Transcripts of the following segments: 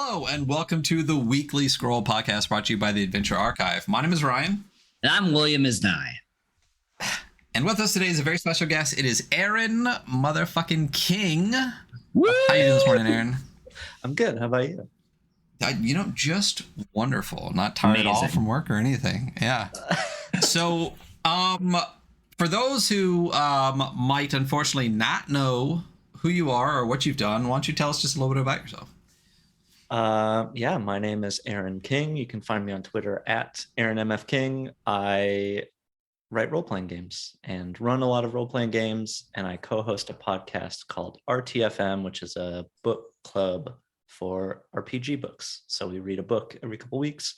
Hello, and welcome to the Weekly Scroll podcast brought to you by the Adventure Archive. My name is Ryan. And I'm William Isnai. And with us today is a very special guest. It is Aaron motherfucking King. Woo! How you doing this morning, Aaron? I'm good. How about you? Just wonderful. Not tired at all from work or anything. Yeah. So, for those who might unfortunately not know who you are or what you've done, why don't you tell us just a little bit about yourself? Yeah, my name is Aaron King. You can find me on Twitter at AaronMFKing. I write role-playing games and run a lot of role-playing games, and I co-host a podcast called RTFM, which is a book club for RPG books. So we read a book every couple weeks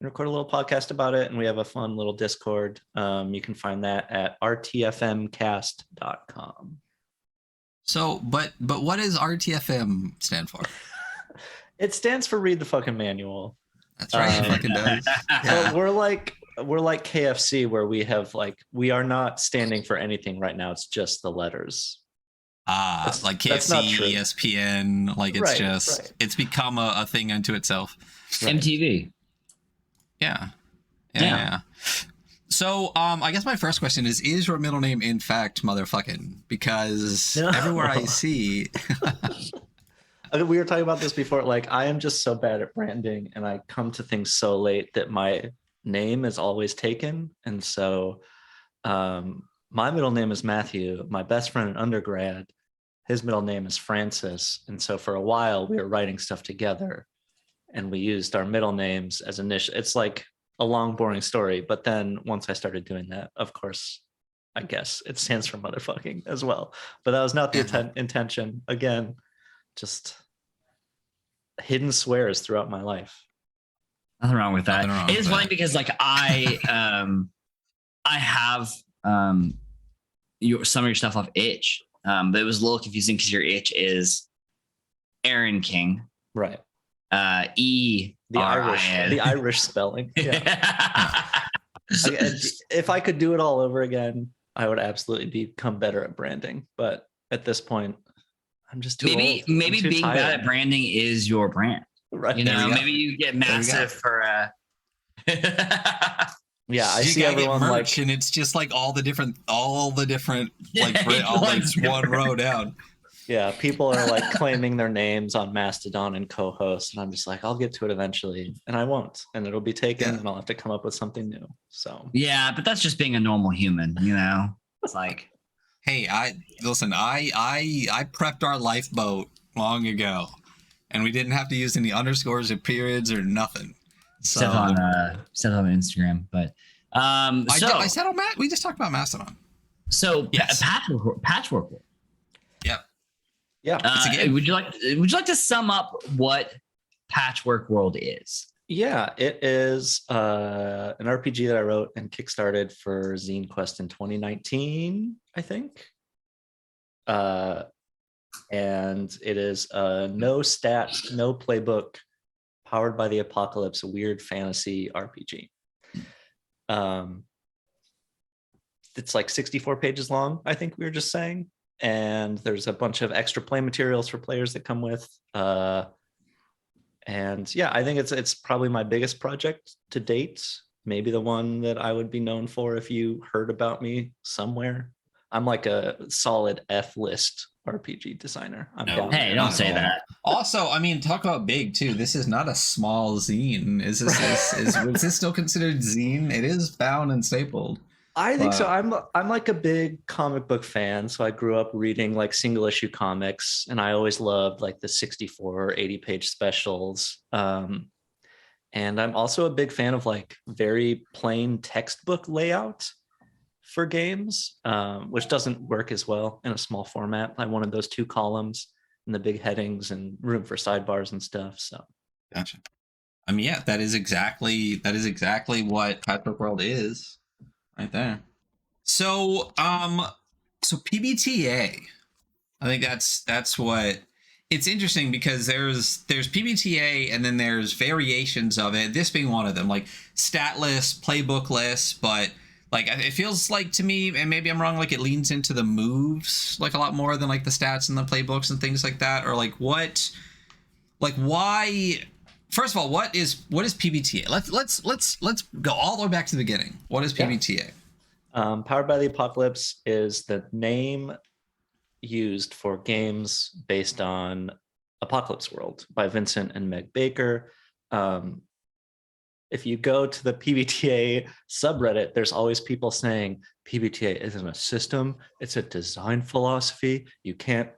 and record a little podcast about it, and we have a fun little Discord. You can find that at rtfmcast.com. So, but what does RTFM stand for? It stands for Read the Fucking Manual. That's right, it fucking does. Yeah. We're like KFC, where we are not standing for anything right now. It's just the letters. Like KFC, ESPN, like it's right. It's become a thing unto itself. Right. MTV. Yeah. So, I guess my first question is your middle name in fact motherfucking? Because everywhere I see... We were talking about this before. Like, I am just so bad at branding, and I come to things so late that my name is always taken. And so my middle name is Matthew. My best friend in undergrad, his middle name is Francis. And so for a while we were writing stuff together, and we used our middle names as initial. It's like a long, boring story. But then once I started doing that, of course, I guess it stands for motherfucking as well. But that was not the intention. Again, just hidden swears throughout my life. Nothing wrong with that. It is funny because like I have some of your stuff off itch, but it was a little confusing because your itch is Aaron King, right? The Irish spelling. Yeah. If I could do it all over again, I would absolutely become better at branding. But at this point, I'm just too old. Maybe being bad at branding is your brand. Right. You know, maybe you get massive for yeah, I see everyone like, and it's just like all the different like one row down. Yeah, people are like claiming their names on Mastodon and co-hosts, and I'm just like, I'll get to it eventually, and I won't, and it'll be taken, and I'll have to come up with something new. So yeah, but that's just being a normal human, you know. It's like, hey, I prepped our lifeboat long ago, and we didn't have to use any underscores or periods or nothing. So stuff on Instagram, but I said on Matt. We just talked about Mastodon. So yes. Patchwork. Yeah. Would you like to sum up what Patchwork World is? Yeah, it is an RPG that I wrote and kickstarted for Zine Quest in 2019, I think. And it is a no stat, no playbook, powered by the apocalypse, weird fantasy RPG. It's like 64 pages long, I think we were just saying. And there's a bunch of extra play materials for players that come with. And yeah, I think it's probably my biggest project to date. Maybe the one that I would be known for if you heard about me somewhere. I'm like a solid F-list RPG designer. Hey, don't say that. Also, I mean, talk about big too. This is not a small zine. Is this still considered zine? It is bound and stapled. I think so. I'm like a big comic book fan, so I grew up reading like single issue comics, and I always loved like the 64 or 80 page specials. And I'm also a big fan of like very plain textbook layout for games, which doesn't work as well in a small format. I wanted those 2 columns and the big headings and room for sidebars and stuff. So gotcha. I mean, yeah, that is exactly what Patchwork World is. Right there. So PBTA, I think that's what it's interesting, because there's PBTA and then there's variations of it. This being one of them, like stat lists, playbook lists, but like it feels like to me, and maybe I'm wrong, like it leans into the moves like a lot more than like the stats and the playbooks and things like that. Or like what Like, why? First of all, what is PBTA? Let's go all the way back to the beginning. What is PBTA? Powered by the Apocalypse is the name used for games based on Apocalypse World by Vincent and Meg Baker. If you go to the PBTA subreddit, there's always people saying PBTA isn't a system, it's a design philosophy. You can't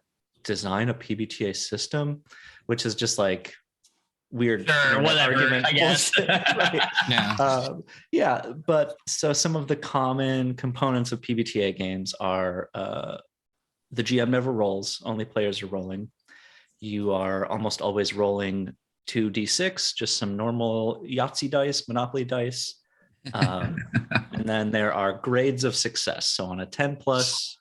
design a PBTA system, which is just like weird. Sure, whatever, argument. I guess. Right. Yeah. Yeah, but so some of the common components of PBTA games are the GM never rolls, only players are rolling. You are almost always rolling 2d6, just some normal Yahtzee dice, Monopoly dice. And then there are grades of success. So on a 10 plus,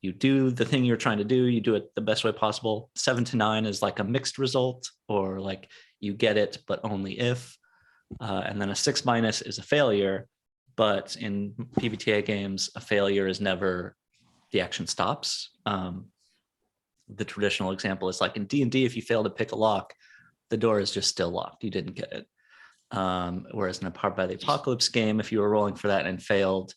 you do the thing you're trying to do, you do it the best way possible. 7 to 9 is like a mixed result, or like you get it, but only if. And then a 6 minus is a failure. But in PBTA games, a failure is never, the action stops. The traditional example is like in D&D, if you fail to pick a lock, the door is just still locked. You didn't get it. Whereas in a Powered by the Apocalypse game, if you were rolling for that and failed,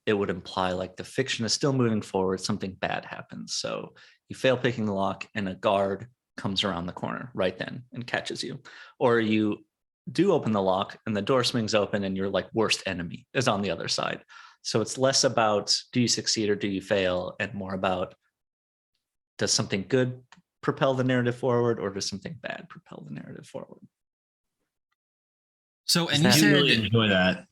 it would imply like the fiction is still moving forward, something bad happens. So you fail picking the lock and a guard comes around the corner right then and catches you. Or you do open the lock and the door swings open and your like worst enemy is on the other side. So it's less about do you succeed or do you fail, and more about does something good propel the narrative forward or does something bad propel the narrative forward? So, and you said, really enjoy that.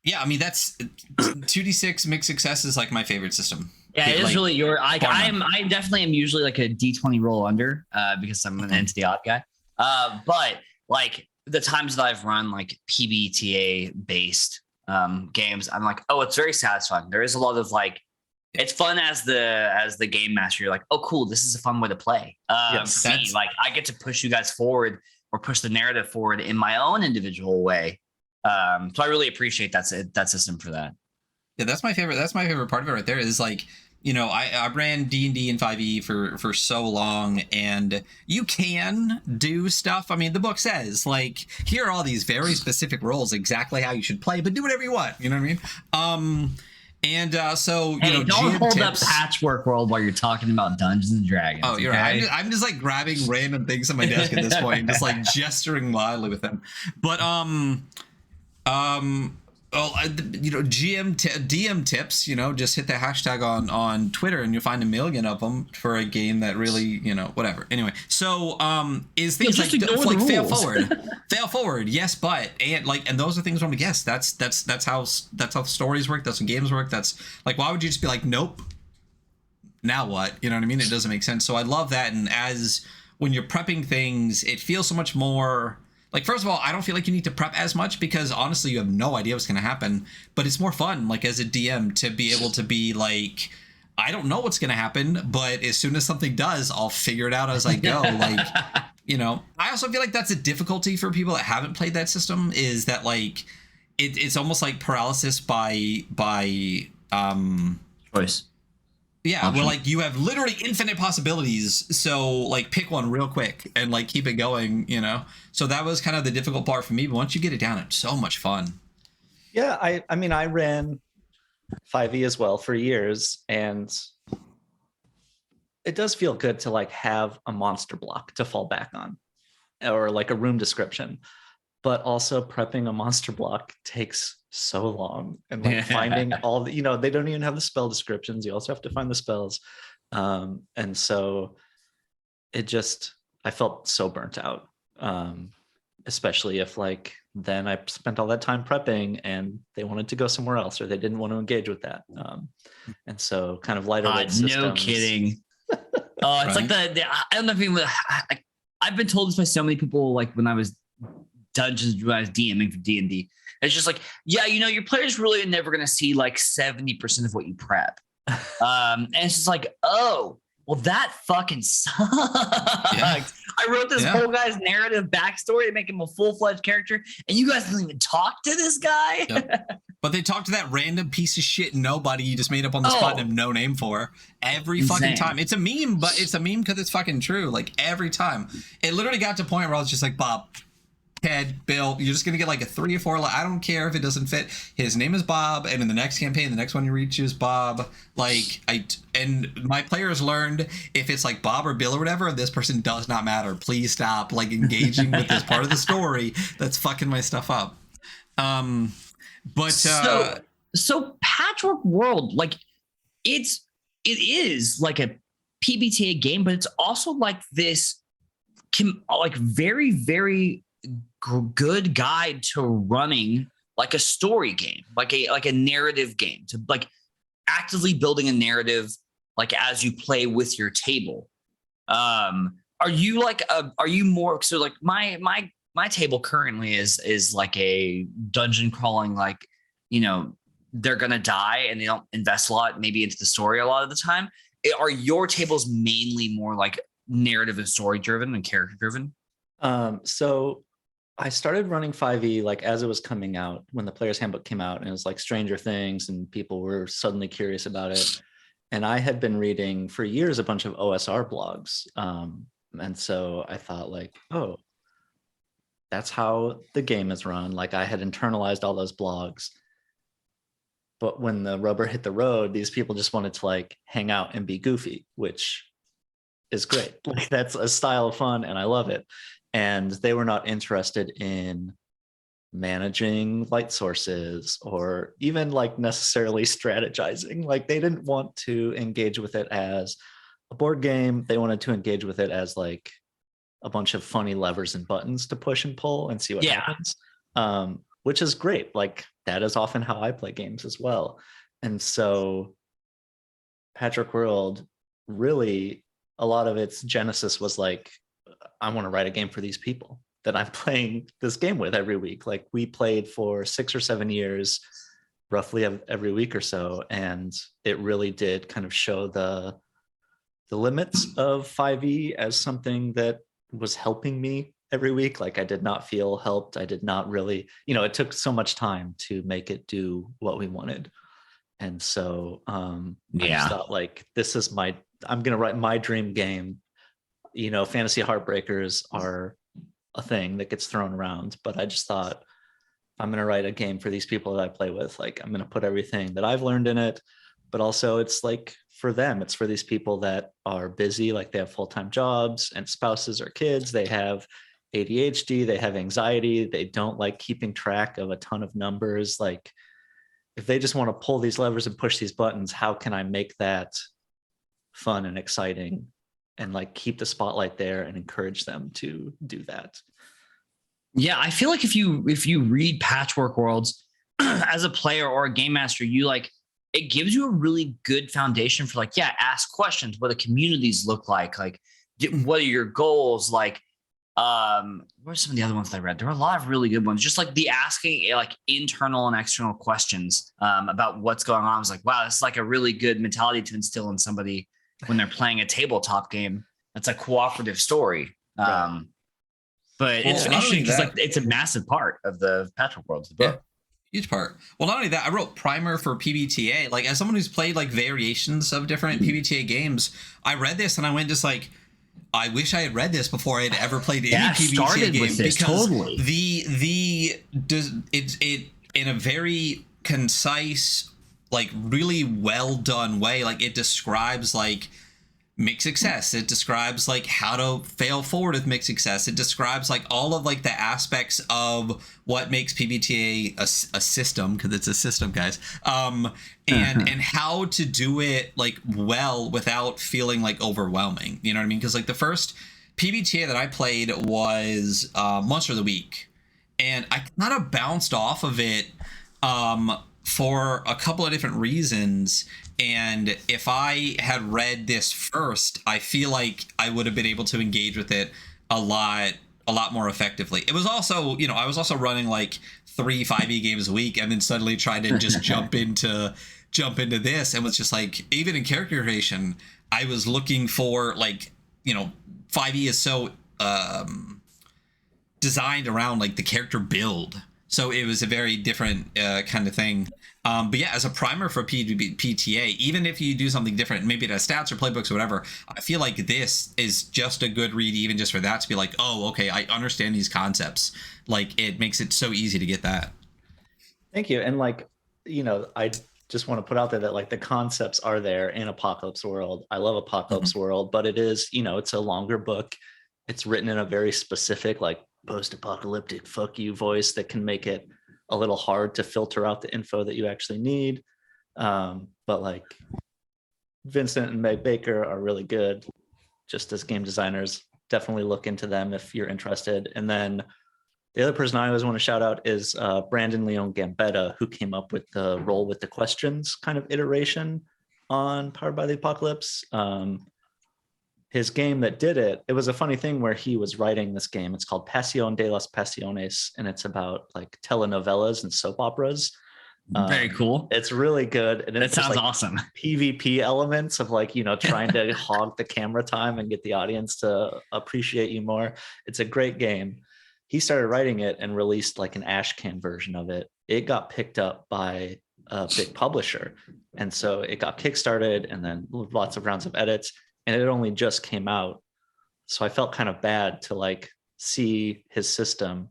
Yeah, I mean that's 2d6 mixed success is like my favorite system. Yeah, it is like, really I definitely am usually like a D20 roll under because I'm an into the odd guy. But like the times that I've run like PBTA based games, I'm like, oh, it's very satisfying. There is a lot of like, it's fun as the game master. You're like, oh, cool, this is a fun way to play. Yes, for me, like I get to push you guys forward or push the narrative forward in my own individual way. So I really appreciate that system for that. Yeah, that's my favorite. That's my favorite part of it right there is like, you know, I ran D&D and 5e for so long, and you can do stuff. I mean, the book says like, here are all these very specific rules, exactly how you should play, but do whatever you want. You know what I mean? So you know, don't hold tips. up Patchwork World while you're talking about Dungeons and Dragons. Oh, you're okay? right. I'm just like grabbing random things on my desk at this point, and just like gesturing wildly with them. But you know, DM tips. You know, just hit the hashtag on Twitter, and you'll find a million of them for a game that really, you know, whatever. Anyway, so is things like fail forward, yes, but and those are things I'm like, yes, that's how stories work. That's how games work. That's like, why would you just be like, nope, now what? You know what I mean? It doesn't make sense. So I love that, and as when you're prepping things, it feels so much more. Like, first of all, I don't feel like you need to prep as much because honestly, you have no idea what's going to happen. But it's more fun, like as a DM, to be able to be like, I don't know what's going to happen, but as soon as something does, I'll figure it out as I go. Like, you know, I also feel like that's a difficulty for people that haven't played that system, is that like it's almost like paralysis by choice. Yeah, option. where like you have literally infinite possibilities, so like pick one real quick and like keep it going, you know. So that was kind of the difficult part for me, but once you get it down, it's so much fun. Yeah, I mean I ran 5e as well for years, and it does feel good to like have a monster block to fall back on, or like a room description. But also prepping a monster block takes so long, and like finding all the, you know, they don't even have the spell descriptions. You also have to find the spells. And so I felt so burnt out. Especially if like, then I spent all that time prepping and they wanted to go somewhere else, or they didn't want to engage with that. And so kind of lighter weight systems. No kidding. Oh, it's like the I don't know if you, I've been told this by so many people, like when I was DMing for D&D. It's just like, yeah, you know, your players really are never going to see like 70% of what you prep. And it's just like, oh, well, that fucking sucks. Yeah. I wrote this Yeah. whole guy's narrative backstory to make him a full-fledged character, and you guys don't even talk to this guy. Yep. But they talk to that random piece of shit nobody you just made up on the spot and have no name for every fucking Insane. time. It's a meme, but it's a meme because it's fucking true. Like every time. It literally got to a point where I was just like, Bob, Ted, Bill, you're just gonna get like a 3 or 4. I don't care if it doesn't fit. His name is Bob, and in the next campaign, the next one you reach is Bob. And my players learned if it's like Bob or Bill or whatever, this person does not matter. Please stop like engaging with this part of the story that's fucking my stuff up. So Patchwork World, like it is like a PBTA game, but it's also like this very, very good guide to running like a story game, like a narrative game, to like actively building a narrative like as you play with your table. Are you more so like my table currently is like a dungeon crawling, like, you know, they're gonna die and they don't invest a lot maybe into the story a lot of the time. Are your tables mainly more like narrative and story driven and character driven? So I started running 5e like as it was coming out, when the Player's Handbook came out, and it was like Stranger Things and people were suddenly curious about it. And I had been reading for years a bunch of OSR blogs. And so I thought like, oh, that's how the game is run. Like I had internalized all those blogs. But when the rubber hit the road, these people just wanted to like hang out and be goofy, which is great. Like that's a style of fun and I love it. And they were not interested in managing light sources or even like necessarily strategizing. Like they didn't want to engage with it as a board game. They wanted to engage with it as like a bunch of funny levers and buttons to push and pull and see what happens. Which is great. Like that is often how I play games as well. And so Patchwork World, really a lot of its genesis was like, I want to write a game for these people that I'm playing this game with every week. Like we played for 6 or 7 years, roughly every week or so. And it really did kind of show the limits of 5e as something that was helping me every week. Like I did not feel helped. I did not really, it took so much time to make it do what we wanted. And so I just thought like, I'm going to write my dream game. Fantasy Heartbreakers are a thing that gets thrown around, but I just thought I'm going to write a game for these people that I play with. Like I'm going to put everything that I've learned in it, but also it's like for them, it's for these people that are busy, like they have full-time jobs and spouses or kids. They have ADHD, they have anxiety. They don't like keeping track of a ton of numbers. Like if they just want to pull these levers and push these buttons, how can I make that fun and exciting and like keep the spotlight there and encourage them to do that? Yeah, I feel like if you read Patchwork Worlds as a player or a game master, it gives you a really good foundation for ask questions. What the communities look like what are your goals? What are some of the other ones that I read? There were a lot of really good ones. Just like the asking internal and external questions about what's going on. I was like, wow, this is like a really good mentality to instill in somebody when they're playing a tabletop game. That's a cooperative story. Right. But it's interesting because it's a massive part of the Patchwork Worlds, the book. Yeah. Huge part. Well, not only that, I wrote primer for PBTA. Like as someone who's played variations of different PBTA games, I read this and I went just like, I wish I had read this before I had ever played any PBTA game, because totally. It in a very concise, really well done way. It describes mixed success. It describes how to fail forward with mixed success. It describes all of the aspects of what makes PBTA a system, because it's a system, guys. And how to do it well without feeling overwhelming. You know what I mean? Because the first PBTA that I played was Monster of the Week, and I kind of bounced off of it for a couple of different reasons. And if I had read this first, I feel like I would have been able to engage with it a lot more effectively. It was also, I was also running 3 5e games a week, and then suddenly tried to just jump into this, and was just even in character creation, I was looking for, like, 5e is so designed around like the character build, so it was a very different kind of thing. But yeah, as a primer for PTA, even if you do something different, maybe it has stats or playbooks or whatever, I feel like this is just a good read, even just for that, to be like, oh, okay, I understand these concepts. Like, it makes it so easy to get that. Thank you. And like, I just want to put out there that like the concepts are there in Apocalypse World. I love Apocalypse World, but it is, it's a longer book. It's written in a very specific, like, post-apocalyptic fuck you voice that can make it a little hard to filter out the info that you actually need. But like, Vincent and Meg Baker are really good just as game designers. Definitely look into them if you're interested. And then the other person I always want to shout out is Brandon Leon Gambetta, who came up with the roll with the questions kind of iteration on Powered by the Apocalypse. His game that did it, it was a funny thing where he was writing this game. It's called Pasión de las Pasiones, and it's about like telenovelas and soap operas. Very cool. It's really good. And it sounds like awesome. PvP elements of like, trying to hog the camera time and get the audience to appreciate you more. It's a great game. He started writing it and released like an Ashcan version of it. It got picked up by a big publisher. And so it got kickstarted and then lots of rounds of edits. And it only just came out. So I felt kind of bad to like see his system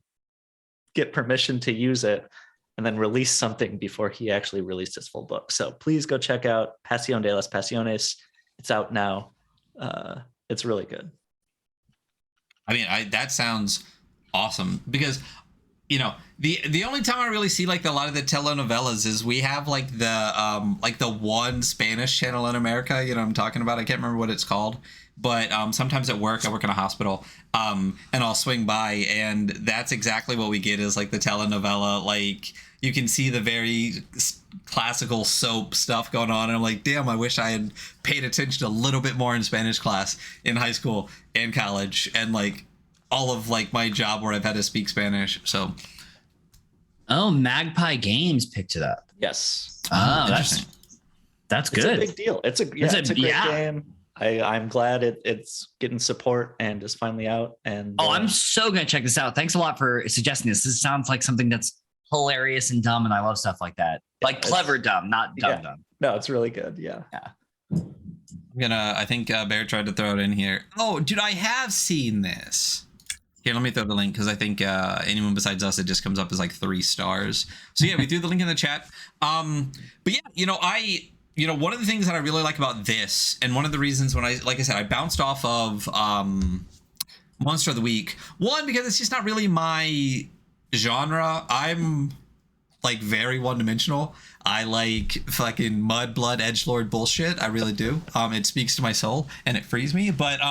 get permission to use it and then release something before he actually released his full book. So please go check out Pasión de las Pasiones. It's out now. It's really good. I mean, that sounds awesome, because the only time I really see like a lot of the telenovelas is we have like the one Spanish channel in America, I'm talking about. I can't remember what it's called, but sometimes at work, I work in a hospital, and I'll swing by, and that's exactly what we get, is like the telenovela. Like, you can see the very classical soap stuff going on, and I'm like, damn, I wish I had paid attention a little bit more in Spanish class in high school and college, and like all of like my job where I've had to speak Spanish. So Magpie Games picked it up. Yes. That's good. It's a big deal. It's a great game. I'm glad it's getting support and is finally out. And I'm so gonna check this out. Thanks a lot for suggesting this. This sounds like something that's hilarious and dumb, and I love stuff like that. Like clever dumb, not dumb dumb. No, it's really good. Yeah. I think Bear tried to throw it in here. Oh, dude, I have seen this. Here, let me throw the link, because I think anyone besides us, it just comes up as like 3 stars. So yeah, we threw the link in the chat. But yeah, one of the things that I really like about this, and one of the reasons when like I said, I bounced off of Monster of the Week. One, because it's just not really my genre. I'm like very one-dimensional. I like fucking mud, blood, edgelord bullshit. I really do. It speaks to my soul and it frees me. But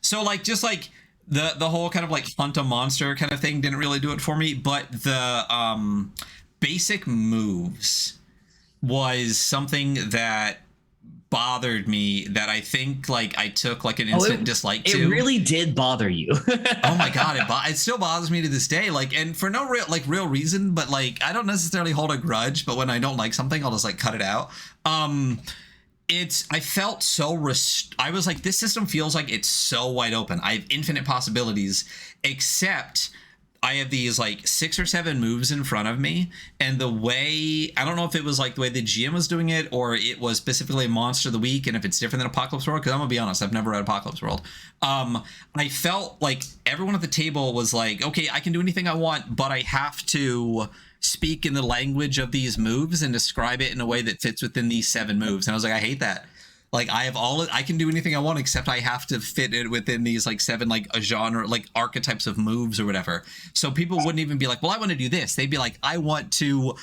so like, just like the whole kind of like hunt a monster kind of thing didn't really do it for me. But the basic moves was something that bothered me, that I think like I took like an instant dislike to. It really did bother you. Oh my god, it still bothers me to this day. Like, and for no real reason, but like I don't necessarily hold a grudge, but when I don't like something, I'll just like cut it out. I felt so I was like, this system feels like it's so wide open. I have infinite possibilities, except I have these like 6 or 7 moves in front of me, and the way, I don't know if it was like the way the GM was doing it, or it was specifically Monster of the Week, and if it's different than Apocalypse World, because I'm gonna be honest, I've never read Apocalypse World. I felt like everyone at the table was like, okay, I can do anything I want, but I have to speak in the language of these moves and describe it in a way that fits within these 7 moves. And I was like, I hate that. Like, I can do anything I want, except I have to fit it within these like 7 like a genre, like archetypes of moves or whatever. So people wouldn't even be like, well, I want to do this. They'd be like, I want to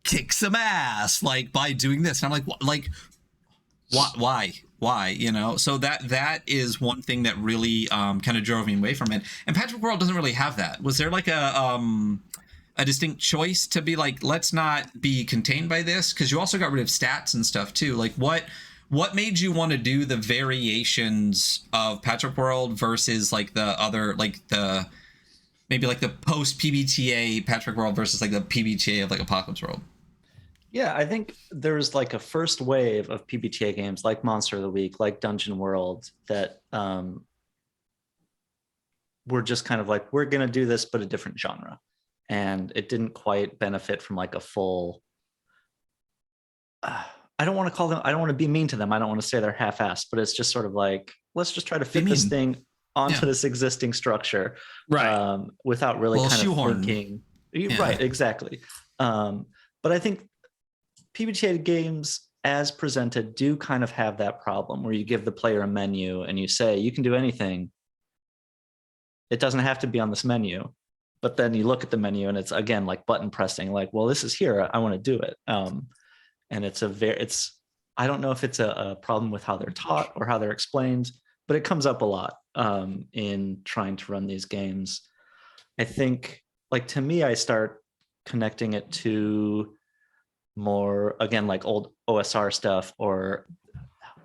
kick some ass, like, by doing this. And I'm like, why? So that is one thing that really kind of drove me away from it. And Patchwork World doesn't really have that. Was there like a distinct choice to be like, let's not be contained by this? Because you also got rid of stats and stuff too. Like, what made you want to do the variations of Patchwork World versus like the other, like the maybe like the post PBTA Patchwork World versus like the PBTA of like Apocalypse World? Yeah, I think there's like a first wave of PBTA games like Monster of the Week, like Dungeon World, that were just kind of like, we're going to do this, but a different genre. And it didn't quite benefit from like a full. I don't want to call them, I don't want to be mean to them. I don't want to say they're half assed, but it's just sort of like, let's just try to fit this thing onto this existing structure. Right. Without really kind of shoehorn. thinking. Right, exactly. But I think PBTA games as presented do kind of have that problem where you give the player a menu and you say, you can do anything. It doesn't have to be on this menu. But then you look at the menu and it's, again, like button pressing, like, well, this is here. I want to do it. And I don't know if it's a problem with how they're taught or how they're explained, but it comes up a lot in trying to run these games. I think, like, to me, I start connecting it to more, again, like old OSR stuff, or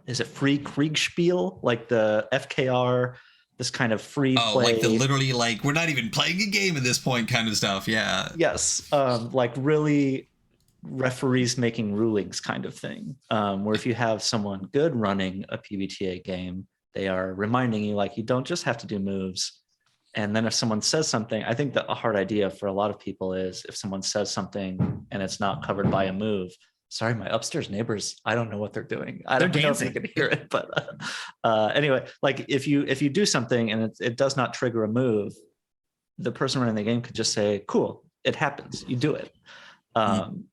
is it free Kriegspiel, like the FKR, this kind of free play, like the literally, like, we're not even playing a game at this point kind of stuff. Yeah. Yes. Like really referees making rulings kind of thing, where if you have someone good running a PBTA game, they are reminding you, like, you don't just have to do moves. And then if someone says something, I think that a hard idea for a lot of people is if someone says something and it's not covered by a move, sorry, my upstairs neighbors, I don't know what they're doing. I don't know if you can hear it, but anyway, like if you do something and it does not trigger a move, the person running the game could just say, cool, it happens, you do it. And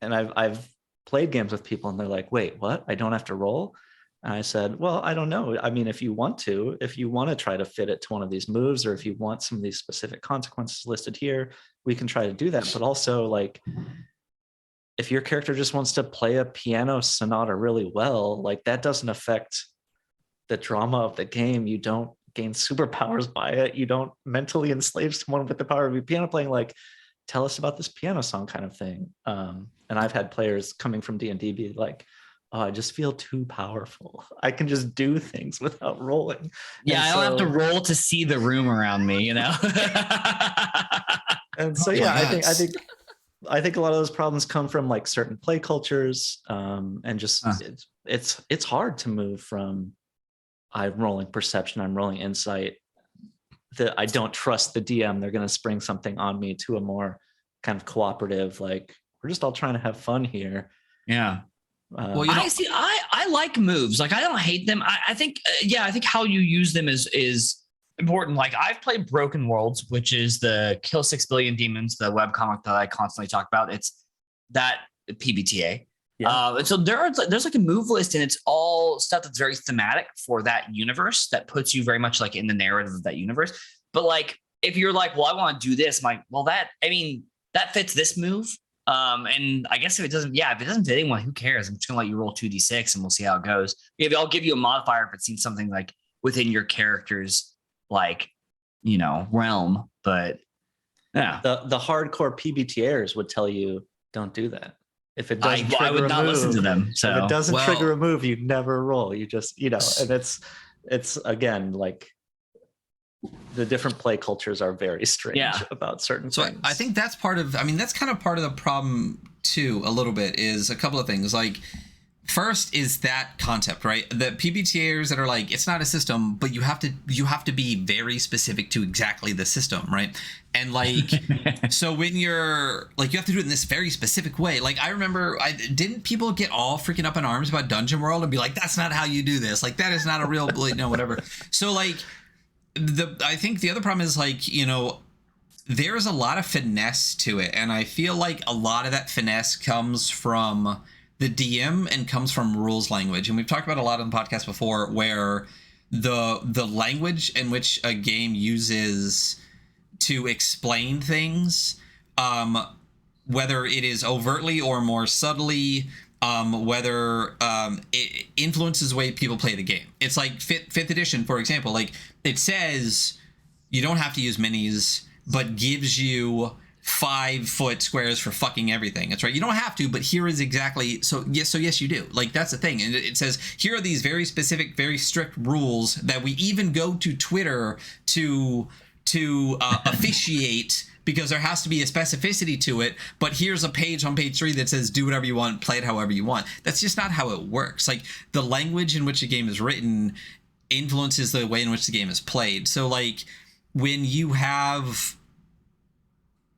I've played games with people and they're like, wait, what? I don't have to roll? And I said, well, I don't know. I mean, if you want to try to fit it to one of these moves, or if you want some of these specific consequences listed here, we can try to do that. But also, like, if your character just wants to play a piano sonata really well, like, that doesn't affect the drama of the game. You don't gain superpowers by it. You don't mentally enslave someone with the power of your piano playing. Like, tell us about this piano song kind of thing. And I've had players coming from D&D be like, oh, I just feel too powerful. I can just do things without rolling. Yeah, I don't have to roll to see the room around me, you know? And so, yeah, I think a lot of those problems come from like certain play cultures, and just it's hard to move from I'm rolling perception, I'm rolling insight, that I don't trust the DM, they're going to spring something on me, to a more kind of cooperative, like, we're just all trying to have fun here. Yeah. Well, you know, I like moves. Like, I don't hate them. I think, I think how you use them is important. Like, I've played Broken Worlds, which is the Kill 6 Billion Demons, the webcomic that I constantly talk about. It's that PBTA. Yeah. And so there's like a move list, and it's all stuff that's very thematic for that universe, that puts you very much like in the narrative of that universe. But like, if you're like, well, I want to do this, I'm like, well, that fits this move. And I guess if it doesn't fit anyone, who cares? I'm just gonna let you roll 2d6 and we'll see how it goes. Maybe I'll give you a modifier if it seems something like within your character's, like, you know, realm. But yeah, the hardcore PBTAers would tell you, don't do that. If it doesn't trigger I would not listen to them. So if it doesn't trigger a move, you never roll. You just, you know, and it's again, like, the different play cultures are very strange about certain things. I think that's that's kind of part of the problem too, a little bit, is a couple of things. Like, first is that concept, right? The PBTAers that are like, it's not a system, but you have to be very specific to exactly the system, right? And like, so when you're like, you have to do it in this very specific way. Like, I remember, didn't people get all freaking up in arms about Dungeon World and be like, that's not how you do this. Like, that is not a real, whatever. So like, I think the other problem is, like, you know, there's a lot of finesse to it, and I feel like a lot of that finesse comes from the DM and comes from rules language. And we've talked about a lot on the podcast before, where the language in which a game uses to explain things, whether it is overtly or more subtly, whether it influences the way people play the game. It's like fifth edition, for example. Like, it says you don't have to use minis, but gives you 5-foot squares for fucking everything. That's right. You don't have to, but here is exactly. So yes, you do. Like, that's the thing. And it says, here are these very specific, very strict rules that we even go to Twitter to to officiate because there has to be a specificity to it, but here's a page on page 3 that says do whatever you want, play it however you want. That's just not how it works. Like, the language in which a game is written influences the way in which the game is played. So like, when you have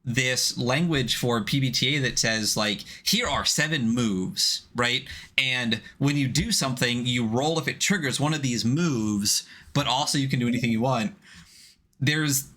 this language for PBTA that says like, here are 7 moves, right? And when you do something, you roll if it triggers one of these moves, but also you can do anything you want. There's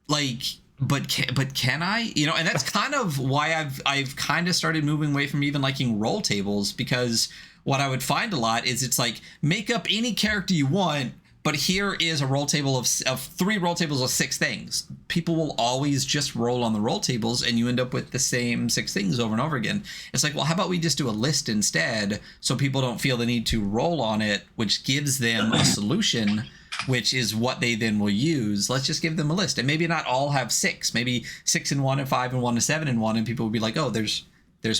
like, but can I? You know, and that's kind of why I've kind of started moving away from even liking roll tables, because what I would find a lot is it's like, make up any character you want, but here is a roll table of 3 roll tables of 6 things. People will always just roll on the roll tables, and you end up with the same 6 things over and over again. It's like, well, how about we just do a list instead, so people don't feel the need to roll on it, which gives them a solution, which is what they then will use. Let's just give them a list, and maybe not all have 6, maybe 6 and 1 and 5 and 1 and 7 and 1, and people will be like, oh, there's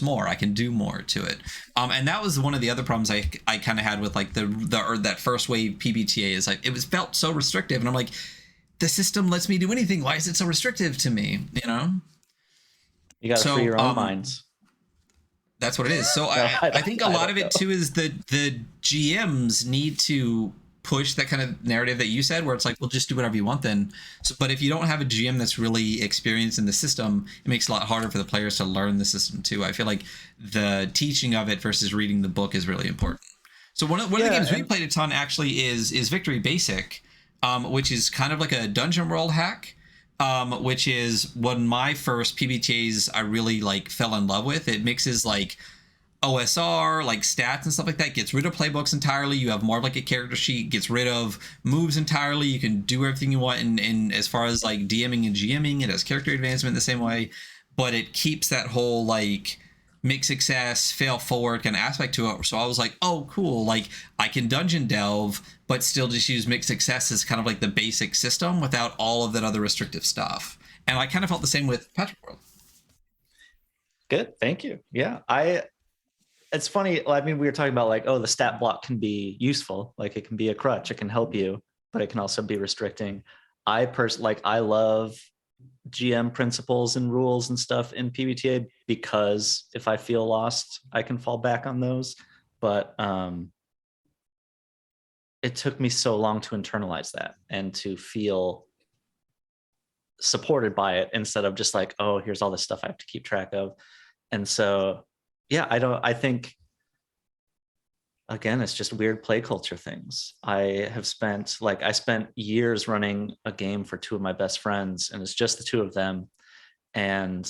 more. I can do more to it. And that was one of the other problems I kind of had with like that first wave PBTA, is like, it was felt so restrictive, and I'm like, the system lets me do anything. Why is it so restrictive to me? You know, you got to free your own minds. That's what it is. So I think a lot of it too is that the GMs need to push that kind of narrative that you said, where it's like, well, just do whatever you want then. So, but if you don't have a GM that's really experienced in the system, it makes it a lot harder for the players to learn the system too. I feel like the teaching of it versus reading the book is really important. So one of the games we played a ton actually is Victory Basic, which is kind of like a dungeon world hack, which is one of my first PBTAs I really like fell in love with. It mixes like OSR, like stats and stuff like that, gets rid of playbooks entirely. You have more of like a character sheet, gets rid of moves entirely. You can do everything you want in as far as like DMing and GMing. It has character advancement the same way, but it keeps that whole like make success, fail forward kind of aspect to it. So I was like, oh, cool. Like, I can dungeon delve, but still just use mixed success as kind of like the basic system without all of that other restrictive stuff. And I kind of felt the same with Patchwork. Good. Thank you. Yeah. It's funny. I mean, we were talking about like, oh, the stat block can be useful. Like, it can be a crutch. It can help you, but it can also be restricting. I love GM principles and rules and stuff in PBTA, because if I feel lost, I can fall back on those. But it took me so long to internalize that and to feel supported by it, instead of just like, oh, here's all this stuff I have to keep track of. And so, yeah, I think, again, it's just weird play culture things. I spent years running a game for 2 of my best friends, and it's just the 2 of them. And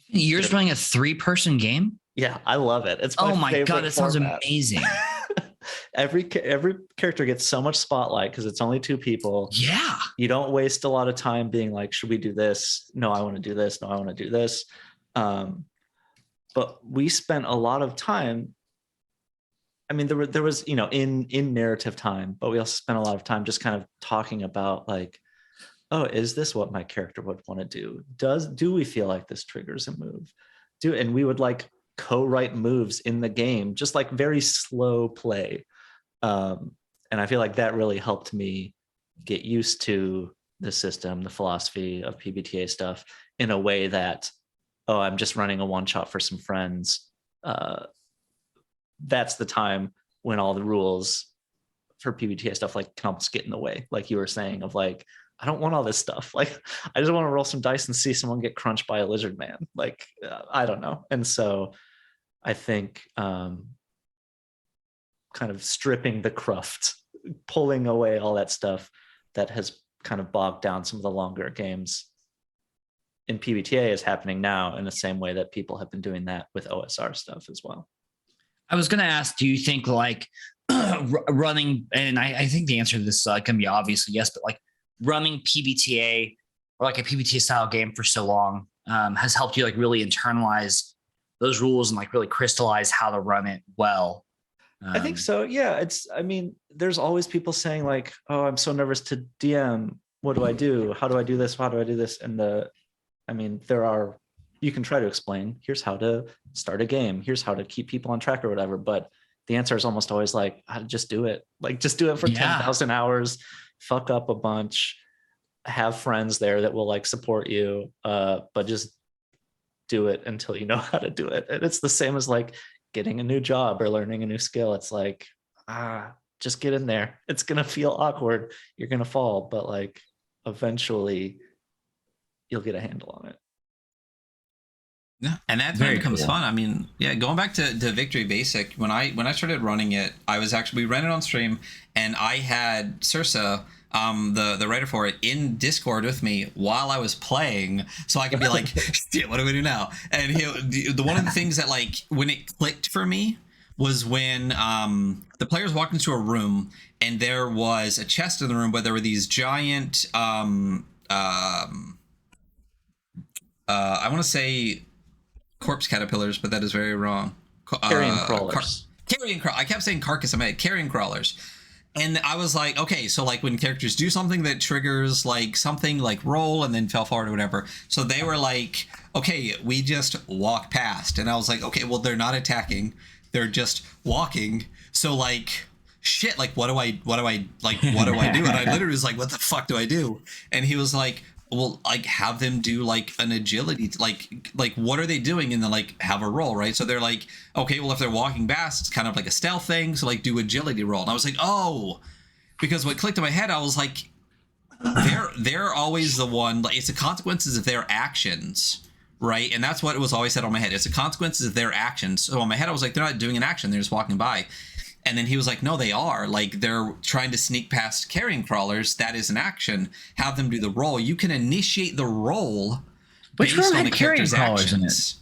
years running a 3-person game? Yeah, I love it. It's oh my god, that sounds amazing. Every character gets so much spotlight because it's only 2 people. Yeah. You don't waste a lot of time being like, should we do this? No, I want to do this. No, I want to do this. But we spent a lot of time. I mean, there was, you know, in narrative time, but we also spent a lot of time just kind of talking about like, oh, is this what my character would want to do? Do we feel like this triggers a move? And we would like co-write moves in the game, just like very slow play. And I feel like that really helped me get used to the system, the philosophy of PBTA stuff in a way that, oh, I'm just running a one-shot for some friends. That's the time when all the rules for PBTA stuff like can almost get in the way, like you were saying, of like, I don't want all this stuff. Like, I just want to roll some dice and see someone get crunched by a lizard man. Like, I don't know. And so I think kind of stripping the cruft, pulling away all that stuff that has kind of bogged down some of the longer games in PBTA is happening now in the same way that people have been doing that with OSR stuff as well. I was going to ask, do you think like running, and I think the answer to this can be obviously yes, but like running PBTA or like a PBTA style game for so long has helped you like really internalize those rules and like really crystallize how to run it well? I think so. Yeah. I mean, there's always people saying like, oh, I'm so nervous to DM. What do I do? How do I do this? How do I do this? And you can try to explain, here's how to start a game. Here's how to keep people on track or whatever. But the answer is almost always like, just do it. Like, just do it for 10,000 hours, fuck up a bunch, have friends there that will like support you, but just do it until you know how to do it. And it's the same as like getting a new job or learning a new skill. It's like, just get in there. It's gonna feel awkward. You're gonna fall, but like eventually you'll get a handle on it. Yeah, and that's when Very it becomes cool. fun. I mean, yeah, going back to Victory Basic, when I started running it, I was actually, we ran it on stream, and I had Sursa, the writer for it, in Discord with me while I was playing, so I could be like, shit, what do we do now? And the one of the things that like when it clicked for me was when the players walked into a room and there was a chest in the room, but there were these giant I want to say corpse caterpillars, but that is very wrong. Carrion crawlers. I kept saying carcass. I meant carrion crawlers. And I was like, okay, so like when characters do something that triggers like something like roll and then fell forward or whatever. So they were like, okay, we just walk past. And I was like, okay, well, they're not attacking. They're just walking. So like, shit, like what do I do? And I literally was like, what the fuck do I do? And he was like, well, like have them do like an agility, like what are they doing? And then like have a roll, right? So they're like, okay, well if they're walking fast, it's kind of like a stealth thing. So like do agility roll. And I was like, oh, because what clicked in my head, I was like, they're always the one. Like it's the consequences of their actions, right? And that's what it was always said on my head. It's the consequences of their actions. So on my head, I was like, they're not doing an action. They're just walking by. And then he was like, no, they are. Like, they're trying to sneak past carrion crawlers. That is an action. Have them do the roll. You can initiate the roll Which based room on had the carrion character's crawlers in it? actions.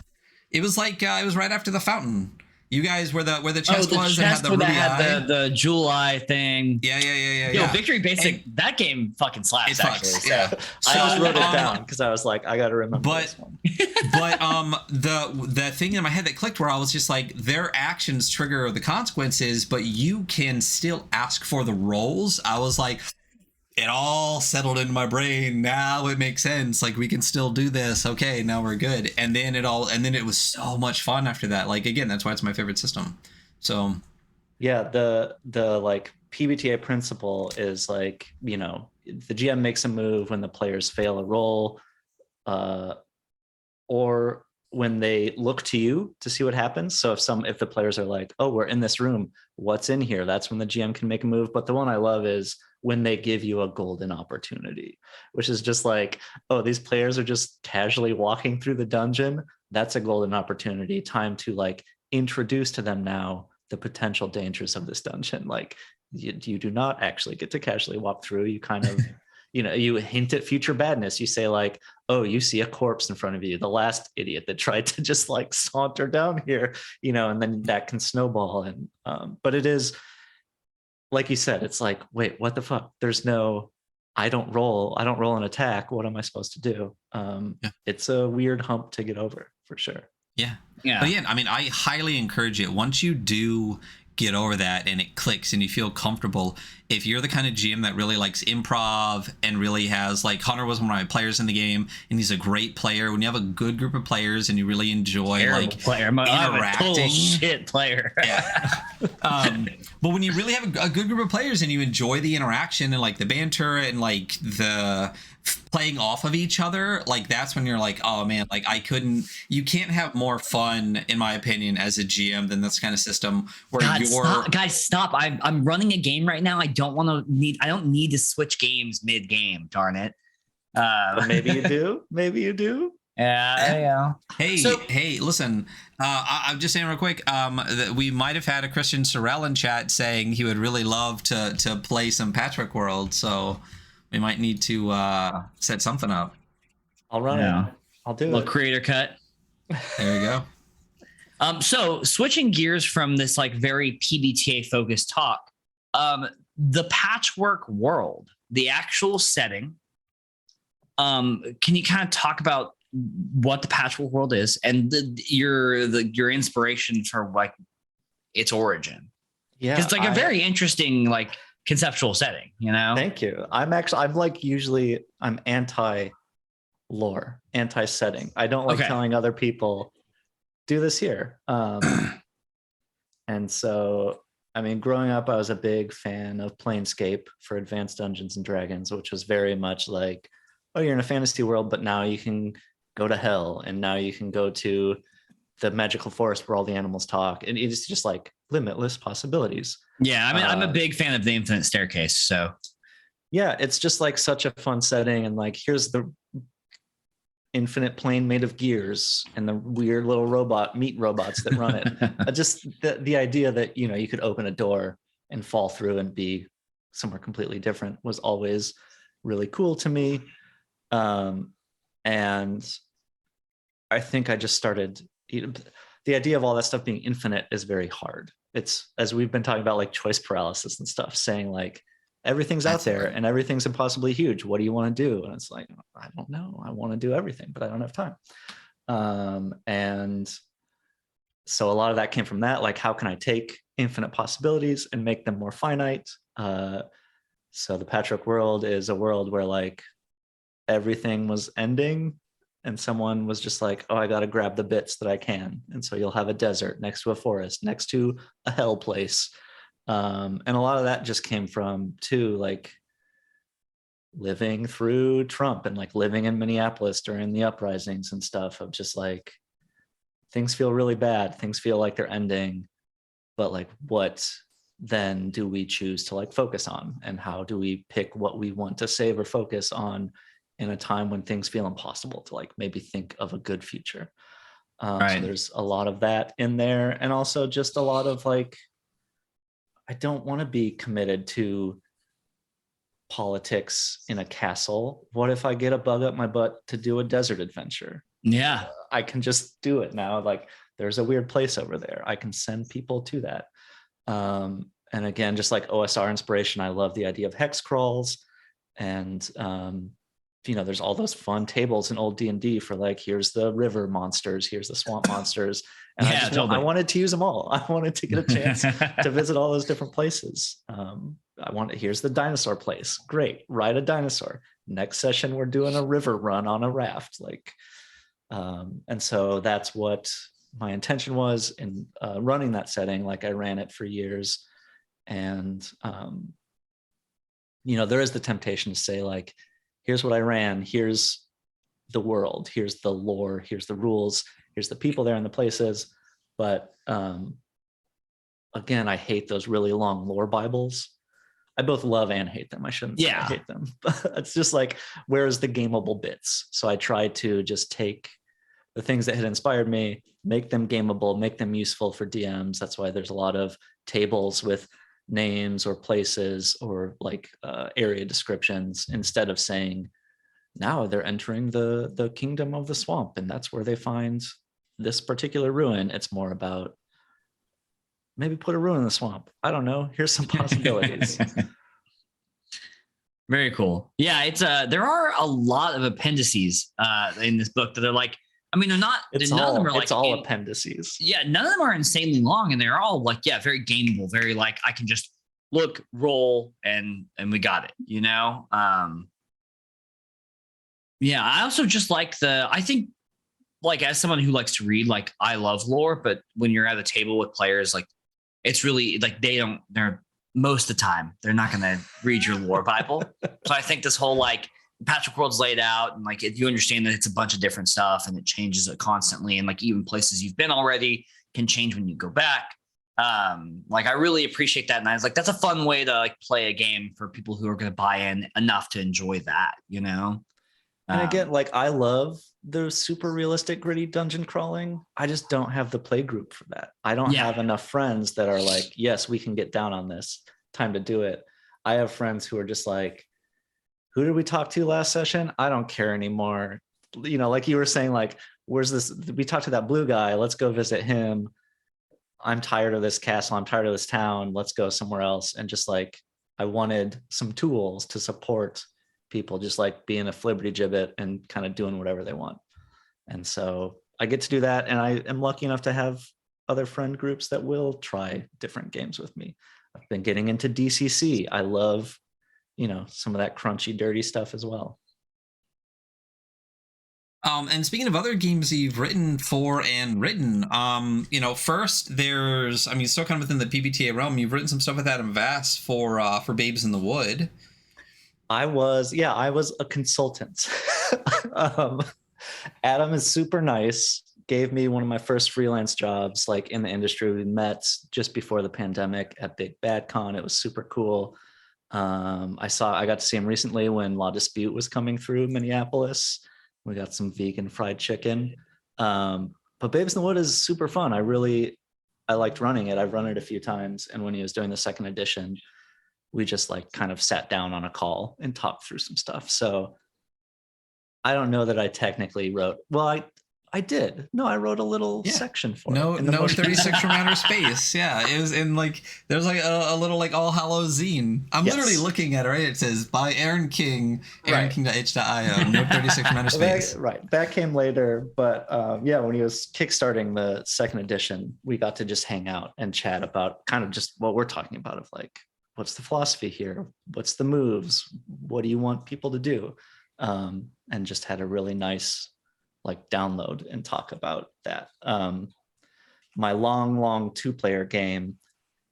It was like, it was right after the fountain. You guys where the chest the was chest and had the where ruby they had eye. the jewel eye thing. Yeah. Yo, Victory Basic, that game fucking slaps. It Actually, fucks, so. yeah. I just So, wrote it down because I was like, I got to remember this one. But the thing in my head that clicked where I was just like, their actions trigger the consequences, but you can still ask for the rolls. I was like, it all settled in my brain. Now it makes sense. Like we can still do this. Okay, now we're good. And then it was so much fun after that. Like again, that's why it's my favorite system. So yeah, the like PBTA principle is like, you know, the GM makes a move when the players fail a roll, or when they look to you to see what happens. So if the players are like, oh, we're in this room, what's in here? That's when the GM can make a move. But the one I love is when they give you a golden opportunity, which is just like, oh, these players are just casually walking through the dungeon. That's a golden opportunity. Time to like introduce to them now the potential dangers of this dungeon. Like you do not actually get to casually walk through. You kind of, you know, you hint at future badness. You say like, oh, you see a corpse in front of you, the last idiot that tried to just like saunter down here, you know, and then that can snowball. And but it is, like you said, it's like, wait, what the fuck? There's no, I don't roll an attack. What am I supposed to do? It's a weird hump to get over for sure. yeah. Yeah. But yeah, I mean, I highly encourage it. Once you do get over that and it clicks and you feel comfortable, if you're the kind of GM that really likes improv and really has, like Hunter was one of my players in the game and he's a great player, when you have a good group of players and you really enjoy I'm a total shit player. Yeah. But when you really have a good group of players and you enjoy the interaction and like the banter and like the playing off of each other, like that's when you're like, oh man, like you can't have more fun, in my opinion, as a GM than this kind of system where stop. I'm running a game right now. I don't need to switch games mid game, darn it. Maybe you do. Yeah. Hey, listen, I'm just saying real quick, that we might have had a Christian Sorrell in chat saying he would really love to play some Patchwork World, so we might need to set something up. All right. I'll do little it. Creator cut. There you go. So switching gears from this like very PBTA focused talk, the Patchwork World, the actual setting. Can you kind of talk about what the Patchwork World is and your inspiration for like its origin? Yeah, because it's like a very interesting like conceptual setting, you know. Thank you. I'm anti lore, anti setting. I don't like telling other people do this here. And so I mean, growing up, I was a big fan of Planescape for Advanced Dungeons and Dragons, which was very much like, oh, you're in a fantasy world, but now you can go to hell, and now you can go to the magical forest where all the animals talk, and it's just like limitless possibilities. Yeah, I mean, I'm a big fan of the Infinite Staircase. So Yeah, it's just like such a fun setting, and like here's the infinite plane made of gears and the weird little meat robots that run it. Just the idea that, you know, you could open a door and fall through and be somewhere completely different was always really cool to me. And I think I just started, you know, the idea of all that stuff being infinite is very hard. It's, as we've been talking about, like choice paralysis and stuff, saying like everything's out there and everything's impossibly huge. What do you want to do? And it's like, I don't know. I want to do everything, but I don't have time. And so a lot of that came from that. Like, how can I take infinite possibilities and make them more finite? So the Patchwork world is a world where like everything was ending, and someone was just like, oh, I got to grab the bits that I can. And so you'll have a desert next to a forest, next to a hell place. And a lot of that just came from, too, like living through Trump and like living in Minneapolis during the uprisings and stuff, of just like, things feel really bad. Things feel like they're ending. But like, what then do we choose to like focus on? And how do we pick what we want to save or focus on in a time when things feel impossible to like maybe think of a good future? Right. So there's a lot of that in there. And also just a lot of like, I don't want to be committed to politics in a castle. What if I get a bug up my butt to do a desert adventure? Yeah. I can just do it now. Like, there's a weird place over there. I can send people to that. And again, just like OSR inspiration, I love the idea of hex crawls. And you know, there's all those fun tables in old D&D for like, here's the river monsters, here's the swamp monsters. And Yeah, totally. I wanted to use them all. I wanted to get a chance to visit all those different places. Here's the dinosaur place. Great, ride a dinosaur. Next session, we're doing a river run on a raft. Like, and so that's what my intention was in running that setting. Like, I ran it for years. And, you know, there is the temptation to say like, here's what I ran, here's the world, here's the lore, here's the rules, here's the people there and the places. But again, I hate those really long lore Bibles. I both love and hate them. I shouldn't say I hate them. But it's just like, where's the gameable bits? So I tried to just take the things that had inspired me, make them gameable, make them useful for DMs. That's why there's a lot of tables with names or places or like area descriptions, instead of saying, now they're entering the kingdom of the swamp and that's where they find this particular ruin. It's more about, maybe put a ruin in the swamp. I don't know. Here's some possibilities. Very cool. Yeah, it's there are a lot of appendices in this book that are like, I mean, they're not. None of them are like, it's all appendices. Yeah, none of them are insanely long, and they're all like, yeah, very gameable. Very like, I can just look, roll, and we got it. You know. Yeah, I also just like I think, like, as someone who likes to read, like, I love lore, but when you're at a table with players, like, it's really like they're most of the time they're not going to read your lore Bible. So I think this whole like Patchwork World's laid out, and like you understand that it's a bunch of different stuff and it changes it constantly, and like even places you've been already can change when you go back. Like, I really appreciate that, and I was like, that's a fun way to like play a game for people who are going to buy in enough to enjoy that, you know. And again, like, I love the super realistic gritty dungeon crawling. I just don't have the play group for that. I don't have enough friends that are like, yes, we can get down on this, time to do it. I have friends who are just like, who did we talk to last session? I don't care anymore. You know, like you were saying, like, where's this? We talked to that blue guy. Let's go visit him. I'm tired of this castle. I'm tired of this town. Let's go somewhere else. And just like, I wanted some tools to support people just like being a flibberty gibbet and kind of doing whatever they want. And so I get to do that. And I am lucky enough to have other friend groups that will try different games with me. I've been getting into DCC. I love, you know, some of that crunchy, dirty stuff as well. And speaking of other games you've written for and written, first there's, I mean, still kind of within the PBTA realm, you've written some stuff with Adam Vass for Babes in the Wood. I was a consultant. um, Adam is super nice. Gave me one of my first freelance jobs, like in the industry. We met just before the pandemic at Big Bad Con. It was super cool. I got to see him recently when Law Dispute was coming through Minneapolis. We got some vegan fried chicken. But Babes in the Wood is super fun. I liked running it. I've run it a few times. And when he was doing the second edition, we just like kind of sat down on a call and talked through some stuff. So I don't know that I technically wrote. Well, I did. No, I wrote a little section for it. No 36 from outer space. Yeah, it was in like there's like a little like All Hallows zine. I'm literally looking at it. Right, it says by Aaron King, AaronKing.h.io. No 36 from outer space. That came later, but when he was kickstarting the second edition, we got to just hang out and chat about kind of just what we're talking about of like, what's the philosophy here? What's the moves? What do you want people to do? And just had a really nice like download and talk about that. My long 2-player game,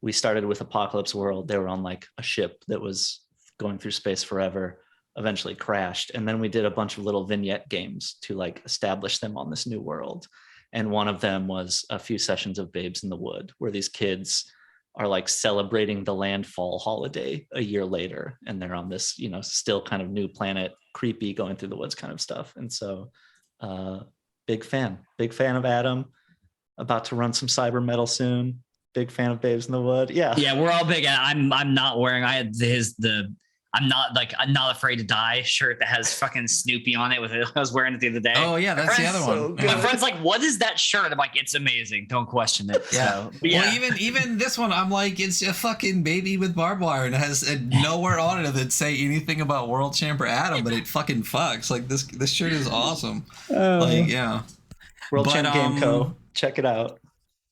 we started with Apocalypse World. They were on like a ship that was going through space forever, eventually crashed. And then we did a bunch of little vignette games to like establish them on this new world. And one of them was a few sessions of Babes in the Wood, where these kids are like celebrating the landfall holiday a year later. And they're on this, still kind of new planet, creepy, going through the woods kind of stuff. And so big fan of Adam, about to run some cyber metal soon. Big fan of Babes in the Wood. Yeah, we're all big. I'm not wearing, I had I'm not afraid to die shirt that has fucking Snoopy on it with it. I was wearing it the other day. Oh yeah, that's the other one. My friend's like, what is that shirt? I'm like, it's amazing. Don't question it. Yeah. So, yeah. Well, even this one, I'm like, it's a fucking baby with barbed wire and it has nowhere on it that say anything about World Champ or Adam, but it fucking fucks. Like this shirt is awesome. World Champ Game Co. Check it out.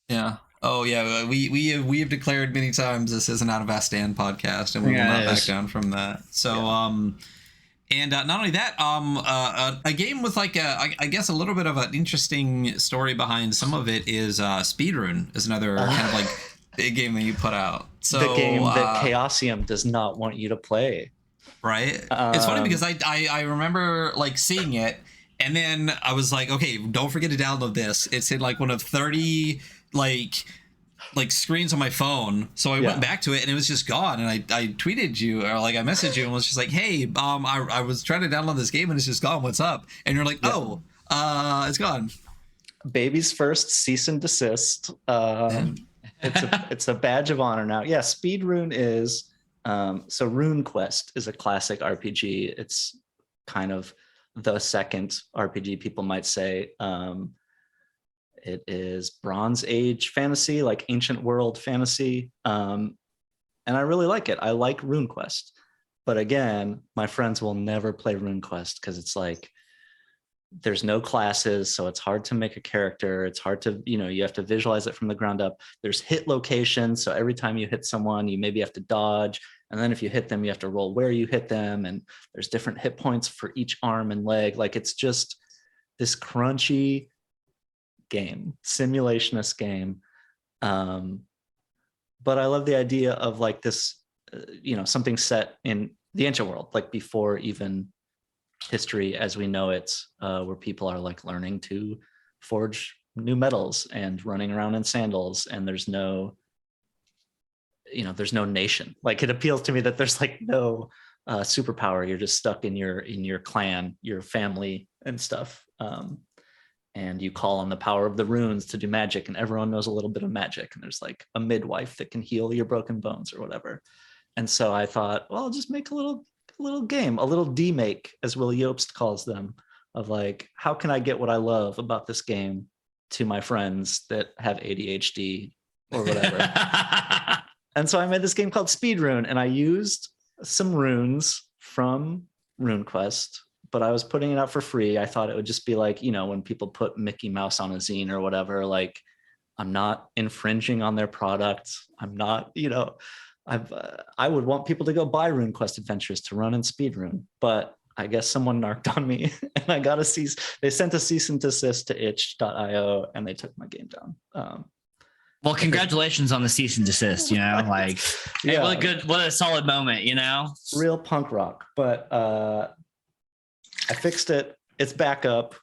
Yeah. Oh yeah, we have declared many times this is an Out of Astan podcast, and we will not back down from that. So and not only that, a game with like I guess a little bit of an interesting story behind some of it is Speedrun is another kind of like big game that you put out. So the game that Chaosium does not want you to play. Right. It's funny because I remember like seeing it, and then I was like, okay, don't forget to download this. It's in like one of 30 like screens on my phone, so I went back to it and it was just gone, and I tweeted you, or like I messaged you and was just like, hey, I was trying to download this game and it's just gone, what's up? And you're like, it's gone. Baby's first cease and desist. It's a badge of honor now. Speedrun is so RuneQuest is a classic RPG. It's kind of the second RPG, people might say. It is Bronze Age fantasy, like ancient world fantasy. And I really like it. I like RuneQuest. But again, my friends will never play RuneQuest because it's like, there's no classes, so it's hard to make a character. It's hard to, you have to visualize it from the ground up. There's hit locations. So every time you hit someone, you maybe have to dodge. And then if you hit them, you have to roll where you hit them. And there's different hit points for each arm and leg. Like it's just this crunchy game, simulationist game. But I love the idea of like this, something set in the ancient world, like before even history as we know it, where people are like learning to forge new metals and running around in sandals, and there's no nation. Like it appeals to me that there's like no superpower. You're just stuck in your clan, your family and stuff. And you call on the power of the runes to do magic, and everyone knows a little bit of magic, and there's like a midwife that can heal your broken bones or whatever. And so I thought, well, I'll just make a little game, a little demake, as Will Yobst calls them, of like, how can I get what I love about this game to my friends that have ADHD or whatever? And so I made this game called Speedrun, and I used some runes from RuneQuest, but I was putting it out for free. I thought it would just be like, when people put Mickey Mouse on a zine or whatever, like I'm not infringing on their product. I'm not, I would want people to go buy RuneQuest Adventures to run in Speedrun, but I guess someone narked on me, and I got a cease. They sent a cease and desist to itch.io, and they took my game down. Well, congratulations on the cease and desist. You know, like, hey, what a solid moment. You know, real punk rock. But I fixed it. It's back up.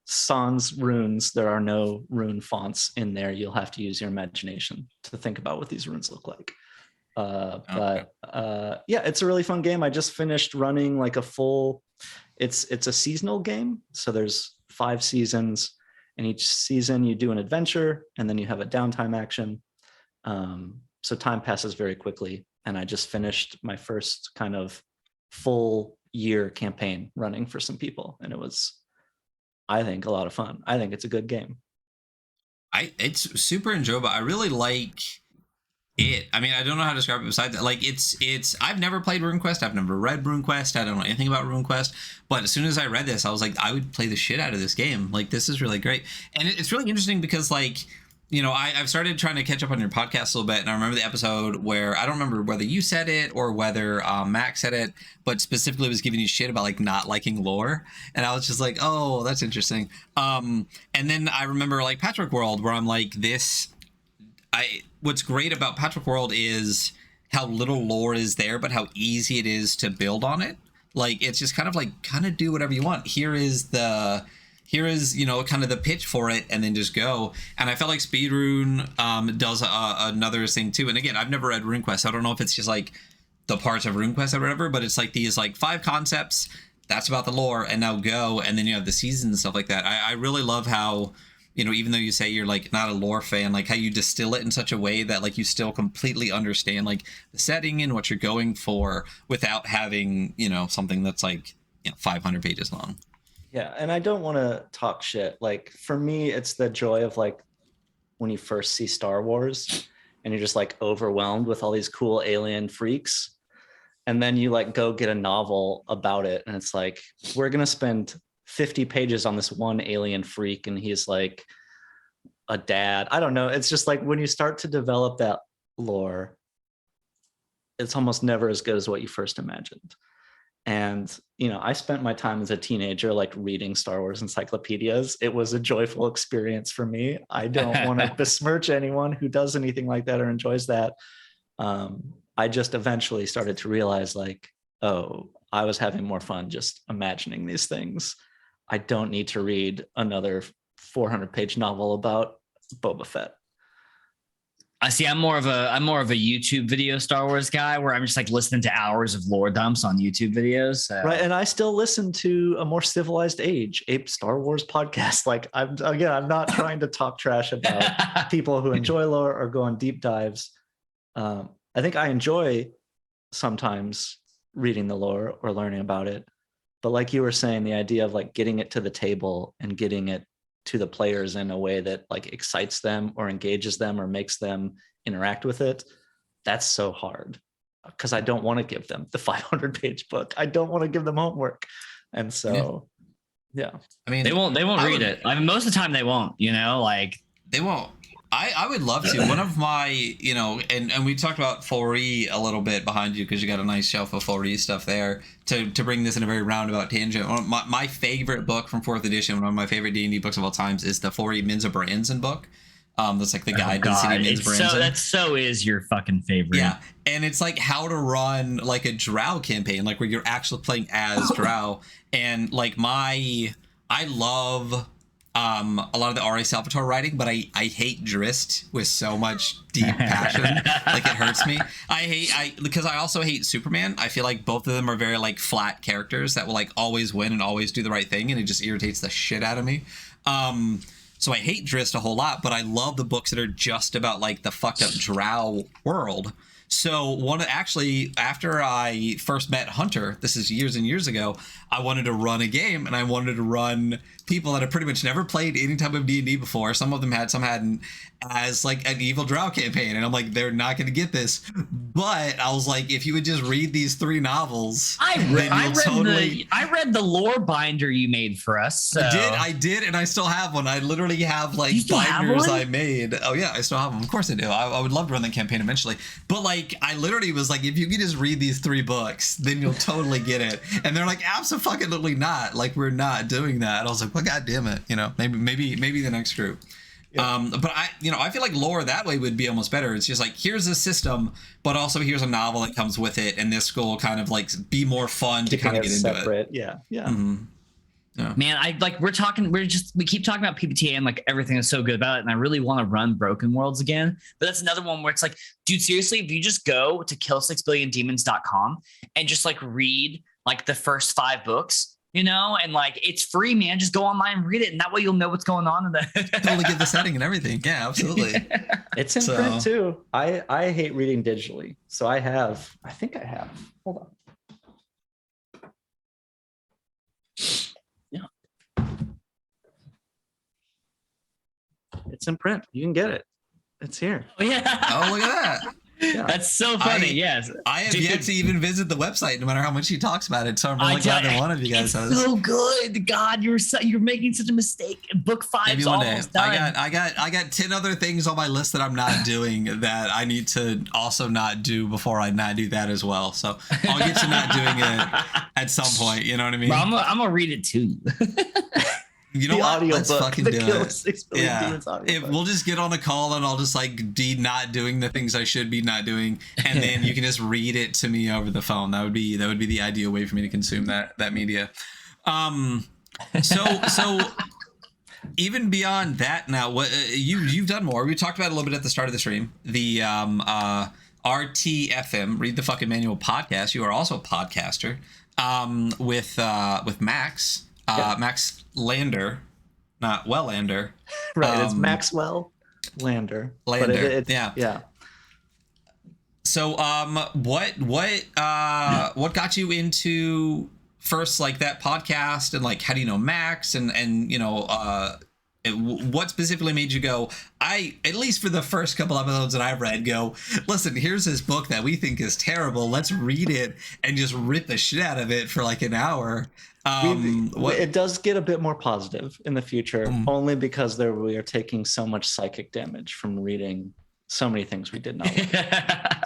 Sans runes. There are no rune fonts in there. You'll have to use your imagination to think about what these runes look like. But yeah, it's a really fun game. I just finished running like a full. It's a seasonal game, so there's 5 seasons, and each season you do an adventure, and then you have a downtime action. So time passes very quickly, and I just finished my first kind of full year campaign running for some people, and it was, I think, a lot of fun. I think it's a good game. It's super enjoyable. I really like it. I mean, I don't know how to describe it besides that. Like, it's I've never played RuneQuest. I've never read RuneQuest. I don't know anything about RuneQuest. But as soon as I read this, I was like, I would play the shit out of this game. Like, this is really great. And it's really interesting because, like, you know, I've started trying to catch up on your podcast a little bit, and I remember the episode where, I don't remember whether you said it or whether Max said it, but specifically was giving you shit about like not liking lore, and I was just like, oh, that's interesting. And then I remember like Patchwork World, where I'm like, what's great about Patchwork World is how little lore is there, but how easy it is to build on it. Like, it's just kind of do whatever you want. Here is, you know, kind of the pitch for it, and then just go. And I felt like Speedrune does another thing too. And again, I've never read RuneQuest, so I don't know if it's just like the parts of RuneQuest or whatever, but it's like these like 5 concepts, that's about the lore, and now go, and then you have the seasons and stuff like that. I really love how, you know, even though you say you're like not a lore fan, like how you distill it in such a way that like you still completely understand like the setting and what you're going for without having, you know, something that's like, you know, 500 pages long. Yeah, and I don't want to talk shit. Like, for me, it's the joy of like when you first see Star Wars and you're just like overwhelmed with all these cool alien freaks. And then you like go get a novel about it, and it's like, we're going to spend 50 pages on this one alien freak, and he's like a dad. I don't know. It's just like when you start to develop that lore, it's almost never as good as what you first imagined. And, you know, I spent my time as a teenager, like reading Star Wars encyclopedias. It was a joyful experience for me. I don't want to besmirch anyone who does anything like that or enjoys that. I just eventually started to realize like, oh, I was having more fun just imagining these things. I don't need to read another 400-page novel about Boba Fett. I see. I'm more of a YouTube video Star Wars guy, where I'm just like listening to hours of lore dumps on YouTube videos. So. Right, and I still listen to A More Civilized Age, a Star Wars podcast. Like, I'm not trying to talk trash about people who enjoy lore or go on deep dives. I think I enjoy sometimes reading the lore or learning about it, but like you were saying, the idea of like getting it to the table and getting it to the players in a way that like excites them or engages them or makes them interact with it, that's so hard, because I don't want to give them the 500-page book. I don't want to give them homework. And so, yeah. I mean, they won't read it. I mean, most of the time they won't, you know, like they won't. I would love to. One of my, you know, and we talked about 4E a little bit behind you, because you got a nice shelf of 4E stuff there, to bring this in a very roundabout tangent. My favorite book from 4th edition, one of my favorite D&D books of all times, is the 4E Minza Branson book. That's like the guide to the city of Minza Branson. So that so is your fucking favorite. Yeah, and it's like how to run like a drow campaign, like where you're actually playing as drow. And like I love a lot of the R.A. Salvatore writing, but I hate Drizzt with so much deep passion. Like, it hurts me. Because I also hate Superman. I feel like both of them are very like flat characters that will like always win and always do the right thing, and it just irritates the shit out of me. So I hate Drizzt a whole lot, but I love the books that are just about like the fucked up drow world. So after I first met Hunter, this is years and years ago, I wanted to run a game, and I wanted to run people that have pretty much never played any type of D&D before. Some of them had, some hadn't, as like an evil drow campaign. And I'm like, they're not going to get this. But I was like, if you would just read these 3 novels, I read the lore binder you made for us. So. I did, and I still have one. I literally have like binders I made. Oh yeah, I still have them. Of course I do. I would love to run the campaign eventually. But like, I literally was like, if you could just read these 3 books, then you'll totally get it. And they're like, absolutely not. Like, we're not doing that. And I was like, well, God damn it. You know, maybe the next group. Yeah. But I feel like lore that way would be almost better. It's just like, here's a system, but also here's a novel that comes with it, and this will kind of like be more fun to kind of get separate. into it. Yeah. Mm-hmm. Yeah. Man, we keep talking about PBTA and like everything is so good about it, and I really want to run Broken Worlds again. But that's another one where it's like, dude, seriously, if you just go to kill6billiondemons.com and just like read like the first 5 books, you know, and like it's free, man. Just go online and read it, and that way you'll know what's going on in the totally get the setting and everything. Yeah, absolutely. It's in print too. I hate reading digitally, so I think I have. Hold on. It's in print. You can get it. It's here. Oh yeah. Oh, look at that. Yeah. That's so funny. Yes. I have yet to even visit the website, no matter how much he talks about it. So I'm really glad that one of you guys has. So good. God, you're making such a mistake. Book 5 is almost done. I got 10 other things on my list that I'm not doing that I need to also not do before I not do that as well. So I'll get to not doing it at some point. You know what I mean? But I'm gonna read it to you. You know what? Let's fucking do it. Yeah. If we'll just get on a call and I'll just like be not doing the things I should be not doing, and then you can just read it to me over the phone. That would be the ideal way for me to consume that media. So even beyond that, now what you've done more. We talked about it a little bit at the start of the stream. The RTFM, Read the Fucking Manual podcast. You are also a podcaster with Max. Max Lander, not Wellander. Right, it's Maxwell Lander. Lander, yeah. So, what got you into first like that podcast, and like how do you know Max, and you know what specifically made you go? At least for the first couple episodes that I've read, go listen. Here's this book that we think is terrible. Let's read it and just rip the shit out of it for like an hour. It does get a bit more positive in the future, only because we are taking so much psychic damage from reading so many things we did not like.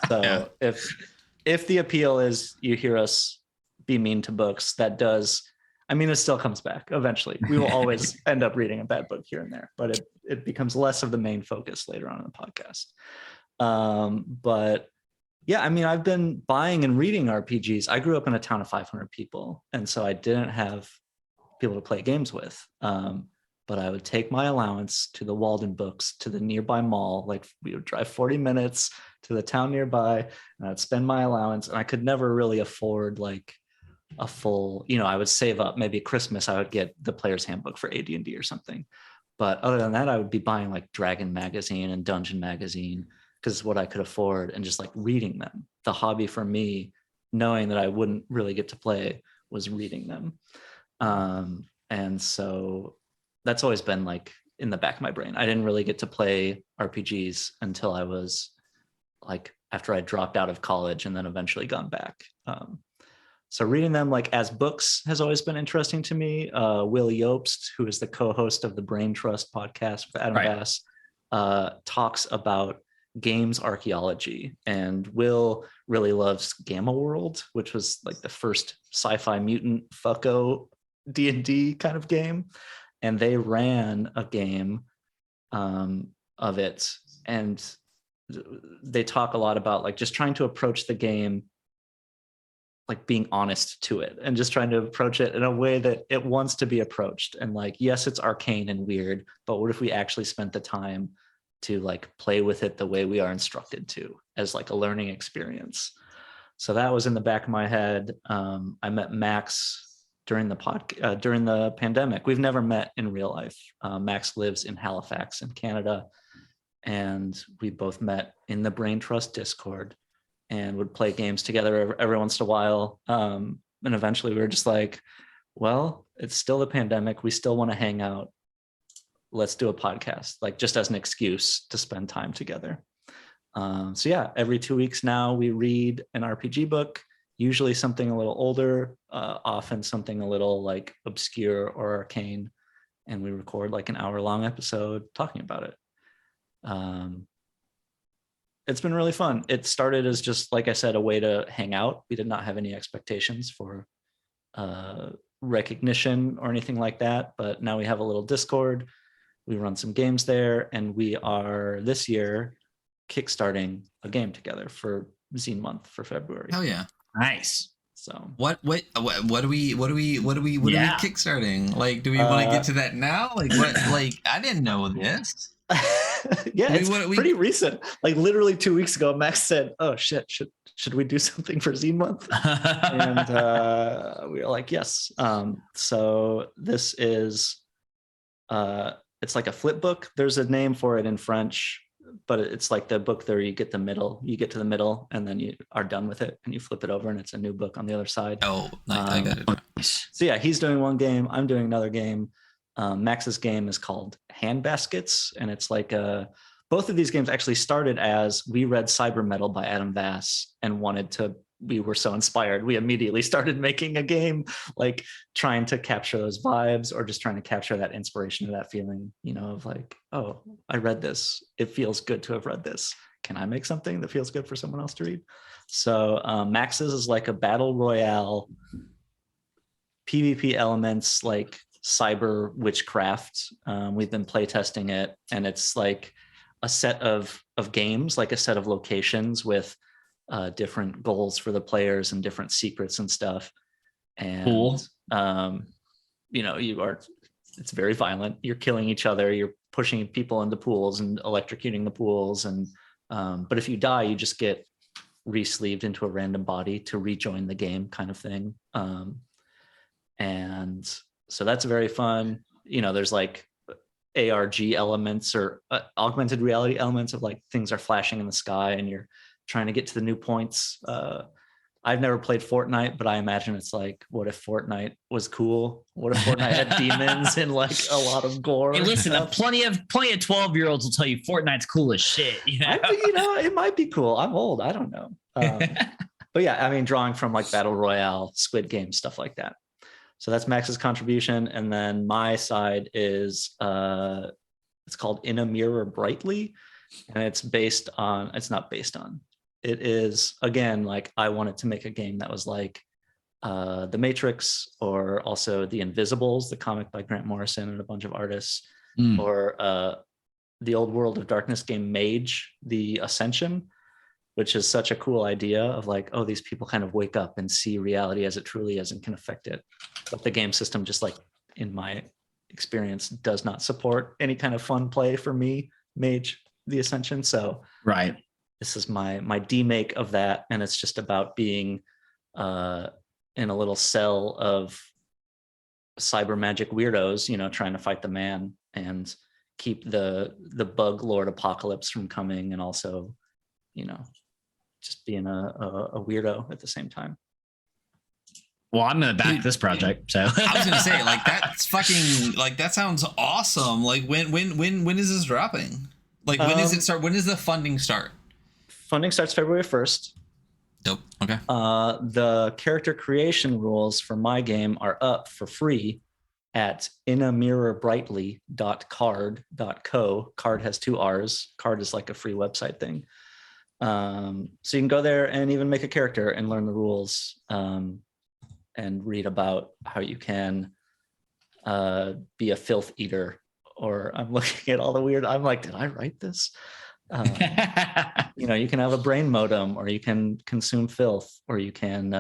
So if the appeal is you hear us be mean to books, it still comes back eventually. We will always end up reading a bad book here and there, but it becomes less of the main focus later on in the podcast. But yeah, I've been buying and reading RPGs. I grew up in a town of 500 people, and so I didn't have people to play games with. But I would take my allowance to the Walden Books, to the nearby mall. Like, we would drive 40 minutes to the town nearby, and I'd spend my allowance. And I could never really afford like a full, I would save up. Maybe Christmas, I would get the Player's Handbook for AD&D or something. But other than that, I would be buying like Dragon Magazine and Dungeon Magazine, because it's what I could afford, and just like reading them. The hobby for me, knowing that I wouldn't really get to play, was reading them. And so that's always been like in the back of my brain. I didn't really get to play RPGs until I was like after I dropped out of college and then eventually gone back. So reading them like as books has always been interesting to me. Will Yobst, who is the co-host of the Brain Trust podcast with Adam Bass, talks about games archaeology, and Will really loves Gamma World, which was like the first sci-fi mutant fucko D&D kind of game, and they ran a game of it, and they talk a lot about like just trying to approach the game like being honest to it, and just trying to approach it in a way that it wants to be approached. And like, yes, it's arcane and weird, but what if we actually spent the time to like play with it the way we are instructed to, as like a learning experience? So that was in the back of my head. I met Max during the pandemic. We've never met in real life. Max lives in Halifax in Canada, and we both met in the Brain Trust Discord and would play games together every once in a while. And eventually we were just like, well, it's still the pandemic. We still want to hang out. Let's do a podcast, like just as an excuse to spend time together. So yeah, every 2 weeks now we read an RPG book, usually something a little older, often something a little like obscure or arcane, and we record like an hour-long episode talking about it. it's been really fun. It started as just, like I said, a way to hang out. We did not have any expectations for recognition or anything like that, but now we have a little Discord. We run some games there, and we are this year kickstarting a game together for Zine Month for February. Hell yeah. Nice. So what are we kickstarting? Like, do we want to get to that now? Like, what? Like, I didn't know this. yeah, it's pretty recent. Like literally 2 weeks ago, Max said, "Oh shit, should we do something for Zine Month?" And we were like, "Yes." So this is, it's like a flip book. There's a name for it in French, but it's like the book there. You get to the middle, and then you are done with it, and you flip it over, and it's a new book on the other side. Oh, I got it. So yeah, he's doing one game. I'm doing another game. Max's game is called Hand Baskets, and it's like both of these games actually started as we read Cyber Metal by Adam Vass and we were so inspired, we immediately started making a game, like trying to capture those vibes or just trying to capture that inspiration or that feeling, of like, oh, I read this. It feels good to have read this. Can I make something that feels good for someone else to read? So Max's is like a battle royale, PvP elements, like cyber witchcraft. We've been playtesting it, and it's like a set of games, like a set of locations with different goals for the players and different secrets and stuff. And cool. It's very violent. You're killing each other. You're pushing people into pools and electrocuting the pools. And but if you die, you just get re-sleeved into a random body to rejoin the game, kind of thing. And so that's very fun. There's like ARG elements or augmented reality elements of like things are flashing in the sky and you're trying to get to the new points. I've never played Fortnite, but I imagine it's like, what if Fortnite was cool? What if Fortnite had demons and like a lot of gore? Hey, listen, plenty of 12-year-olds will tell you Fortnite's cool as shit. It might be cool. I'm old. I don't know. But yeah, I mean, drawing from like Battle Royale, Squid Game, stuff like that. So that's Max's contribution. And then my side is, it's called In a Mirror Brightly. And it is, again, like I wanted to make a game that was like The Matrix, or also The Invisibles, the comic by Grant Morrison and a bunch of artists, or the old World of Darkness game Mage, The Ascension, which is such a cool idea of like, oh, these people kind of wake up and see reality as it truly is and can affect it. But the game system, just like in my experience, does not support any kind of fun play for me, Mage, The Ascension. So right, this is my demake of that, and it's just about being in a little cell of cyber magic weirdos, trying to fight the man and keep the bug lord apocalypse from coming, and also, just being a weirdo at the same time. Well, I'm gonna back this project. So I was gonna say, like, that's fucking, like, that sounds awesome. Like, when is this dropping? Like, when does it start? When does the funding start? Funding starts February 1st. Dope. Okay. The character creation rules for my game are up for free at inamirrorbrightly.card.co. Card has 2 R's. Card is like a free website thing. So you can go there and even make a character and learn the rules, and read about how you can be a filth eater. Or I'm looking at all the weird, I'm like, did I write this? You can have a brain modem, or you can consume filth, or you can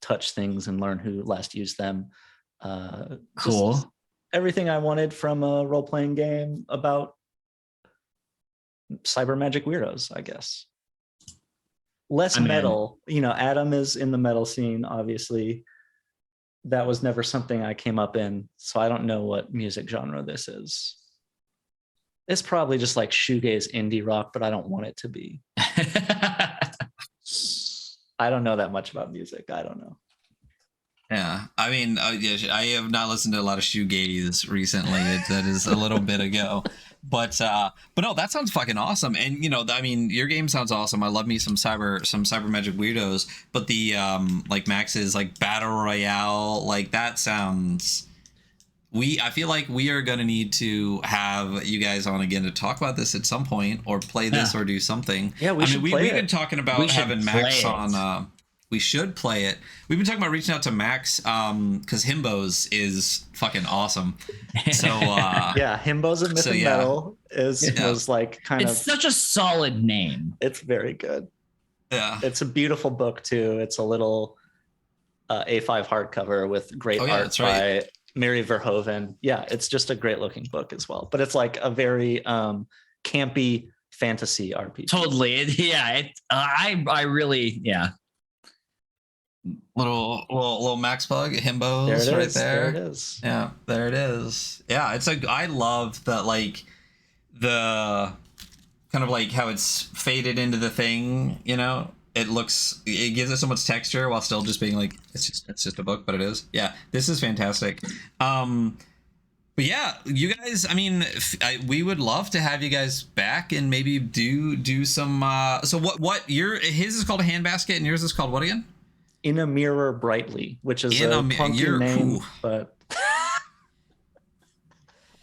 touch things and learn who last used them. Cool. Everything I wanted from a role-playing game about cyber magic weirdos, I guess. Less metal. Adam is in the metal scene, obviously. That was never something I came up in, so I don't know what music genre this is. It's probably just like shoegaze indie rock, but I don't want it to be. I don't know that much about music. I don't know. Yeah, I mean, yeah, I have not listened to a lot of shoegaze recently. That is a little bit ago, but no, that sounds fucking awesome. And I mean, your game sounds awesome. I love me some cyber magic weirdos. But the like Max's like battle royale, like that sounds I feel like we are going to need to have you guys on again to talk about this at some point, or play this, or do something. Yeah, we should play we've it. been talking about having Max on. We should play it. We've been talking about reaching out to Max because Himbos is fucking awesome. So yeah, Himbos of Myth and Metal was like it's such a solid name. It's very good. Yeah, it's a beautiful book too. It's a little A5 hardcover with great art by Mary Verhoeven. Yeah, it's just a great looking book as well. But it's like a very campy fantasy RPG. Totally. Yeah. I really, yeah. Little Max plug, Himbos right there. There it is. Yeah, there it is. Yeah, it's like I love that, like the kind of like how it's faded into the thing. You know, it gives it so much texture while still just being like it's just a book, but it is. Yeah, this is fantastic. But yeah, you guys, I mean, we would love to have you guys back and maybe do some. So what his is called a handbasket and yours is called what again? In a Mirror Brightly, which is a funky name, but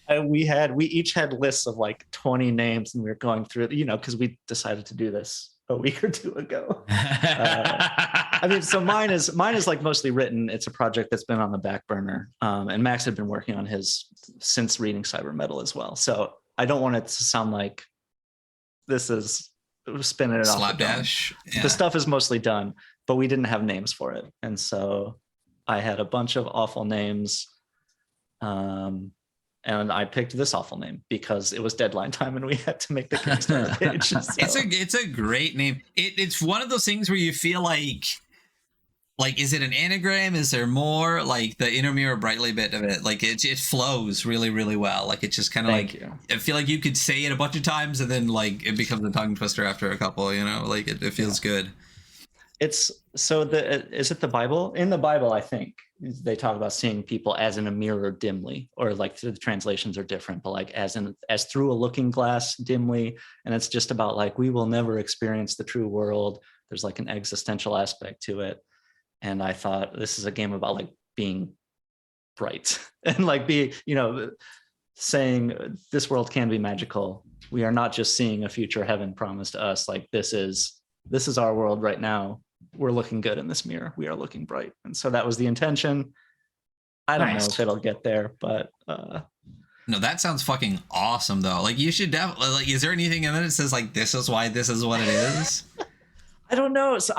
we each had lists of like 20 names, and we were going through, because we decided to do this a week or two ago. I mean, so mine is like mostly written. It's a project that's been on the back burner, and Max had been working on his since reading Cyber Metal as well. So I don't want it to sound like this is spinning it off. Slapdash. Yeah. The stuff is mostly done, but we didn't have names for it. And so I had a bunch of awful names. And I picked this awful name because it was deadline time and we had to make the Kickstarter page. So. It's a great name. It's one of those things where you feel like is it an anagram? Is there more? Like the Inner Mirror Brightly bit of it, like it flows really, really well. Like it's just kind of I feel like you could say it a bunch of times and then like it becomes a tongue twister after a couple, like it feels good. It's is it the Bible? In the Bible, I think they talk about seeing people as in a mirror dimly, or like the translations are different, but like as through a looking glass dimly. And it's just about like, we will never experience the true world. There's like an existential aspect to it. And I thought this is a game about like being bright and like saying this world can be magical. We are not just seeing a future heaven promised to us. Like this is our world right now. We're looking good in this mirror. We are looking bright. And so that was the intention. I don't know if it'll get there, but no, that sounds fucking awesome though. Like you should definitely like, is there anything in it that says like, this is why this is what it is? I don't know. So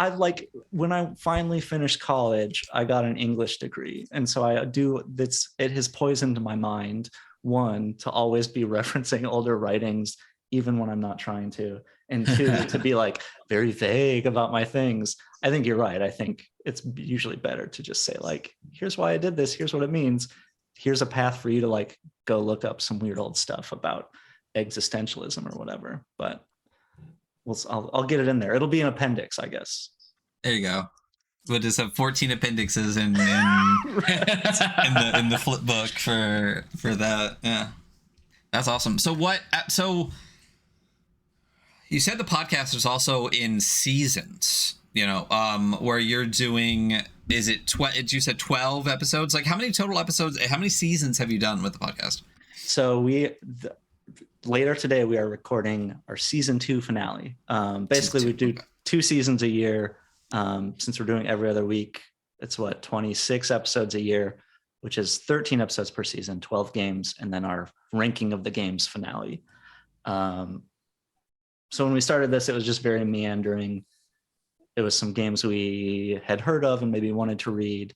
when I finally finished college, I got an English degree. And so it has poisoned my mind, one, to always be referencing older writings, even when I'm not trying to, and two, to be like very vague about my things. I think you're right. I think it's usually better to just say like, here's why I did this. Here's what it means. Here's a path for you to like, go look up some weird old stuff about existentialism or whatever. But I'll get it in there. It'll be an appendix, I guess. There you go. We'll just have 14 appendixes in the flip book for that. Yeah, that's awesome. So you said the podcast is also in seasons. Where you're doing. Is it you said 12 episodes? Like how many total episodes? How many seasons have you done with the podcast? So later today, we are recording our season 2 finale. Basically, we do 2 seasons a year. Since we're doing every other week, it's 26 episodes a year, which is 13 episodes per season, 12 games, and then our ranking of the games finale. So when we started this, it was just very meandering. It was some games we had heard of and maybe wanted to read.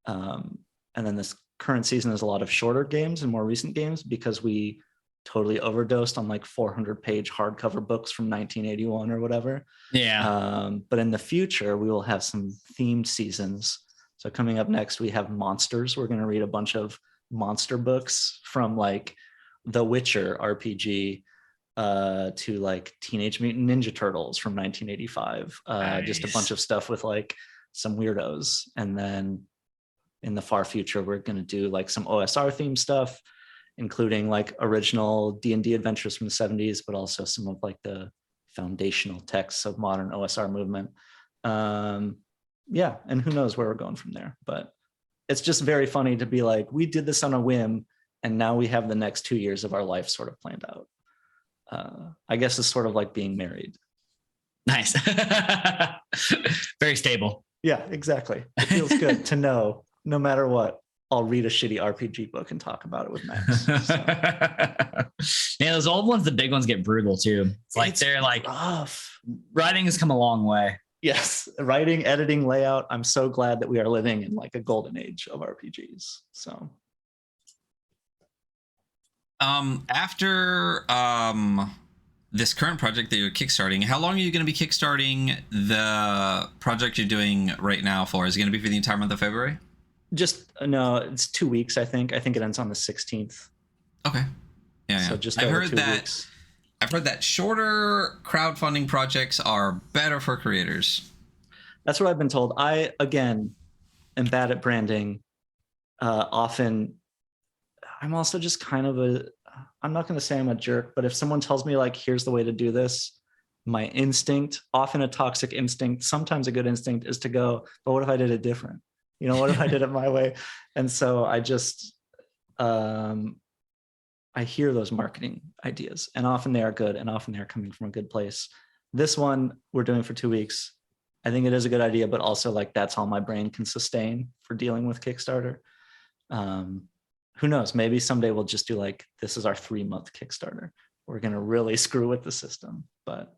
And then this current season is a lot of shorter games and more recent games because we totally overdosed on like 400-page hardcover books from 1981 or whatever. Yeah. But in the future, we will have some themed seasons. So coming up next, we have monsters. We're going to read a bunch of monster books from like The Witcher RPG to like Teenage Mutant Ninja Turtles from 1985. Nice. Just a bunch of stuff with like some weirdos. And then in the far future, we're going to do like some OSR themed stuff, including like original D&D adventures from the 70s, but also some of like the foundational texts of modern OSR movement. And who knows where we're going from there. But it's just very funny to be like, we did this on a whim and now we have the next 2 years of our life sort of planned out. I guess it's sort of like being married. Nice. Very stable. Yeah, exactly. It feels good to know no matter what, I'll read a shitty RPG book and talk about it with Max. So. Yeah, those old ones, the big ones get brutal too. They're like rough. Writing has come a long way. Yes, writing, editing, layout. I'm so glad that we are living in like a golden age of RPGs. So after this current project that you're kickstarting, how long are you going to be kickstarting the project you're doing right now for? Is it going to be for the entire month of February? Just no, it's 2 weeks. I think it ends on the 16th. Okay. Yeah. So just I've over heard 2 that. weeks. I've heard that shorter crowdfunding projects are better for creators. That's what I've been told. I again am bad at branding. Often, I'm also just kind of I'm not going to say I'm a jerk, but if someone tells me like, here's the way to do this, my instinct, often a toxic instinct, sometimes a good instinct, is to go, but what if I did it different? You know, what if I did it my way? And so I just, I hear those marketing ideas, and often they are good, and often they're coming from a good place. This one we're doing for 2 weeks. I think it is a good idea, but also like that's all my brain can sustain for dealing with Kickstarter. Who knows? Maybe someday we'll just do like, this is our 3-month Kickstarter. We're going to really screw with the system. But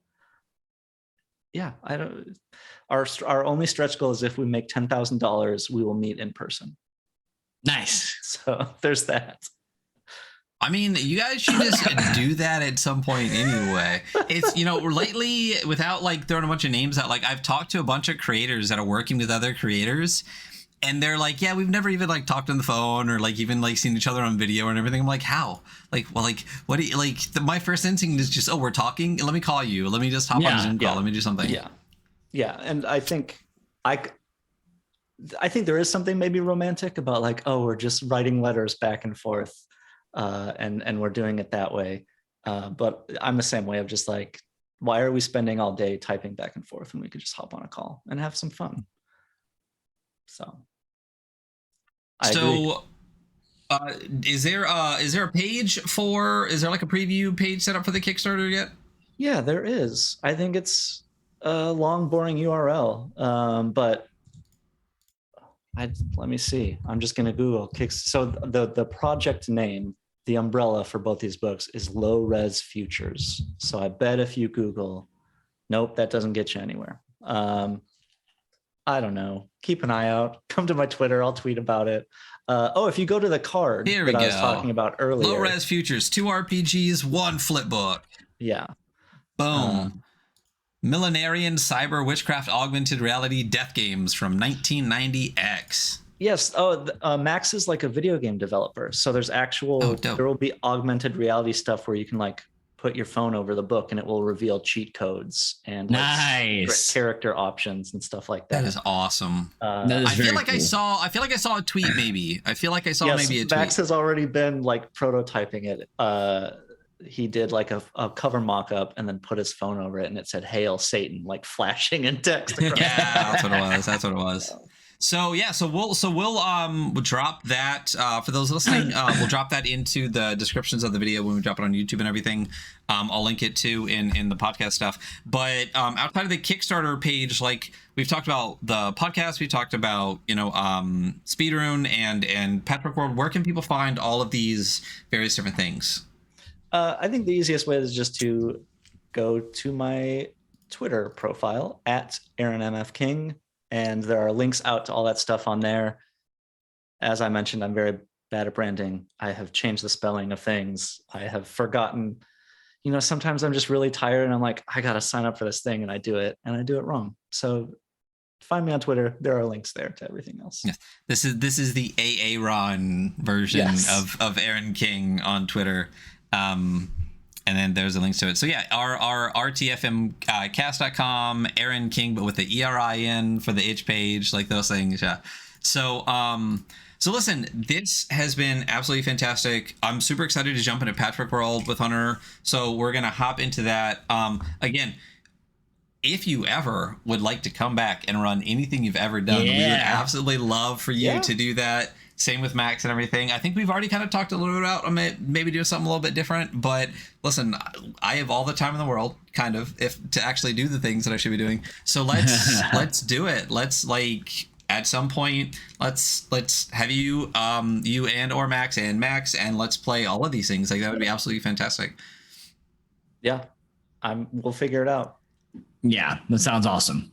yeah, I don't. Our only stretch goal is if we make $10,000, we will meet in person. Nice. So there's that. I mean, you guys should just do that at some point anyway. It's, you know, lately, without like throwing a bunch of names out, like I've talked to a bunch of creators that are working with other creators, and they're like, yeah, we've never even like talked on the phone or like even like seen each other on video and everything. I'm like, how? Like, well, like, what do you like? My first instinct is just, oh, we're talking. Let me call you. Let me just hop on a Zoom call. Let me do something. Yeah. Yeah. And I think there is something maybe romantic about like, oh, we're just writing letters back and forth. And we're doing it that way. But I'm the same way of just like, why are we spending all day typing back and forth when we could just hop on a call and have some fun? So I agree. Is there a page is there like a preview page set up for the Kickstarter yet? Yeah, there is. I think it's a long, boring URL. But let me see. I'm just gonna Google Kicks. So the project name, the umbrella for both these books, is Low Res Futures. So I bet if you Google, nope, that doesn't get you anywhere. I don't know. Keep an eye out. Come to my Twitter. I'll tweet about it. If you go to the card Here we that go. I was talking about earlier. Low Res Futures, 2 RPGs, 1 flip book. Yeah. Boom. Millenarian Cyber Witchcraft Augmented Reality Death Games from 1990X. Yes. Max is like a video game developer. So there's there will be augmented reality stuff where you can like put your phone over the book and it will reveal cheat codes and nice character options and stuff like that. That is awesome. I feel like I saw a tweet maybe. I feel like I saw maybe a tweet. Max has already been like prototyping it. He did like a cover mock-up and then put his phone over it and it said "Hail Satan" like flashing in text. Yeah, that's what it was. So yeah, we'll drop that for those listening. We'll drop that into the descriptions of the video when we drop it on YouTube and everything. I'll link it too in the podcast stuff. But outside of the Kickstarter page, like we've talked about the podcast, we talked about Speedrune and Patchwork World. Where can people find all of these various different things? I think the easiest way is just to go to my Twitter profile at AaronMFKing. And there are links out to all that stuff on there. As I mentioned, I'm very bad at branding. I have changed the spelling of things. I have forgotten, sometimes I'm just really tired and I'm like, I got to sign up for this thing and I do it wrong. So find me on Twitter. There are links there to everything else. Yes. This is the Aaron version of Aaron King on Twitter. And then there's the links to it. So yeah, our rtfmcast.com, Aaron King, but with the ERIN for the itch page, like those things. Yeah. So listen, this has been absolutely fantastic. I'm super excited to jump into Patchwork World with Hunter. So we're going to hop into that. Again, if you ever would like to come back and run anything you've ever done, we would absolutely love for you to do that. Same with Max and everything. I think we've already kind of talked a little bit about maybe doing something a little bit different. But listen, I have all the time in the world, kind of, if to actually do the things that I should be doing. So let's do it. Let's like at some point let's have you you and or Max and let's play all of these things. Like that would be absolutely fantastic. Yeah, we'll figure it out. Yeah, that sounds awesome.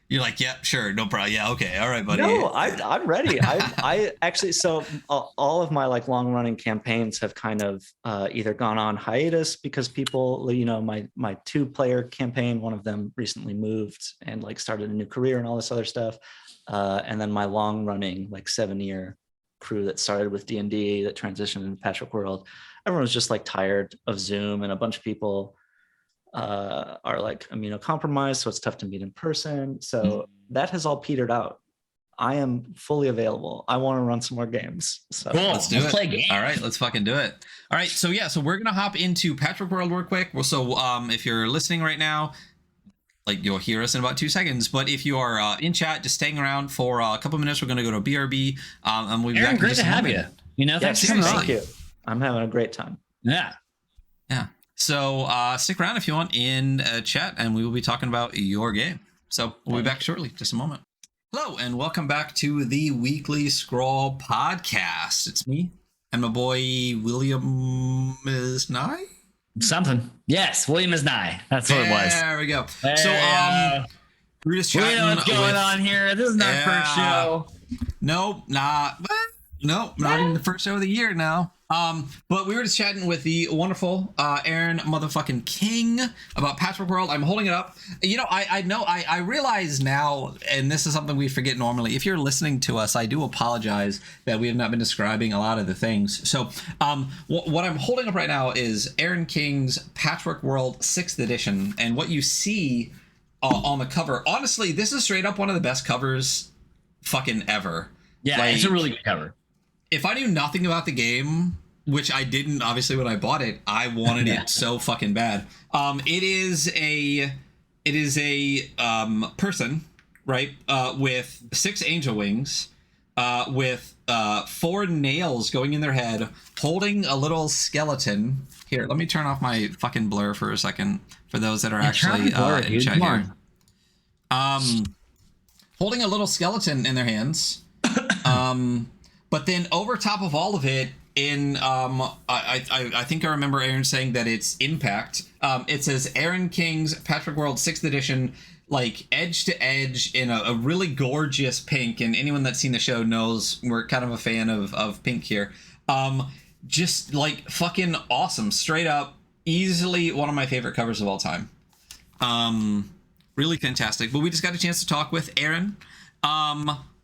You're like, yeah, sure, no problem. Yeah, okay, all right, buddy. No, I'm ready. I actually, so all of my like long running campaigns have kind of either gone on hiatus because people, you know, my 2-player campaign, one of them recently moved and like started a new career and all this other stuff. And then my long running like 7-year crew that started with D&D that transitioned into Patchwork World, everyone was just like tired of Zoom, and a bunch of people are like immunocompromised, so it's tough to meet in person. So that has all petered out. I am fully available. I want to run some more games. So cool. Let's do it. Play games. All right, let's fucking do it. All right, so yeah, so we're gonna hop into Patchwork World real quick. So if you're listening right now, like you'll hear us in about 2 seconds. But if you are in chat, just staying around for a couple minutes, we're gonna go to BRB. And we'll be Aaron, back. great to have you. You know, thanks for coming on. Thank you. I'm having a great time. Yeah. Yeah. So stick around if you want in chat, and we will be talking about your game. So we'll be back shortly. Just a moment. Hello, and welcome back to the Weekly Scroll podcast. It's me and my boy William is nigh. Something. Yes, William is nigh. That's what it was. There we go. Hey, So we're just chatting. we know what's going on here. This is our first show. Nope, not even the first show of the year now. But we were just chatting with the wonderful Aaron motherfucking King about Patchwork World. I'm holding it up. You know, I realize now, and this is something we forget normally. If you're listening to us, I do apologize that we have not been describing a lot of the things. So what I'm holding up right now is Aaron King's Patchwork World 6th edition. And what you see on the cover, honestly, this is straight up one of the best covers fucking ever. Yeah, like, it's a really good cover. If I knew nothing about the game, which I didn't, obviously, when I bought it, I wanted it so fucking bad. It is a person, right, with 6 angel wings, with 4 nails going in their head, holding a little skeleton. Here, let me turn off my fucking blur for a second for those that are actually in chat here. Holding a little skeleton in their hands. But then over top of all of it, in I think I remember Aaron saying that it's Impact. It says Aaron King's Patchwork World 6th edition, like edge to edge in a really gorgeous pink. And anyone that's seen the show knows we're kind of a fan of pink here. Just like fucking awesome, straight up, easily one of my favorite covers of all time. Really fantastic. But we just got a chance to talk with Aaron.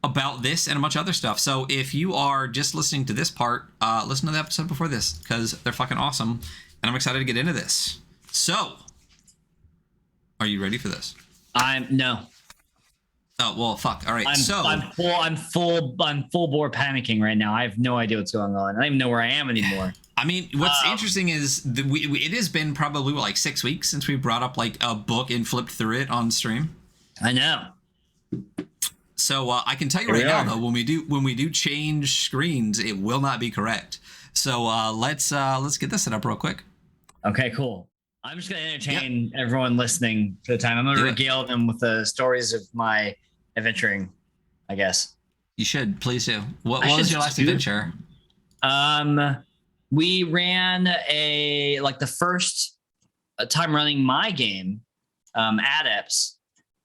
About this and a bunch of other stuff. So if you are just listening to this part, listen to the episode before this, because they're fucking awesome, and I'm excited to get into this. So, are you ready for this? No. Oh well, fuck. All right. I'm full bore panicking right now. I have no idea what's going on. I don't even know where I am anymore. I mean, what's interesting is it has been probably like 6 weeks since we brought up like a book and flipped through it on stream. I know. So I can tell you right now, though, when we do change screens, it will not be correct. So let's get this set up real quick. Okay, cool. I'm just gonna entertain everyone listening for the time. I'm gonna regale them with the stories of my adventuring, I guess. You should, please do. What was your last adventure? We ran the first time running my game, Adepts,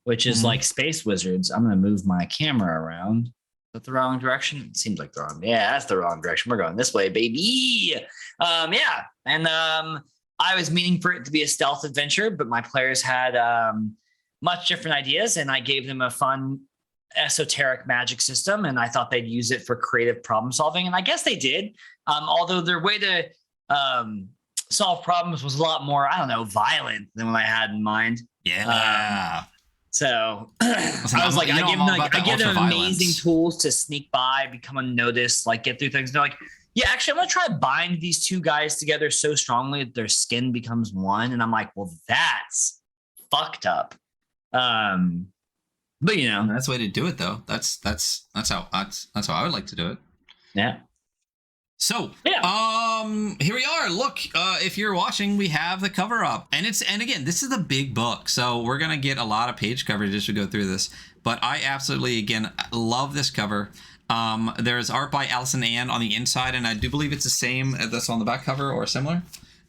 which is like Space Wizards. I'm going to move my camera around. Is that the wrong direction? It seems like the wrong. Yeah, that's the wrong direction. We're going this way, baby. Yeah. And I was meaning for it to be a stealth adventure, but my players had much different ideas, and I gave them a fun esoteric magic system, and I thought they'd use it for creative problem solving. And I guess they did. Although their way to solve problems was a lot more, I don't know, violent than what I had in mind. Yeah. So I was like, I give them amazing tools to sneak by, become unnoticed, like get through things. And they're like, yeah, actually, I'm going to try to bind these 2 guys together so strongly that their skin becomes one. And I'm like, well, that's fucked up. But you know, that's the way to do it, though. That's how I would like to do it. Yeah. So, Yeah. here we are. Look, if you're watching, we have the cover up, and again, this is a big book, so we're gonna get a lot of page coverage as we go through this. But I absolutely, again, love this cover. There's art by Allison Ann on the inside, and I do believe it's the same that's on the back cover or similar.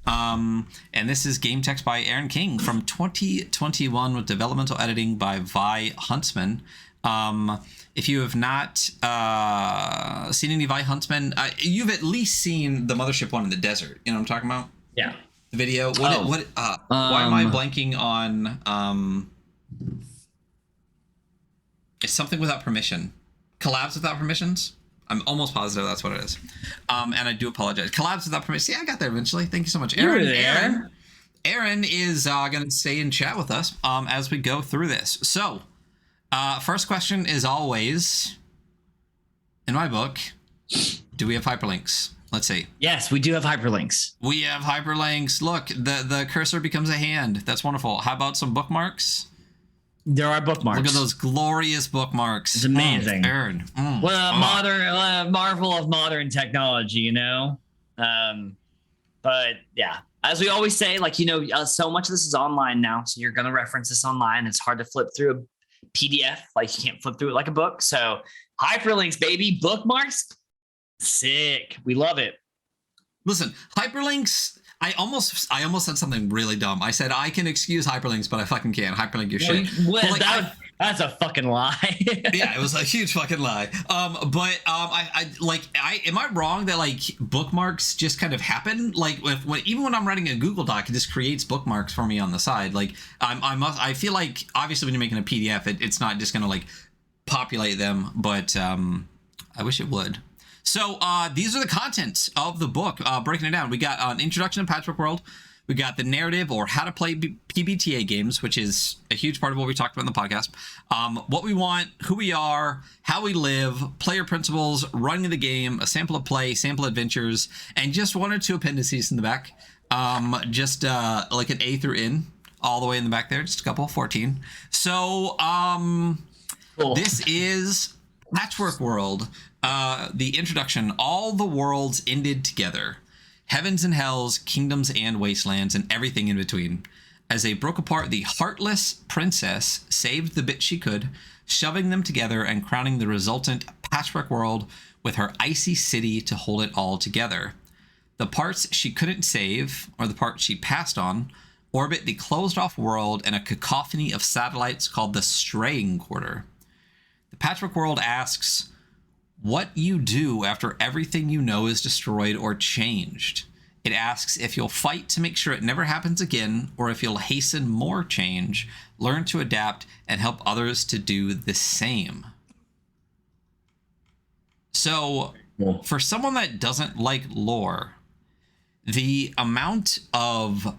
And this is game text by Aaron King from 2021 with developmental editing by Vi Huntsman. If you have not seen any Vi Huntsman, you've at least seen the Mothership one in the desert. You know what I'm talking about? Yeah. The video. Why am I blanking on? It's something without permission. Collabs without permissions. I'm almost positive that's what it is. And I do apologize. Collabs without permission. Yeah, I got there eventually. Thank you so much, Aaron. Aaron is going to stay and chat with us as we go through this. So, first question is always, in my book, do we have hyperlinks? Let's see. Yes, we do have hyperlinks. We have hyperlinks. Look, the cursor becomes a hand. That's wonderful. How about some bookmarks? There are bookmarks. Look at those glorious bookmarks. It's amazing. Aaron. Modern marvel of modern technology, you know. But yeah, as we always say, like, you know, so much of this is online now, so you're gonna reference this online. It's hard to flip through a PDF, like you can't flip through it like a book. So hyperlinks, baby, bookmarks, sick. We love it. Listen, hyperlinks. I almost said something really dumb. I said I can excuse hyperlinks, but I fucking can't hyperlink your shit. Well, like, that's a fucking lie. Yeah, it was a huge fucking lie. Am I wrong that like bookmarks just kind of happen? Like even when I'm writing a Google Doc, it just creates bookmarks for me on the side. Like I feel like obviously when you're making a PDF, it's not just gonna like populate them, but I wish it would. So these are the contents of the book, breaking it down. We got an introduction to Patchwork World. We got the narrative or how to play PBTA games, which is a huge part of what we talked about in the podcast. What we want, who we are, how we live, player principles, running the game, a sample of play, sample adventures, and just one or two appendices in the back. Like an A through N, all the way in the back there, just a couple, 14. So cool. This is Patchwork World. The introduction, all the worlds ended together. Heavens and hells, kingdoms and wastelands, and everything in between. As they broke apart, the heartless princess saved the bits she could, shoving them together and crowning the resultant patchwork world with her icy city to hold it all together. The parts she couldn't save, or the parts she passed on, orbit the closed-off world in a cacophony of satellites called the Straying Quarter. The patchwork world asks, what you do after everything you know is destroyed or changed. It asks if you'll fight to make sure it never happens again, or if you'll hasten more change, learn to adapt, and help others to do the same. So, for someone that doesn't like lore, the amount of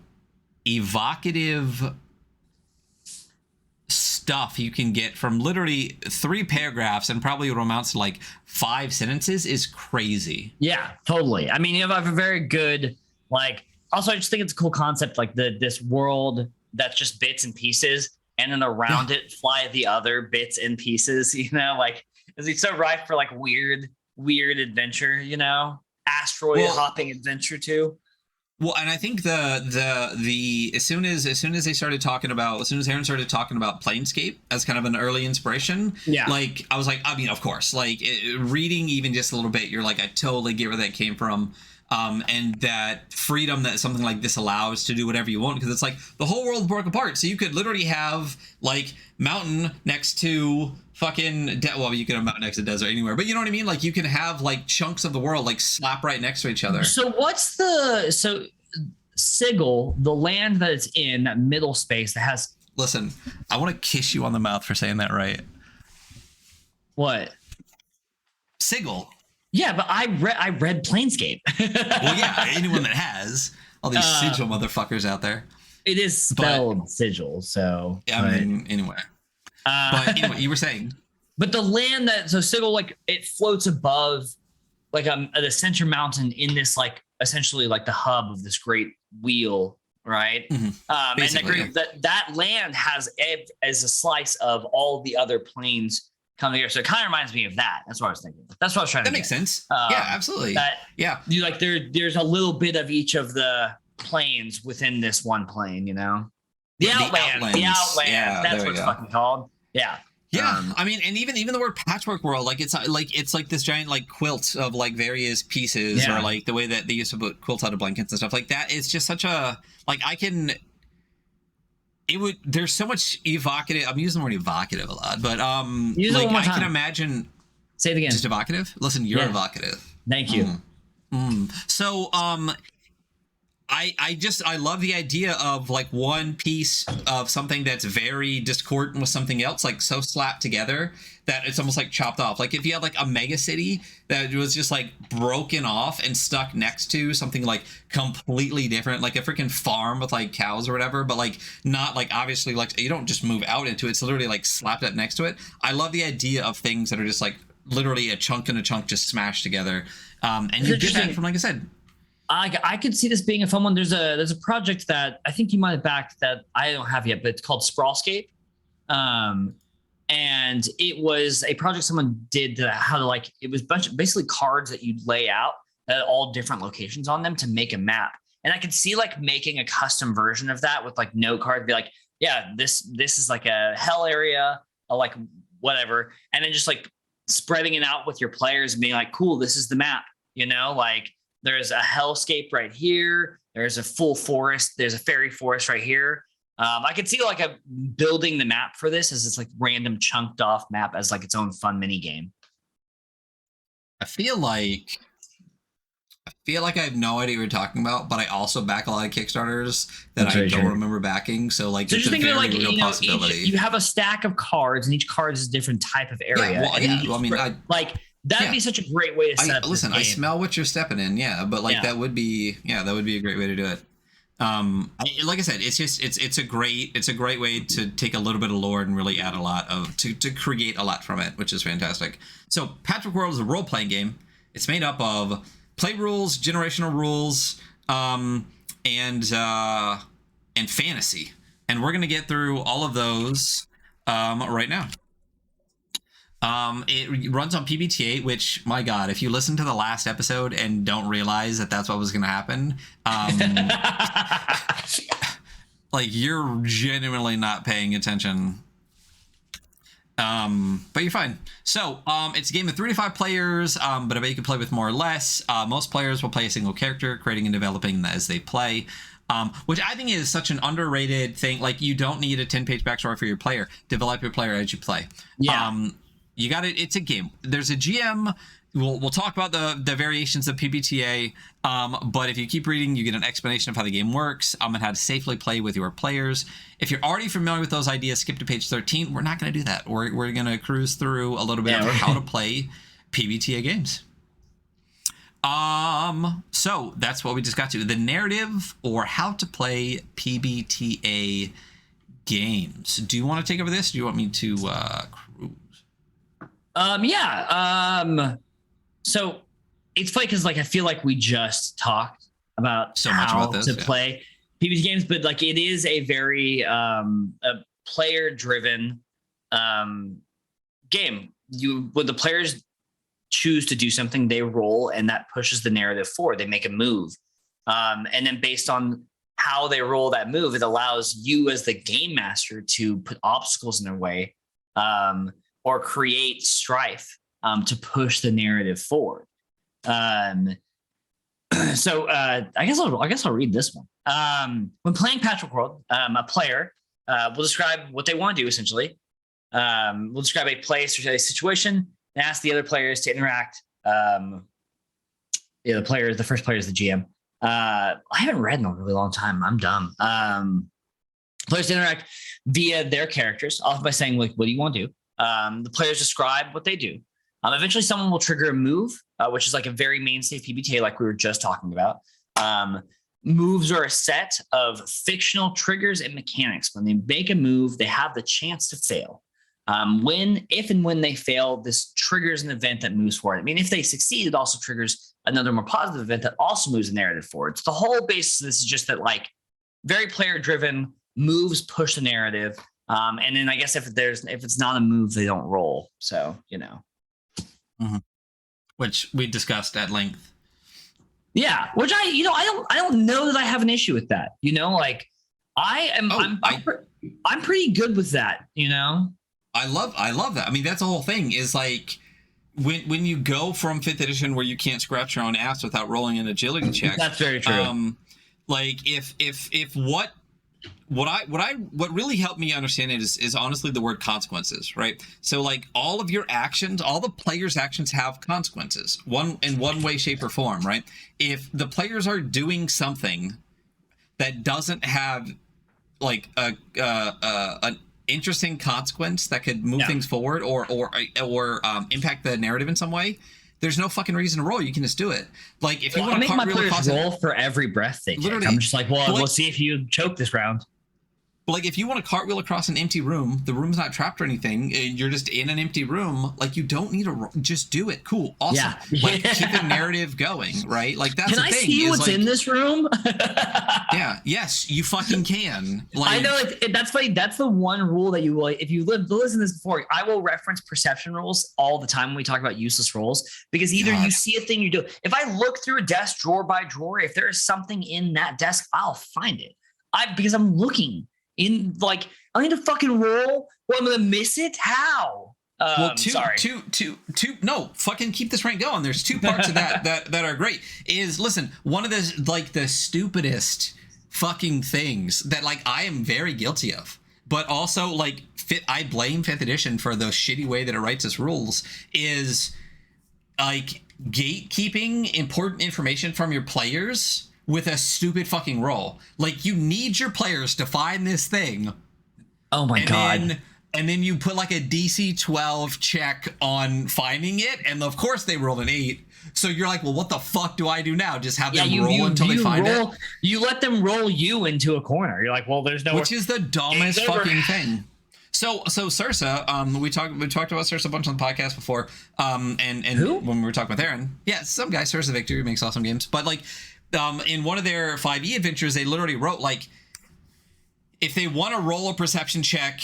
evocative stuff you can get from literally 3 paragraphs and probably what amounts to like 5 sentences is crazy. Yeah, totally. I mean, you have a very good, like, also I just think it's a cool concept, like this world that's just bits and pieces, and then around it fly the other bits and pieces, you know, like, is it so rife for like weird adventure, you know, asteroid hopping adventure too. Well, and I think the as soon as Aaron started talking about Planescape as kind of an early inspiration, like I was like, I mean, of course, like reading even just a little bit, you're like, I totally get where that came from. And that freedom that something like this allows to do whatever you want, because it's like the whole world broke apart. So you could literally have like mountain next to fucking well, you could have mountain next to desert anywhere, but you know what I mean? Like you can have like chunks of the world like slap right next to each other. So Sigil, the land that it's in, that middle space that has. Listen, I want to kiss you on the mouth for saying that right. What? Sigil. Yeah, but I read Planescape. Well, yeah, anyone that has all these sigil motherfuckers out there. It is spelled sigil, so. Yeah, I mean, anyway. But anyway, you were saying. But the land so Sigil, like, it floats above, like, the center mountain in this, like, essentially like the hub of this great wheel, right? Mm-hmm. And that land has as a slice of all the other planes come together. So it kind of reminds me of that. That's what I was thinking. That's what I was trying to That get. makes sense. Yeah, absolutely. That Yeah. you like there's a little bit of each of the planes within this one plane, you know? The Outland. Yeah, That's there what we it's go. fucking called. Yeah. Yeah, I mean, and even the word patchwork world, like it's like this giant like quilt of like various pieces, or like the way that they used to put quilts out of blankets and stuff like that. It's just such a like there's so much evocative. I'm using the word evocative a lot, but Use it like one more I can time. imagine. Say it again. Just evocative. Listen, you're evocative. Thank you. So I love the idea of like one piece of something that's very discordant with something else, like so slapped together that it's almost like chopped off. Like if you had like a mega city that was just like broken off and stuck next to something like completely different, like a freaking farm with like cows or whatever, but like not like obviously like you don't just move out into it. It's literally like slapped up next to it. I love the idea of things that are just like literally a chunk and a chunk just smashed together. And you get that from, like I said, I could see this being a fun one. There's a project that I think you might have backed that I don't have yet, but it's called Sprawlscape. And it was a project someone did how to like, it was basically cards that you'd lay out at all different locations on them to make a map. And I could see like making a custom version of that with like note cards, be like, yeah, this is like a hell area, like whatever. And then just like spreading it out with your players and being like, cool, this is the map, you know, like, there's a hellscape right here. There's a full forest. There's a fairy forest right here. I could see like building the map for this as this like random chunked off map as like its own fun mini game. I feel like I have no idea what you're talking about, but I also back a lot of Kickstarters that I don't remember backing. So like, so it's just a think very of like, real possibility. you have a stack of cards, and each card is a different type of area. Yeah, well, yeah. Well, I mean, that'd be such a great way to set up. Listen, I smell what you're stepping in. Yeah, but like that would be a great way to do it. Like I said, it's a great way to take a little bit of lore and really add a lot of to create a lot from it, which is fantastic. So Patchwork World is a role playing game. It's made up of play rules, generational rules, and fantasy, and we're gonna get through all of those right now. It runs on PBTA, which, my God, if you listen to the last episode and don't realize that that's what was going to happen, like you're genuinely not paying attention. But you're fine. So, it's a game of 3 to 5 players, but I bet you can play with more or less. Most players will play a single character, creating and developing as they play. Which I think is such an underrated thing. Like, you don't need a 10-page backstory for your player. Develop your player as you play. Yeah. You got it. It's a game. There's a GM. We'll talk about the variations of PBTA. But if you keep reading, you get an explanation of how the game works, and how to safely play with your players. If you're already familiar with those ideas, skip to page 13. We're not going to do that. We're going to cruise through a little bit of how to play PBTA games. So that's what we just got to. The narrative, or how to play PBTA games. Do you want to take over this? Do you want me to cruise? So it's funny because like I feel like we just talked about so much about this, to play PBTA games, but like it is a very a player driven game. When the players choose to do something, they roll, and that pushes the narrative forward. They make a move, and then based on how they roll that move, it allows you as the game master to put obstacles in their way, or create strife to push the narrative forward. So I guess I'll read this one. When playing Patchwork World, a player will describe what they want to do. Essentially, we'll describe a place or a situation and ask the other players to interact. The first player is the GM. I haven't read in a really long time. I'm dumb. Players interact via their characters, often by saying, like, what do you want to do? The players describe what they do. Eventually, someone will trigger a move, which is like a very mainstay PBTA, like we were just talking about. Moves are a set of fictional triggers and mechanics. When they make a move, they have the chance to fail. If and when they fail, this triggers an event that moves forward. I mean, if they succeed, it also triggers another more positive event that also moves the narrative forward. So the whole basis of this is just that, like, very player-driven moves push the narrative. And then I guess if it's not a move, they don't roll. So, Which we discussed at length. Yeah, which I don't know that I have an issue with that. Like I'm pretty good with that. I love that. I mean, that's the whole thing. Is like when you go from 5th edition where you can't scratch your own ass without rolling an agility check. That's very true. Like if what really helped me understand it is honestly the word consequences, right? So like all of your actions, all the players' actions have consequences, in one way, shape, or form, right? If the players are doing something that doesn't have like an interesting consequence that could move things forward or impact the narrative in some way, there's no fucking reason to roll. You can just do it. Like if you want to make my players roll for every breath they take. I'm just like, well, we'll see if you choke this round. Like if you want to cartwheel across an empty room, the room's not trapped or anything. You're just in an empty room. Like you don't need to just do it. Cool, awesome. Yeah. Like keep the narrative going, right? Like that's the thing. Can I see what's in this room? Yeah. Yes, you fucking can. Like I know that's funny. That's the one rule that you will. If you listen to this before, I will reference perception rules all the time when we talk about useless rolls because either you see a thing you do. If I look through a desk drawer by drawer, if there is something in that desk, I'll find it. Because I'm looking. I need to fucking roll. Well, I'm gonna miss it. How? No, fucking keep this rank going. There's 2 parts of that are great. Listen, one of the stupidest fucking things that like I am very guilty of, but also like I blame 5th edition for the shitty way that it writes its rules is like gatekeeping important information from your players with a stupid fucking roll. Like you need your players to find this thing. Oh my God. And then you put like a DC 12 check on finding it. And of course they rolled an 8. So you're like, well, what the fuck do I do now? Just have them roll until they find it? You let them roll you into a corner. You're like, well, there's no... Which is the dumbest fucking thing. So Sursa, we talked about Sursa a bunch on the podcast before. And who? When we were talking with Aaron. Yeah, some guy, Sursa Victory, makes awesome games. But like... in one of their 5e adventures, they literally wrote like, if they want to roll a perception check,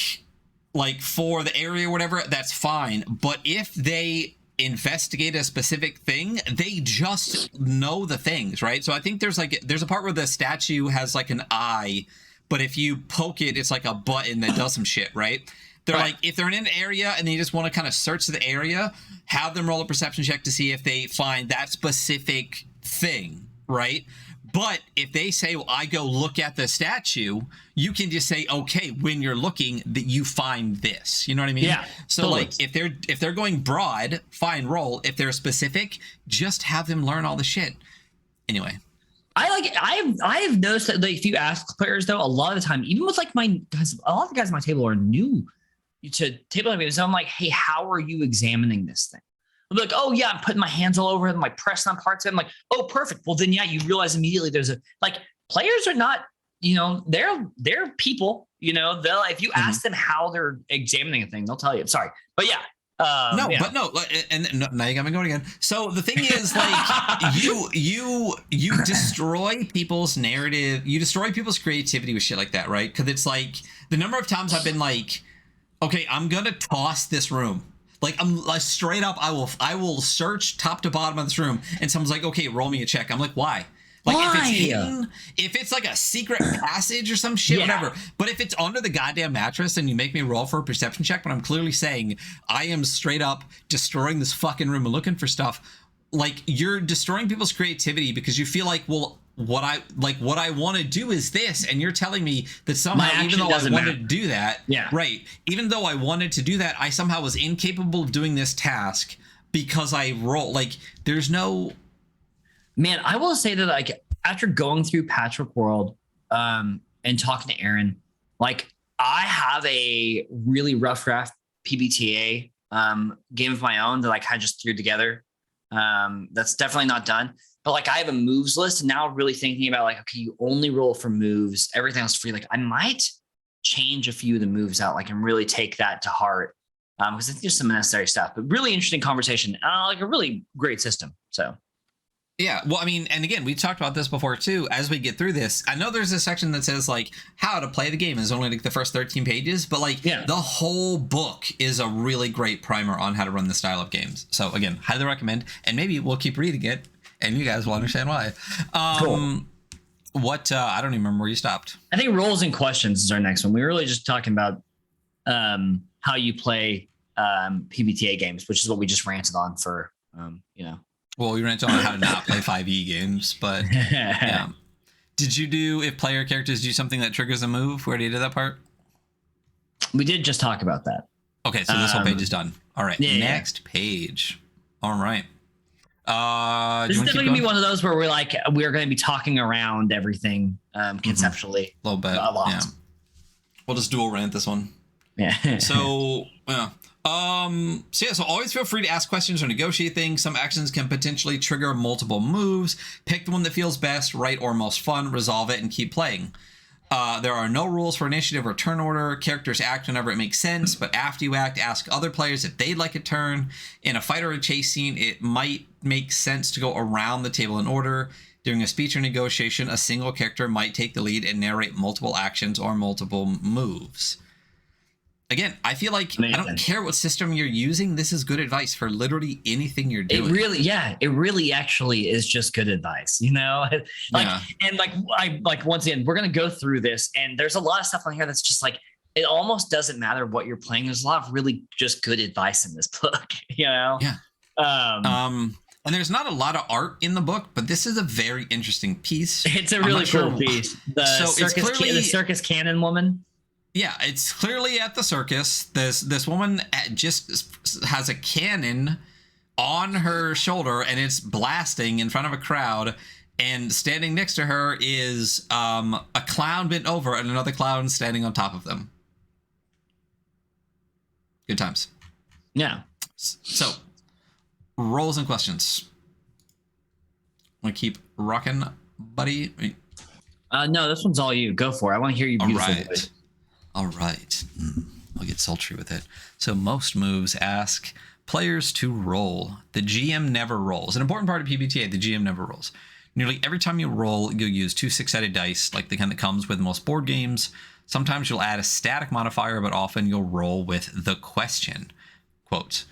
like for the area or whatever, that's fine. But if they investigate a specific thing, they just know the things, right? So I think there's a part where the statue has like an eye, but if you poke it, it's like a button that does some shit, right? They're like, if they're in an area and they just want to kind of search the area, have them roll a perception check to see if they find that specific thing. Right. But if they say, well, I go look at the statue, you can just say, OK, when you're looking that you find this. You know what I mean? Yeah. So totally. Like if they're going broad, fine, roll. If they're specific, just have them learn all the shit. Anyway. I have noticed that like if you ask players, though, a lot of the time, even with like a lot of the guys at my table are new to table games. So I'm like, hey, how are you examining this thing? I'm like, oh yeah, I'm putting my hands all over it, I'm like pressing on parts of it. I'm like, oh, perfect. Well, then yeah, you realize immediately there's players are not, they're people, they'll if you ask them how they're examining a thing, they'll tell you. Sorry. But yeah. Now you got me going again. So the thing is, like, you destroy people's narrative, you destroy people's creativity with shit like that, right? Because it's like the number of times I've been like, okay, I'm gonna toss this room. Like I'm like straight up, I will search top to bottom of this room, and someone's like, "Okay, roll me a check." I'm like, "Why?" Like if it's hidden, if it's like a secret passage or some shit, whatever. But if it's under the goddamn mattress and you make me roll for a perception check, but I'm clearly saying I am straight up destroying this fucking room and looking for stuff, like you're destroying people's creativity because you feel like, well, what I want to do is this, and you're telling me that somehow, even though I wanted to do that, right, even though I wanted to do that, I somehow was incapable of doing this task because I roll. Like there's no. Man, I will say that like after going through Patchwork World and talking to Aaron, like I have a really rough draft PBTA game of my own that I kind of just threw together. That's definitely not done. But like I have a moves list and now really thinking about like, okay, you only roll for moves, everything else free. Like I might change a few of the moves out, like and really take that to heart. Because I think there's some necessary stuff, but really interesting conversation. Like a really great system. So Yeah, well, I mean, and again, we talked about this before too. As we get through this, I know there's a section that says like how to play the game is only like the first 13 pages, but like the whole book is a really great primer on how to run the style of games. So again, highly recommend, and maybe we'll keep reading it, and you guys will understand why. Cool. What I don't even remember where you stopped. I think roles and questions is our next one. We were really just talking about how you play PBTA games, which is what we just ranted on for Well, we ranted on how to not play 5e games, but yeah. Did you do if player characters do something that triggers a move? Where did you do that part? We did just talk about that. Okay, so this whole page is done. All right, next page. All right. This is definitely gonna be one of those where we're going to be talking around everything conceptually. A little bit. A lot. Yeah. We'll just dual rant this one. Yeah. So always feel free to ask questions or negotiate things. Some actions can potentially trigger multiple moves. Pick the one that feels best, right, or most fun, resolve it, and keep playing. There are no rules for initiative or turn order. Characters act whenever it makes sense, but after you act, ask other players if they'd like a turn. In a fight or a chase scene, it might make sense to go around the table in order. During a speech or negotiation, a single character might take the lead and narrate multiple actions or multiple moves. Again, I feel like I don't care what system you're using. This is good advice for literally anything you're doing. It really actually is just good advice, And once again, we're going to go through this, and there's a lot of stuff on here that's just like, it almost doesn't matter what you're playing. There's a lot of really just good advice in this book, Yeah. And there's not a lot of art in the book, but this is a very interesting piece. It's a really cool piece. The circus cannon woman. Yeah, it's clearly at the circus. This woman just has a cannon on her shoulder, and it's blasting in front of a crowd. And standing next to her is a clown bent over and another clown standing on top of them. Good times. Yeah. So, roles and questions. Want to keep rocking, buddy? No, this one's all you. Go for it. I want to hear you beautiful voice. All right. I'll get sultry with it. So most moves ask players to roll. The GM never rolls. An important part of PBTA, the GM never rolls. Nearly every time you roll, you'll use 2 6-sided dice, like the kind that comes with most board games. Sometimes you'll add a static modifier, but often you'll roll with the question. Quote,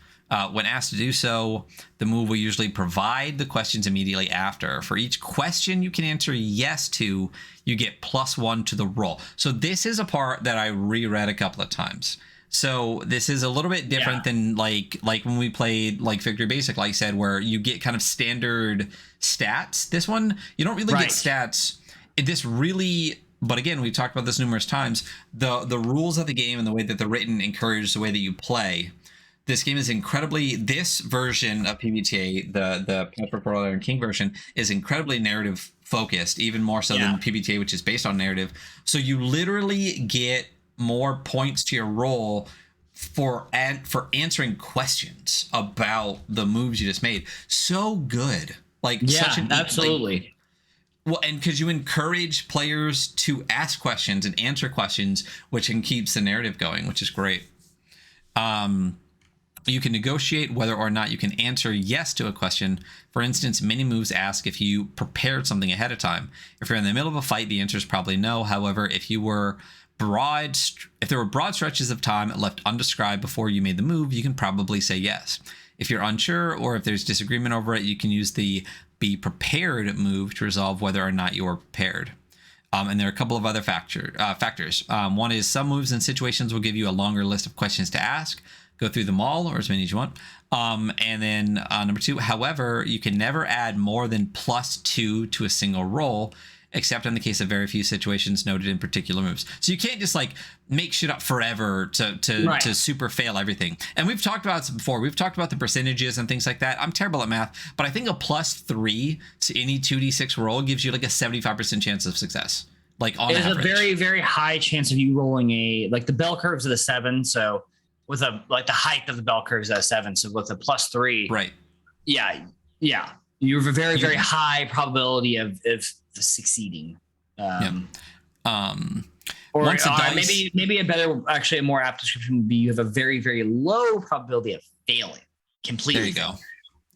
when asked to do so, the move will usually provide the questions immediately after. For each question you can answer yes to, you get +1 to the roll. So this is a part that I reread a couple of times. So this is a little bit different than like when we played like Victory Basic, like I said, where you get kind of standard stats. This one, you don't really get stats. This really... But again, we've talked about this numerous times. The rules of the game and the way that they're written encourage the way that you play. This game is this version of PBTA, the Patchwork and King version, is incredibly narrative focused, even more so than PBTA, which is based on narrative. So you literally get more points to your roll for answering questions about the moves you just made. So good. Absolutely. Well, and because you encourage players to ask questions and answer questions, which keeps the narrative going, which is great. You can negotiate whether or not you can answer yes to a question. For instance, many moves ask if you prepared something ahead of time. If you're in the middle of a fight, the answer is probably no. However, if there were broad stretches of time left undescribed before you made the move, you can probably say yes. If you're unsure or if there's disagreement over it, you can use the be prepared move to resolve whether or not you are prepared. And there are a couple of other factors. One is some moves and situations will give you a longer list of questions to ask. Go through them all, or as many as you want. And then number 2, however, you can never add more than +2 to a single roll, except in the case of very few situations noted in particular moves. So you can't just like make shit up forever to super fail everything. And we've talked about this before. We've talked about the percentages and things like that. I'm terrible at math, but I think a +3 to any 2d6 roll gives you like a 75% chance of success. Like on average. There's a very, very high chance of you rolling the bell curves of the 7. So with the height of the bell curves at a 7. So with a +3, right? Yeah. You have a very, very high probability of succeeding. Or maybe a more apt description would be you have a very, very low probability of failing completely. There you go.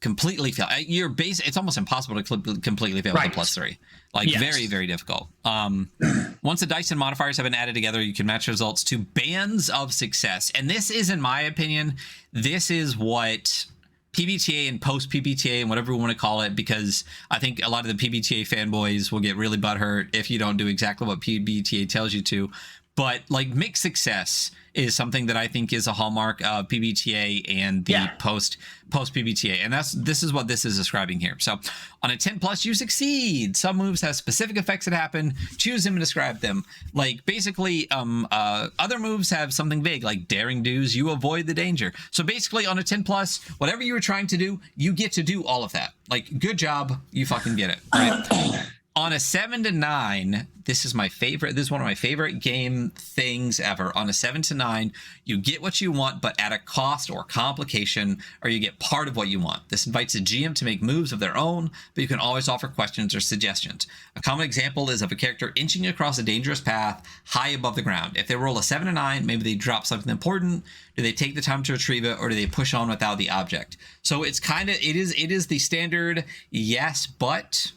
completely fail. It's almost impossible to completely fail with a +3. Like very, very difficult. Once the dice and modifiers have been added together, you can match results to bands of success. And this is, in my opinion, this is what PBTA and post PBTA and whatever we want to call it, because I think a lot of the PBTA fanboys will get really butthurt if you don't do exactly what PBTA tells you to. But like mixed success is something that I think is a hallmark of PBTA and the post PBTA, and this is what this is describing here. So on a 10+, you succeed. Some moves have specific effects that happen. Choose them and describe them. Like basically, other moves have something vague, like daring do's. You avoid the danger. So basically, on a 10+, whatever you were trying to do, you get to do all of that. Like good job, you fucking get it. Right? On a 7 to 9, this is my favorite. This is one of my favorite game things ever. On a 7 to 9, you get what you want, but at a cost or complication, or you get part of what you want. This invites the GM to make moves of their own, but you can always offer questions or suggestions. A common example is of a character inching across a dangerous path high above the ground. If they roll a 7 to 9, maybe they drop something important. Do they take the time to retrieve it, or do they push on without the object? So it's kind of, it is the standard yes, but,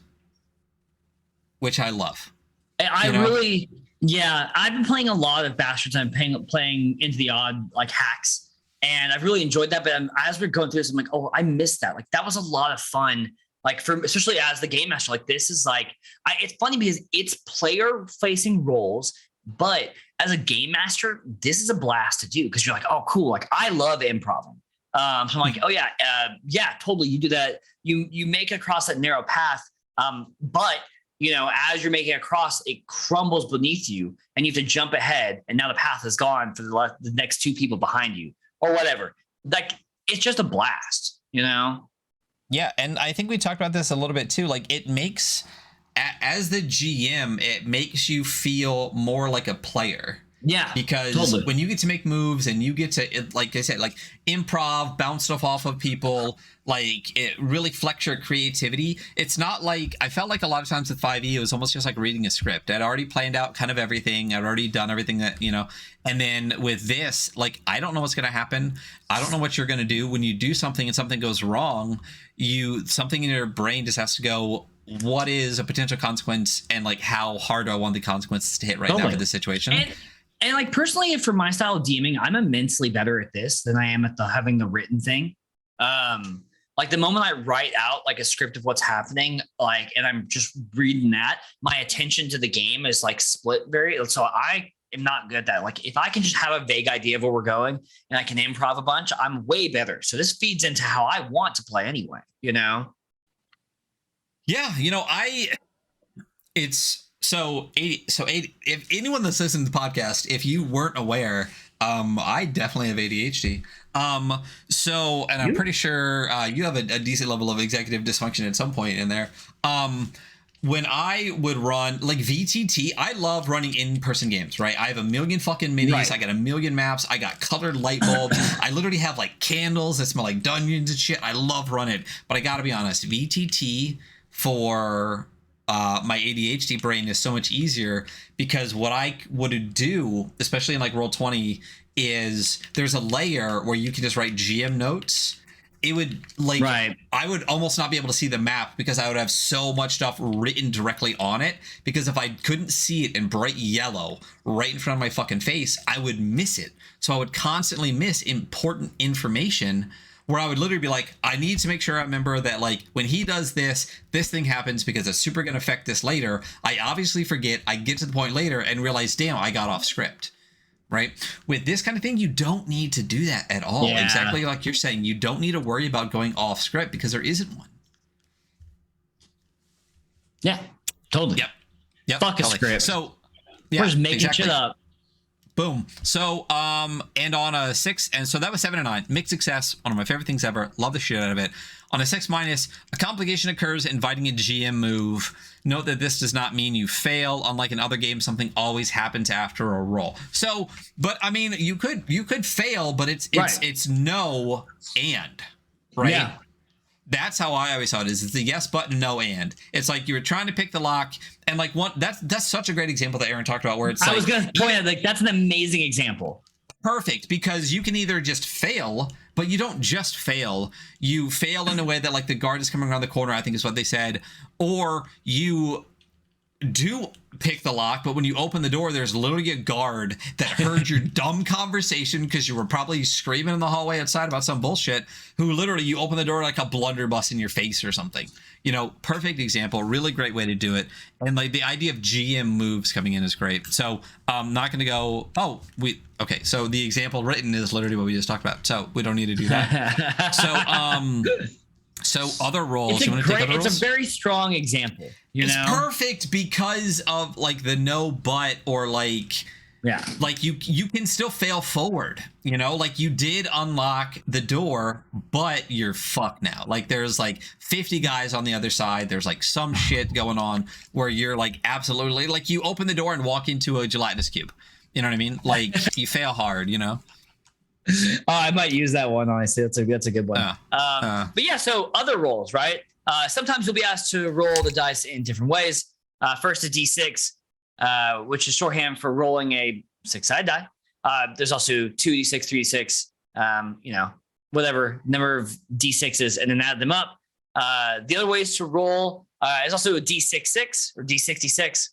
which I love. I've been playing a lot of Bastards. I'm playing Into the Odd, like hacks, and I've really enjoyed that. But as we're going through this, I'm like, oh, I missed that. Like that was a lot of fun. Like especially as the game master, like this is like, it's funny because it's player facing roles, but as a game master, this is a blast to do because you're like, oh, cool. Like I love improv. So I'm like, oh yeah, totally. You do that. You make it across that narrow path, but you know, as you're making it across, it crumbles beneath you and you have to jump ahead. And now the path is gone for the next 2 people behind you or whatever. Like, it's just a blast, you know? Yeah. And I think we talked about this a little bit too. Like it makes, as the GM, it makes you feel more like a player. Yeah, because when you get to make moves and you get to, like I said, like improv, bounce stuff off of people, like it really flex your creativity. It's not like, I felt like a lot of times with 5e, it was almost just like reading a script. I'd already planned out kind of everything. I'd already done everything that, you know, and then with this, like, I don't know what's going to happen. I don't know what you're going to do. When you do something and something goes wrong, something in your brain just has to go, what is a potential consequence? And like, how hard do I want the consequences to hit right now for this situation? And like personally, for my style of DMing, I'm immensely better at this than I am at having the written thing. Like the moment I write out like a script of what's happening, like, and I'm just reading that, my attention to the game is like split so I am not good at that. Like if I can just have a vague idea of where we're going and I can improv a bunch, I'm way better. So this feeds into how I want to play anyway, you know? Yeah. You know, So 80, if anyone that's listening to the podcast, if you weren't aware, I definitely have ADHD. And I'm pretty sure you have a decent level of executive dysfunction at some point in there. When I would run like VTT, I love running in-person games, right? I have a million fucking minis. Right. I got a million maps. I got colored light bulbs. I literally have like candles that smell like Dungeons and shit. I love running. But I gotta be honest, VTT for my ADHD brain is so much easier because what I would do, especially in like Roll20, is there's a layer where you can just write GM notes. It would like, I would almost not be able to see the map because I would have so much stuff written directly on it, because if I couldn't see it in bright yellow right in front of my fucking face, I would miss it. So I would constantly miss important information, where I would literally be like, I need to make sure I remember that, like, when he does this, this thing happens because it's super going to affect this later. I obviously forget. I get to the point later and realize, damn, I got off script, right? With this kind of thing, you don't need to do that at all. Yeah. Exactly like you're saying. You don't need to worry about going off script because there isn't one. Yeah, totally. Yep. Fuck totally. A script. So, yeah, we're just making shit up. Boom. So, and on a 6, and so that was 7 and 9. Mixed success, one of my favorite things ever. Love the shit out of it. On a 6-, a complication occurs inviting a GM move. Note that this does not mean you fail. Unlike in other games, something always happens after a roll. So, but I mean, you could fail, but it's no and, right? Yeah. That's how I always saw it. It's the yes button, no and. It's like you were trying to pick the lock, and like that's such a great example that Aaron talked about, where it's I was gonna point out, like, that's an amazing example. Perfect, because you can either just fail, but you don't just fail. You fail in a way that like the guard is coming around the corner, I think is what they said, or you do pick the lock, but when you open the door, there's literally a guard that heard your dumb conversation because you were probably screaming in the hallway outside about some bullshit, who literally you open the door like a blunderbuss in your face or something. You know, perfect example, really great way to do it. And like the idea of GM moves coming in is great. So I'm not going to go, okay. So the example written is literally what we just talked about. So we don't need to do that. So other roles. It's a very strong example. It's perfect because of like the no but, or like, yeah, like you can still fail forward, you know, like you did unlock the door, but you're fucked now. Like there's like 50 guys on the other side. There's like some shit going on where you're like absolutely like you open the door and walk into a gelatinous cube. You know what I mean? Like you fail hard, you know? I might use that one, honestly. That's a good one. But yeah, so other roles, right? Sometimes you'll be asked to roll the dice in different ways. First, a D6, which is shorthand for rolling a 6-sided die. There's also 2D6, 3D6, you know, whatever number of D6s, and then add them up. The other ways to roll is also a D66 or D66,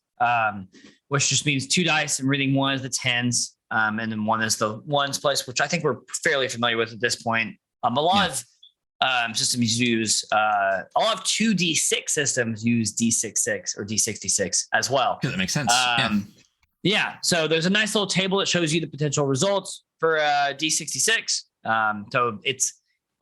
which just means 2 dice and reading 1 is the 10s. And then 1 is the ones place, which I think we're fairly familiar with at this point. A lot of systems use, a lot of 2D6 systems use D66 or D66 as well. That makes sense. Yeah. So there's a nice little table that shows you the potential results for D66. So it's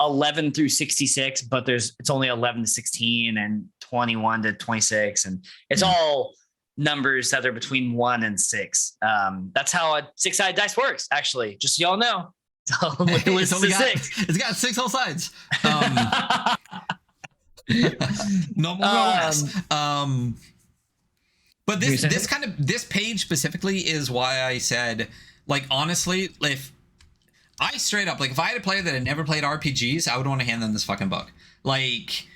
11 through 66, but it's only 11 to 16 and 21 to 26, and it's all numbers that are between 1 and 6. That's how a 6-sided dice works, actually, just so y'all know. It's got 6 whole sides. No more, no less. But this page specifically is why I said, like, honestly, if I straight up, like, if I had a player that had never played RPGs, I would want to hand them this fucking book. Like,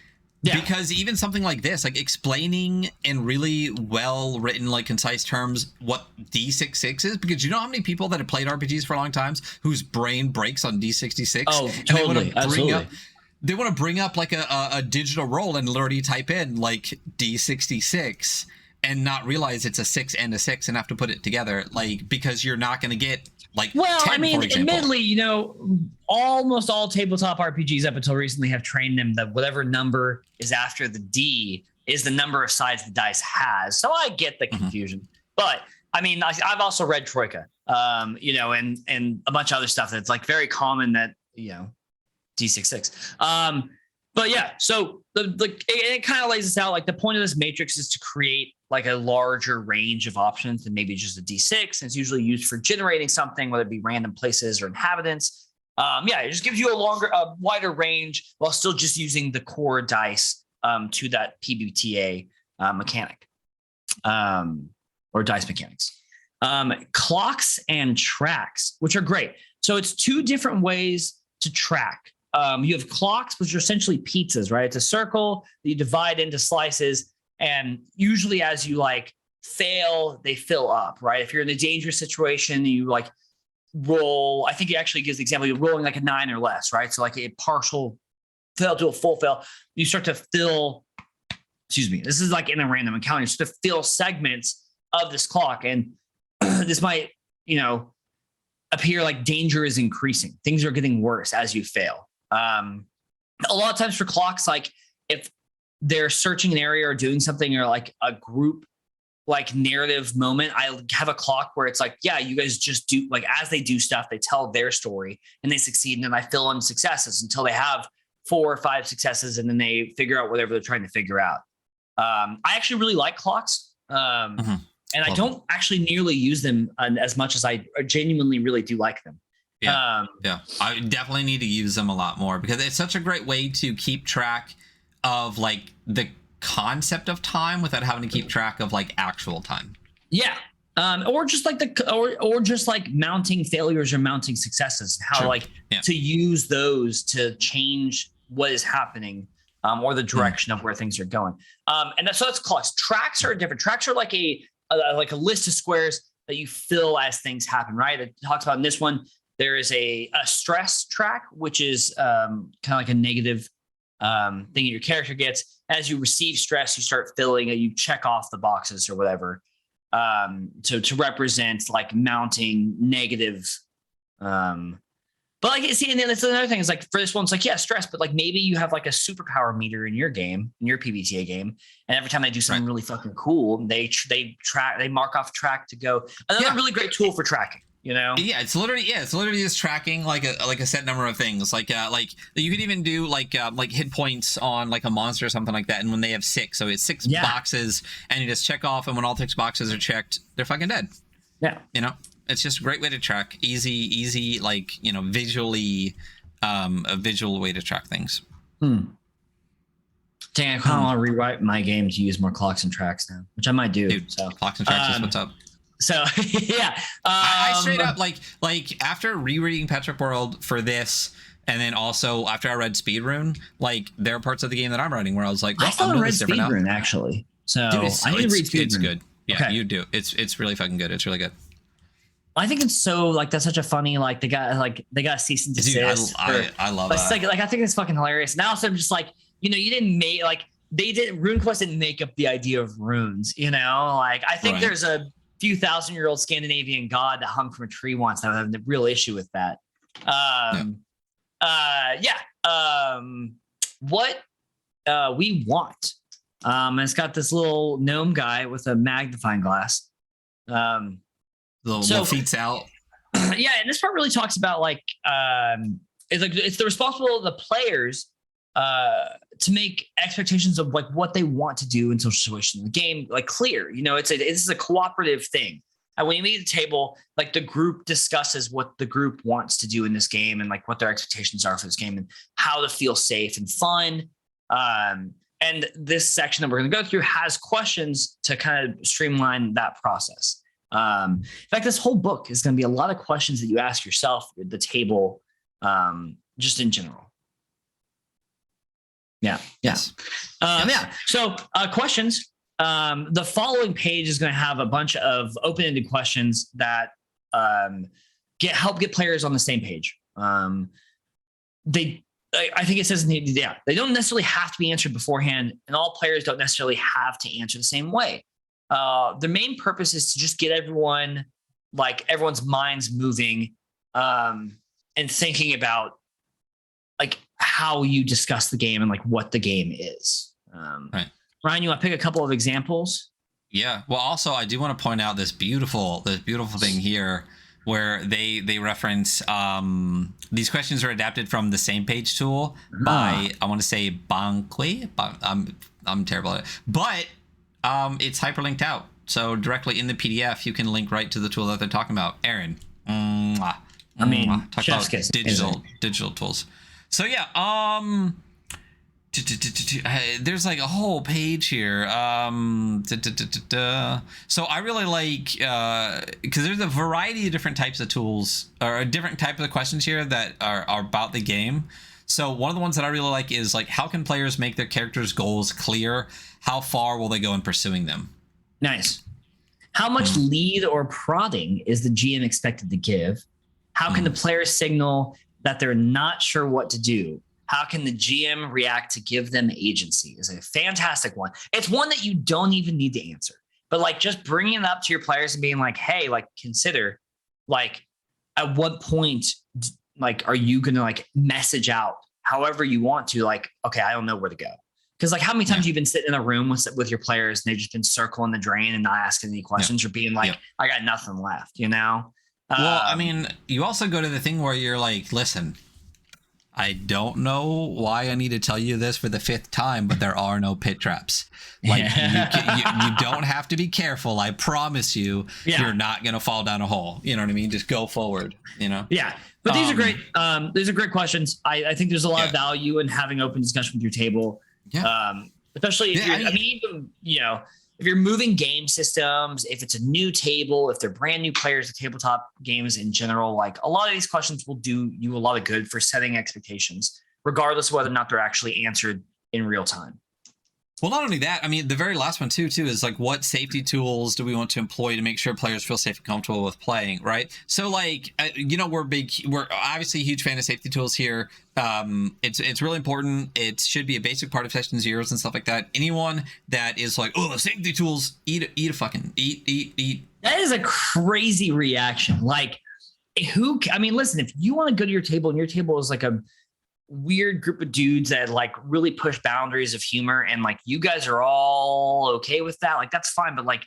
yeah. Because even something like this, like explaining in really well written, like concise terms what D66 is, because you know how many people that have played RPGs for a long time whose brain breaks on D66? Oh, totally. Absolutely. They want to bring up like a digital roll and literally type in like D66 and not realize it's a 6 and a 6 and have to put it together, like, because you're not going to get like 10, admittedly, you know, almost all tabletop RPGs up until recently have trained them that whatever number is after the D is the number of sides the dice has. So I get the confusion. But I mean, I've also read Troika, you know, and a bunch of other stuff that's like very common that, you know, D66. But yeah, so it kind of lays this out. Like the point of this matrix is to create like a larger range of options than maybe just a D6. And it's usually used for generating something, whether it be random places or inhabitants. It just gives you a wider range while still just using the core dice to that PBTA mechanic or dice mechanics. Clocks and tracks, which are great. So it's 2 different ways to track. You have clocks, which are essentially pizzas, right? It's a circle that you divide into slices. And usually as you like fail, they fill up, right? If you're in a dangerous situation, you like roll, I think it actually gives the example, you're rolling like a 9 or less, right? So like a partial fail to a full fail, you start to fill, this is like in a random encounter, you start to fill segments of this clock. And this might, you know, appear like danger is increasing. Things are getting worse as you fail. A lot of times for clocks, like if they're searching an area or doing something or like a group like narrative moment, I have a clock where it's like, yeah, you guys just do, like as they do stuff, they tell their story and they succeed, and then I fill in successes until they have 4 or 5 successes, and then they figure out whatever they're trying to figure out. I actually really like clocks, and I don't actually nearly use them as much as I genuinely really do like them. Yeah, I definitely need to use them a lot more because it's such a great way to keep track of like the concept of time without having to keep track of like actual time. Yeah. Or just like or just like mounting failures or mounting successes, how to use those to change what is happening, or the direction of where things are going. And so that's clocks. Tracks are different. Tracks are like a list of squares that you fill as things happen, right? It talks about in this one, There is a stress track, which is kind of like a negative thing your character gets. As you receive stress, you start filling it, you check off the boxes or whatever. To represent like mounting negative. But like, see, and then that's another thing is like for this one, it's like, yeah, stress, but like maybe you have like a superpower meter in your game, in your PBTA game. And every time they do something really fucking cool, they mark off track to go. Another really great tool for tracking. Yeah, it's literally just tracking like a set number of things. Like you could even do like hit points on like a monster or something like that. And when they have 6, so it's 6 boxes, and you just check off, and when all 6 boxes are checked, they're fucking dead. Yeah, it's just a great way to track. Easy, like visually, a visual way to track things. Dang, I kind of want to rewrite my game to use more clocks and tracks now, which I might do. Dude, so clocks and tracks is what's up. So yeah, I straight up like after rereading Patchwork World for this, and then also after I read Speedrun, like there are parts of the game that I'm running where I was like, I still read Speedrun actually. So dude, I didn't read Speedrun. It's good. Yeah, okay. You do. It's really fucking good. It's really good. I think it's so like that's such a funny like they got cease and desist. Dude, I love that. Like I think it's fucking hilarious. Now so I'm just like you didn't make like RuneQuest didn't make up the idea of runes. Like I think there's a few 1,000-year-old Scandinavian god that hung from a tree once. I have a real issue with that. What we want. And it's got this little gnome guy with a magnifying glass. Little feet out. Yeah, and this part really talks about like it's the responsibility of the players to make expectations of like what they want to do in social situations in the game like clear. It's a cooperative thing. And when you meet at the table, like the group discusses what the group wants to do in this game and like what their expectations are for this game and how to feel safe and fun. And this section that we're going to go through has questions to kind of streamline that process. In fact, this whole book is going to be a lot of questions that you ask yourself at the table, just in general. Yeah. Yes. Yeah. So questions. The following page is going to have a bunch of open-ended questions that help get players on the same page. I think it says they don't necessarily have to be answered beforehand, and all players don't necessarily have to answer the same way. The main purpose is to just get everyone's minds moving and thinking about like how you discuss the game and like what the game is. Right. Ryan, you want to pick a couple of examples? Yeah. Well, also I do want to point out this beautiful thing here where they reference these questions are adapted from the Same Page tool by I want to say Banque. I'm terrible at it, but it's hyperlinked out. So directly in the PDF, you can link right to the tool that they're talking about. Aaron. I mean, talk about digital tools. So yeah, there's like a whole page here. So I really like because there's a variety of different types of tools or a different type of questions here that are about the game. So one of the ones that I really like is like, how can players make their characters' goals clear? How far will they go in pursuing them? Nice. How much lead or prodding is the GM expected to give? How can the players signal that they're not sure what to do? How can the GM react to give them agency? Is a fantastic one. It's one that you don't even need to answer, but like just bringing it up to your players and being like, hey, like consider like at what point like are you going to like message out however you want to like, okay, I don't know where to go. Because like how many times you've been sitting in a room with your players and they've just been circling the drain and not asking any questions or being like, I got nothing left, Well, I mean, you also go to the thing where you're like, listen, I don't know why I need to tell you this for the 5th time, but there are no pit traps. Like you don't have to be careful. I promise you, you're not going to fall down a hole. You know what I mean? Just go forward, Yeah. But these are great. These are great questions. I think there's a lot of value in having open discussion with your table. Yeah. Especially if if you're moving game systems, if it's a new table, if they're brand new players to tabletop games in general, like a lot of these questions will do you a lot of good for setting expectations, regardless of whether or not they're actually answered in real time. Well, not only that, I mean, the very last one too is like, what safety tools do we want to employ to make sure players feel safe and comfortable with playing, right? So, like, we're obviously a huge fan of safety tools here. It's really important. It should be a basic part of session zeros and stuff like that. Anyone that is like, oh, safety tools, eat. That is a crazy reaction. Like, I mean, listen, if you want to go to your table and your table is like a weird group of dudes that like really push boundaries of humor, and like you guys are all okay with that, like that's fine. But like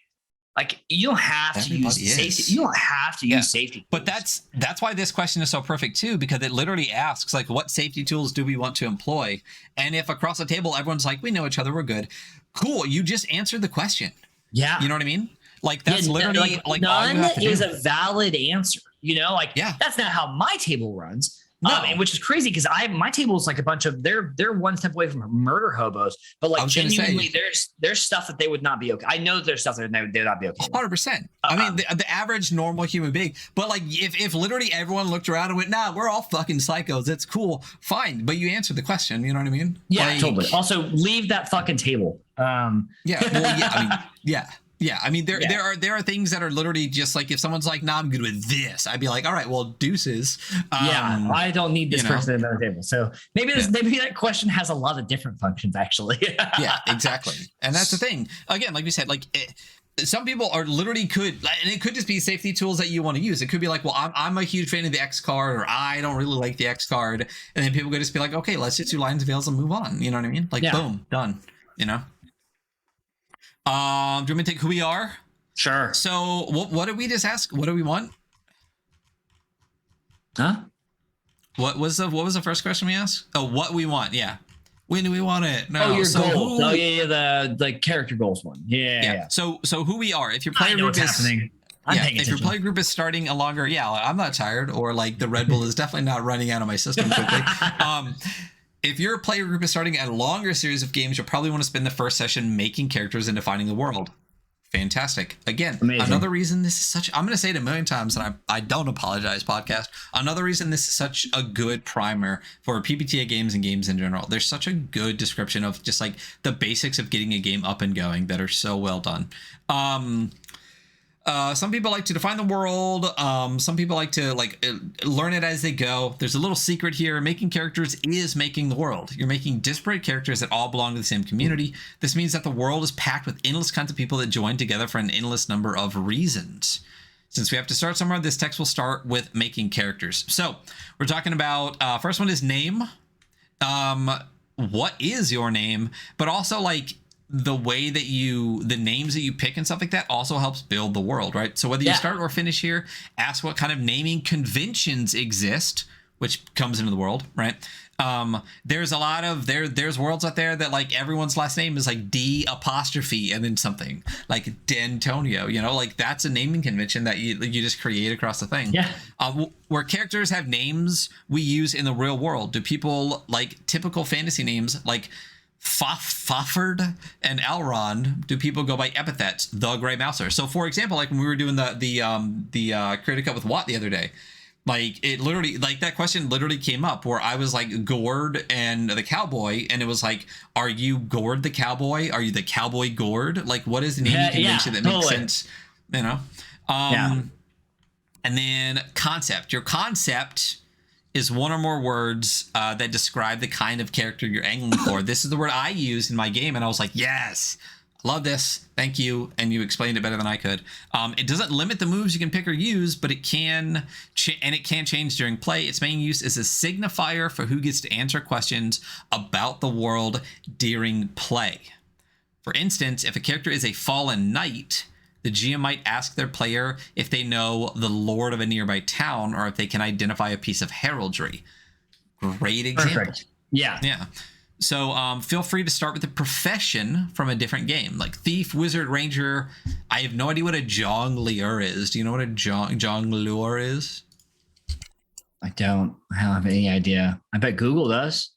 you don't have to use safety. You don't have to use safety tools. But that's why this question is so perfect too, because it literally asks like, what safety tools do we want to employ? And if across the table everyone's like, we know each other, we're good, cool, you just answered the question. Yeah, you know what I mean? Like that's literally like none is a valid answer. You know, like that's not how my table runs. No. Which is crazy because my table is like a bunch of they're one step away from murder hobos, but like genuinely there's stuff that they would not be okay. I know that there's stuff that they would not be okay. 100%. I mean, the average normal human being, but like if literally everyone looked around and went, nah, we're all fucking psychos, it's cool, fine, but you answered the question. You know what I mean? Yeah, like, totally. Also, leave that fucking table. Yeah. Well, yeah. I mean, yeah. Yeah, I mean there are things that are literally just like, if someone's like, nah, I'm good with this, I'd be like, all right, well, deuces. I don't need this person at another table. So maybe maybe that question has a lot of different functions actually. Yeah, exactly. And that's the thing. Again, like we said, like some people are literally and it could just be safety tools that you want to use. It could be like, well, I'm a huge fan of the X card, or I don't really like the X card, and then people could just be like, okay, let's just do lines of veils and move on. You know what I mean? Like, boom, done. You know. Do you want me to take who we are? Sure. So what did we just ask? What do we want? Huh? What was the first question we asked? Oh, what we want. Yeah. When do we want it? No. Oh, your goals. Oh, yeah, the character goals one. Yeah. So who we are. If your player group is happening. If your player group is starting a longer, I'm not tired, or like the Red Bull is definitely not running out of my system quickly. If your player group is starting a longer series of games, you'll probably want to spend the first session making characters and defining the world. Fantastic. Again, another reason this is such, I'm going to say it a million times, and I don't apologize, podcast. Another reason this is such a good primer for PBTA games and games in general. There's such a good description of just like the basics of getting a game up and going that are so well done. Some people like to define the world. Some people like to learn it as they go. There's a little secret here. Making characters is making the world. You're making disparate characters that all belong to the same community. This means that the world is packed with endless kinds of people that join together for an endless number of reasons. Since we have to start somewhere, this text will start with making characters. So we're talking about, first one is name. What is your name? But also like, the way that the names that you pick and stuff like that also helps build the world, right? So whether you start or finish here, ask what kind of naming conventions exist, which comes into the world, right? There's a lot of there's worlds out there that like everyone's last name is like D' and then something like D'Antonio, you know, like that's a naming convention that you just create across the thing. Yeah. Where characters have names we use in the real world. Do people like typical fantasy names like Fafard and Elrond? Do people go by epithets? The Grey Mouser. So for example, like when we were doing the Creative Cut with Watt the other day, like it literally, like that question literally came up where I was like Gord and the cowboy, and it was like, are you Gord the cowboy? Are you the cowboy Gord? Like what is the naming convention that makes sense? You know? And then concept. Your concept is one or more words that describe the kind of character you're angling for. This is the word I use in my game, and I was like, yes, love this, thank you, and you explained it better than I could. It doesn't limit the moves you can pick or use, but it can change during play. Its main use is a signifier for who gets to answer questions about the world during play. For instance, if a character is a fallen knight, the GM might ask their player if they know the lord of a nearby town or if they can identify a piece of heraldry. Great example. Perfect. Yeah. So feel free to start with a profession from a different game, like thief, wizard, ranger. I have no idea what a jongleur is. Do you know what a jongleur is? I don't have any idea. I bet Google does.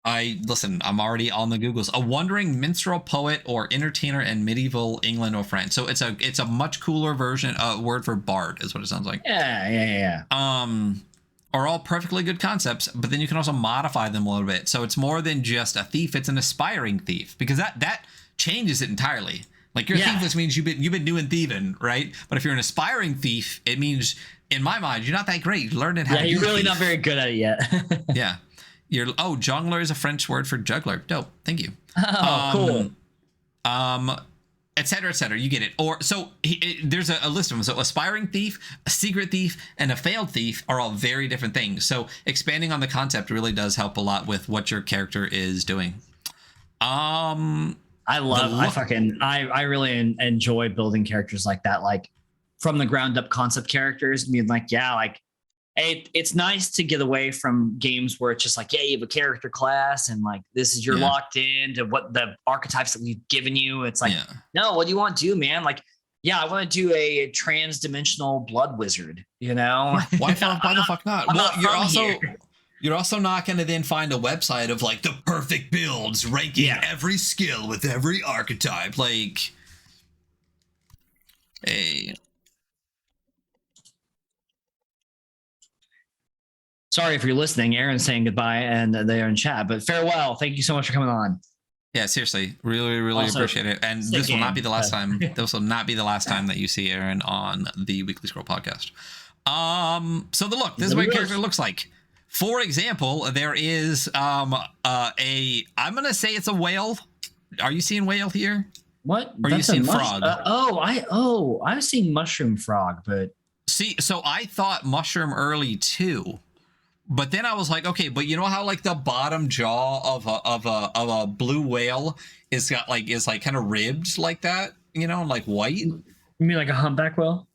I'm already on the Googles. A wandering minstrel, poet, or entertainer in medieval England or France. So it's a much cooler version, word for bard is what it sounds like. Yeah. Are all perfectly good concepts, but then you can also modify them a little bit. So it's more than just a thief, it's an aspiring thief, because that changes it entirely. Like you're a thief, this means you've been doing thieving, right? But if you're an aspiring thief, it means, in my mind, you're not that great. You're learning how to you're really not very good at it yet. Yeah. Jongler is a French word for juggler. Dope. Thank you. Oh, cool. Et cetera, et cetera. You get it. Or there's a list of them. So aspiring thief, a secret thief, and a failed thief are all very different things. So expanding on the concept really does help a lot with what your character is doing. I really enjoy building characters like that, like from the ground up concept characters. Being like, it's nice to get away from games where it's just like, you have a character class and like this is you're locked into what the archetypes that we've given you. It's like, no, what do you want to do, man? Like, I want to do a trans-dimensional blood wizard. You know, why the fuck not? Well, you're also not going to then find a website of like the perfect builds ranking every skill with every archetype. Like, hey. Sorry if you're listening. Aaron's saying goodbye and they are in chat, but farewell. Thank you so much for coming on. Yeah, seriously, really also, appreciate it. And this will not be the last time. This will not be the last time that you see Aaron on the Weekly Scroll podcast. So this is what your character looks like. For example, there is I'm gonna say it's a whale. Are you seeing whale here? What? Or are you seeing frog? I've seen mushroom frog, but so I thought mushroom early too. But then I was like, okay, but you know how like the bottom jaw of a blue whale is kind of ribbed like that, you know, like white. You mean like a humpback whale?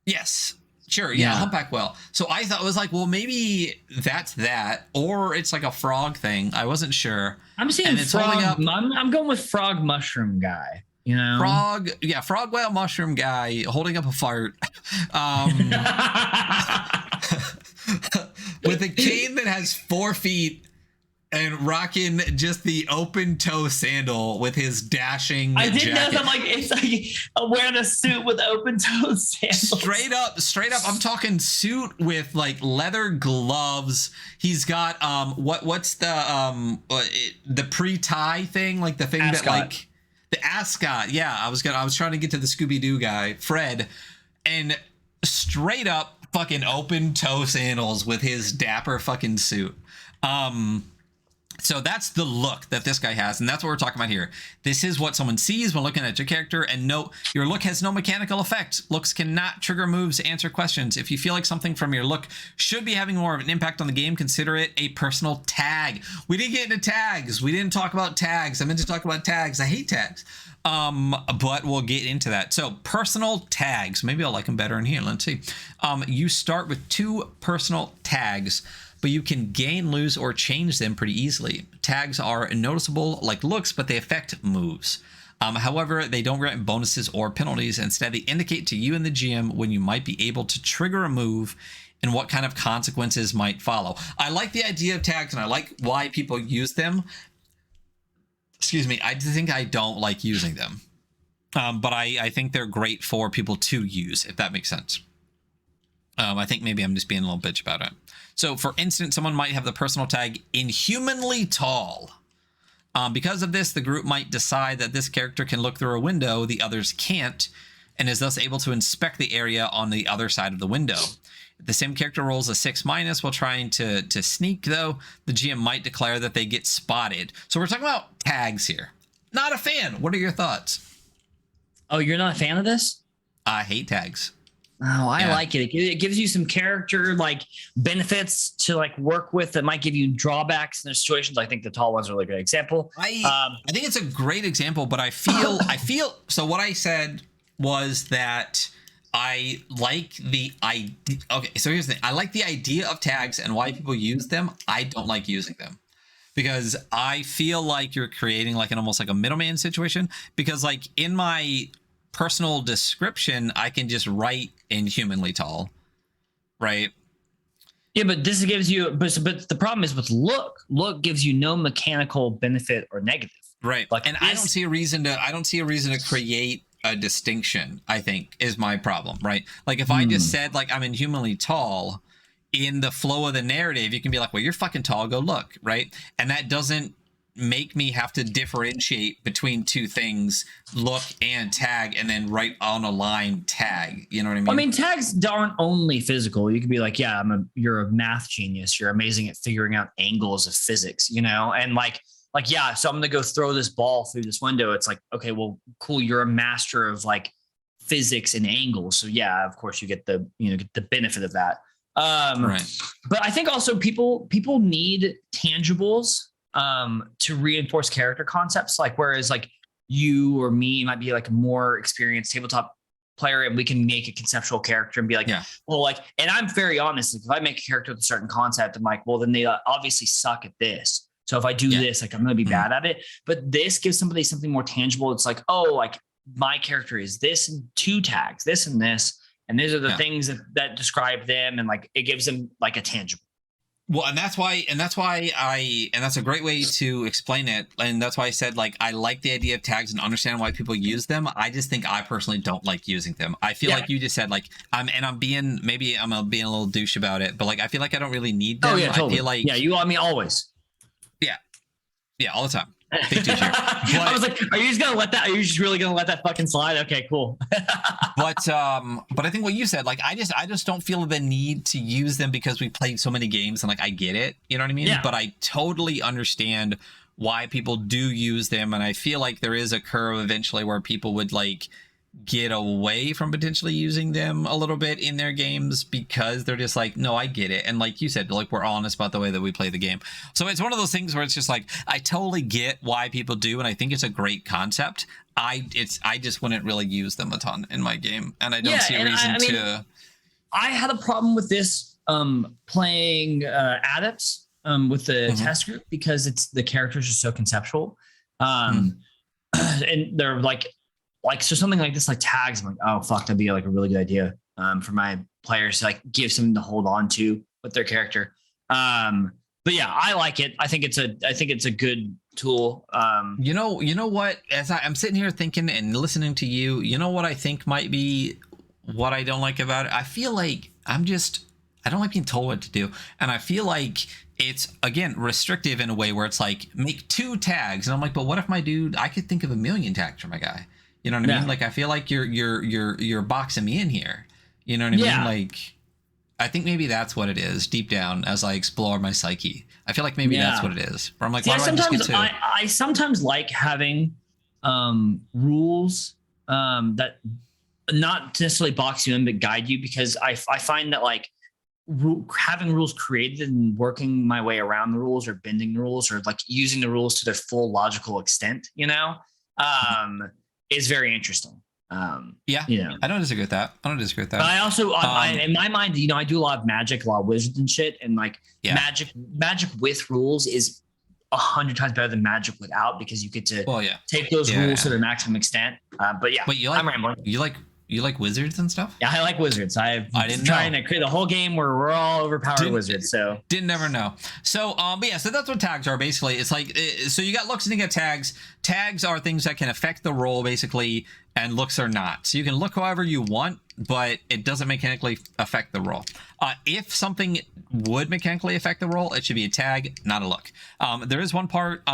Yes, sure, yeah, humpback whale. So I thought it was like, well, maybe that's that, or it's like a frog thing. I wasn't sure. I'm seeing frog. I'm going with frog mushroom guy. You know, frog whale mushroom guy holding up a fart. With a cane that has 4 feet and rocking just the open toe sandal with his dashing jacket. Know that, like, it's like wearing a suit with open toe sandals. Straight up, I'm talking suit with like leather gloves. He's got what's the pre-tie thing, like the thing ascot. That like the ascot. Yeah, I was trying to get to the Scooby-Doo guy, Fred, and straight up fucking open toe sandals with his dapper fucking suit. So that's the look that this guy has, and that's what we're talking about here. This is what someone sees when looking at your character, and note, your look has no mechanical effect. Looks cannot trigger moves, answer questions. If you feel like something from your look should be having more of an impact on the game, consider it a personal tag. We didn't get into tags. We didn't talk about tags. I meant to talk about tags. I hate tags. But we'll get into that. So personal tags, maybe I'll like them better in here. Let's see. You start with 2 personal tags, but you can gain, lose, or change them pretty easily. Tags are noticeable like looks, but they affect moves. However, they don't grant bonuses or penalties. Instead, they indicate to you and the GM when you might be able to trigger a move and what kind of consequences might follow. I like the idea of tags, and I like why people use them. Excuse me, I think I don't like using them. But I think they're great for people to use, if that makes sense. I think maybe I'm just being a little bitch about it. So, for instance, someone might have the personal tag inhumanly tall. Because of this, the group might decide that this character can look through a window the others can't, and is thus able to inspect the area on the other side of the window. If the same character rolls a 6- while trying to sneak, though, the GM might declare that they get spotted. So we're talking about tags here. Not a fan. What are your thoughts? Oh, you're not a fan of this? I hate tags. Oh, I like it. It gives you some character like benefits to like work with that might give you drawbacks in the situations. I think the tall one's a really good example. I think it's a great example, but I feel so what I said was that I like the idea. Okay, so here's the thing. I like the idea of tags and why people use them. I don't like using them because I feel like you're creating like an almost like a middleman situation, because like in my personal description, I can just write inhumanly tall, right? Yeah, but this gives you, but the problem is with look gives you no mechanical benefit or negative. Right. Like, and I don't see a reason to create a distinction, I think, is my problem, right? Like if I just said like I'm inhumanly tall, in the flow of the narrative, you can be like, well, you're fucking tall, go look, right? And that doesn't make me have to differentiate between two things, look and tag, and then write on a line tag. You know what I mean? I mean, tags aren't only physical. You could be like, yeah, you're a math genius. You're amazing at figuring out angles of physics, you know? And like, yeah, so I'm going to go throw this ball through this window. It's like, okay, well, cool. You're a master of like physics and angles. So yeah, of course you get the benefit of that. Right. But I think also people need tangibles to reinforce character concepts. Like, whereas like you or me might be like a more experienced tabletop player and we can make a conceptual character and be like, well, like, and I'm very honest. Like, if I make a character with a certain concept, I'm like, well, then they obviously suck at this. So if I do this, like I'm going to be bad at it. But this gives somebody something more tangible. It's like, oh, like my character is this and 2 tags, this and this. And these are the things that describe them. And like, it gives them like a tangible. Well, and that's a great way to explain it. And that's why I said, like, I like the idea of tags and understand why people use them. I just think I personally don't like using them. I feel like you just said, like, I'm being a little douche about it, but like, I feel like I don't really need them. Oh, yeah, totally. I feel like, always. Yeah, all the time. Big douche here. I was like, are you just really gonna let that fucking slide? Okay, cool. But I think what you said, like, I just don't feel the need to use them because we played so many games and like I get it, you know what I mean? Yeah. But I totally understand why people do use them, and I feel like there is a curve eventually where people would like get away from potentially using them a little bit in their games because they're just like, no, I get it. And like you said, like, we're honest about the way that we play the game. So it's one of those things where it's just like, I totally get why people do, and I think it's a great concept. I just wouldn't really use them a ton in my game, and I don't see a reason to. I had a problem with this playing adepts with the test group because the characters are so conceptual, and they're like so something like this, like tags. I'm like, oh fuck, that'd be like a really good idea for my players to like give something to hold on to with their character. But yeah, I like it. I think it's a good tool. You know what? As I'm sitting here thinking and listening to you, you know what I think might be what I don't like about it? I feel like I don't like being told what to do. And I feel like it's, again, restrictive in a way where it's like, make 2 tags. And I'm like, but what if my dude, I could think of 1,000,000 tags for my guy. You know what I mean? Like, I feel like you're boxing me in here. You know what I mean? Like, I think maybe that's what it is deep down as I explore my psyche. I feel like maybe that's what it is. Where I'm like, why do I just get to? I sometimes like having rules that not necessarily box you in, but guide you, because I find that like having rules created and working my way around the rules or bending the rules or like using the rules to their full logical extent, is very interesting. I don't disagree with that. But I also, in my mind, I do a lot of magic, a lot of wizards and shit, and like magic with rules is 100 times better than magic without, because you get to take those rules to their maximum extent. But I'm rambling. You like wizards and stuff? Yeah, I like wizards. I didn't trying to create a whole game where we're all overpowered wizards. So didn't ever know. So so that's what tags are basically. It's like, so you got looks and you got tags. Tags are things that can affect the roll basically, and looks are not. So you can look however you want, but it doesn't mechanically affect the roll. If something would mechanically affect the roll, it should be a tag, not a look. There is one part,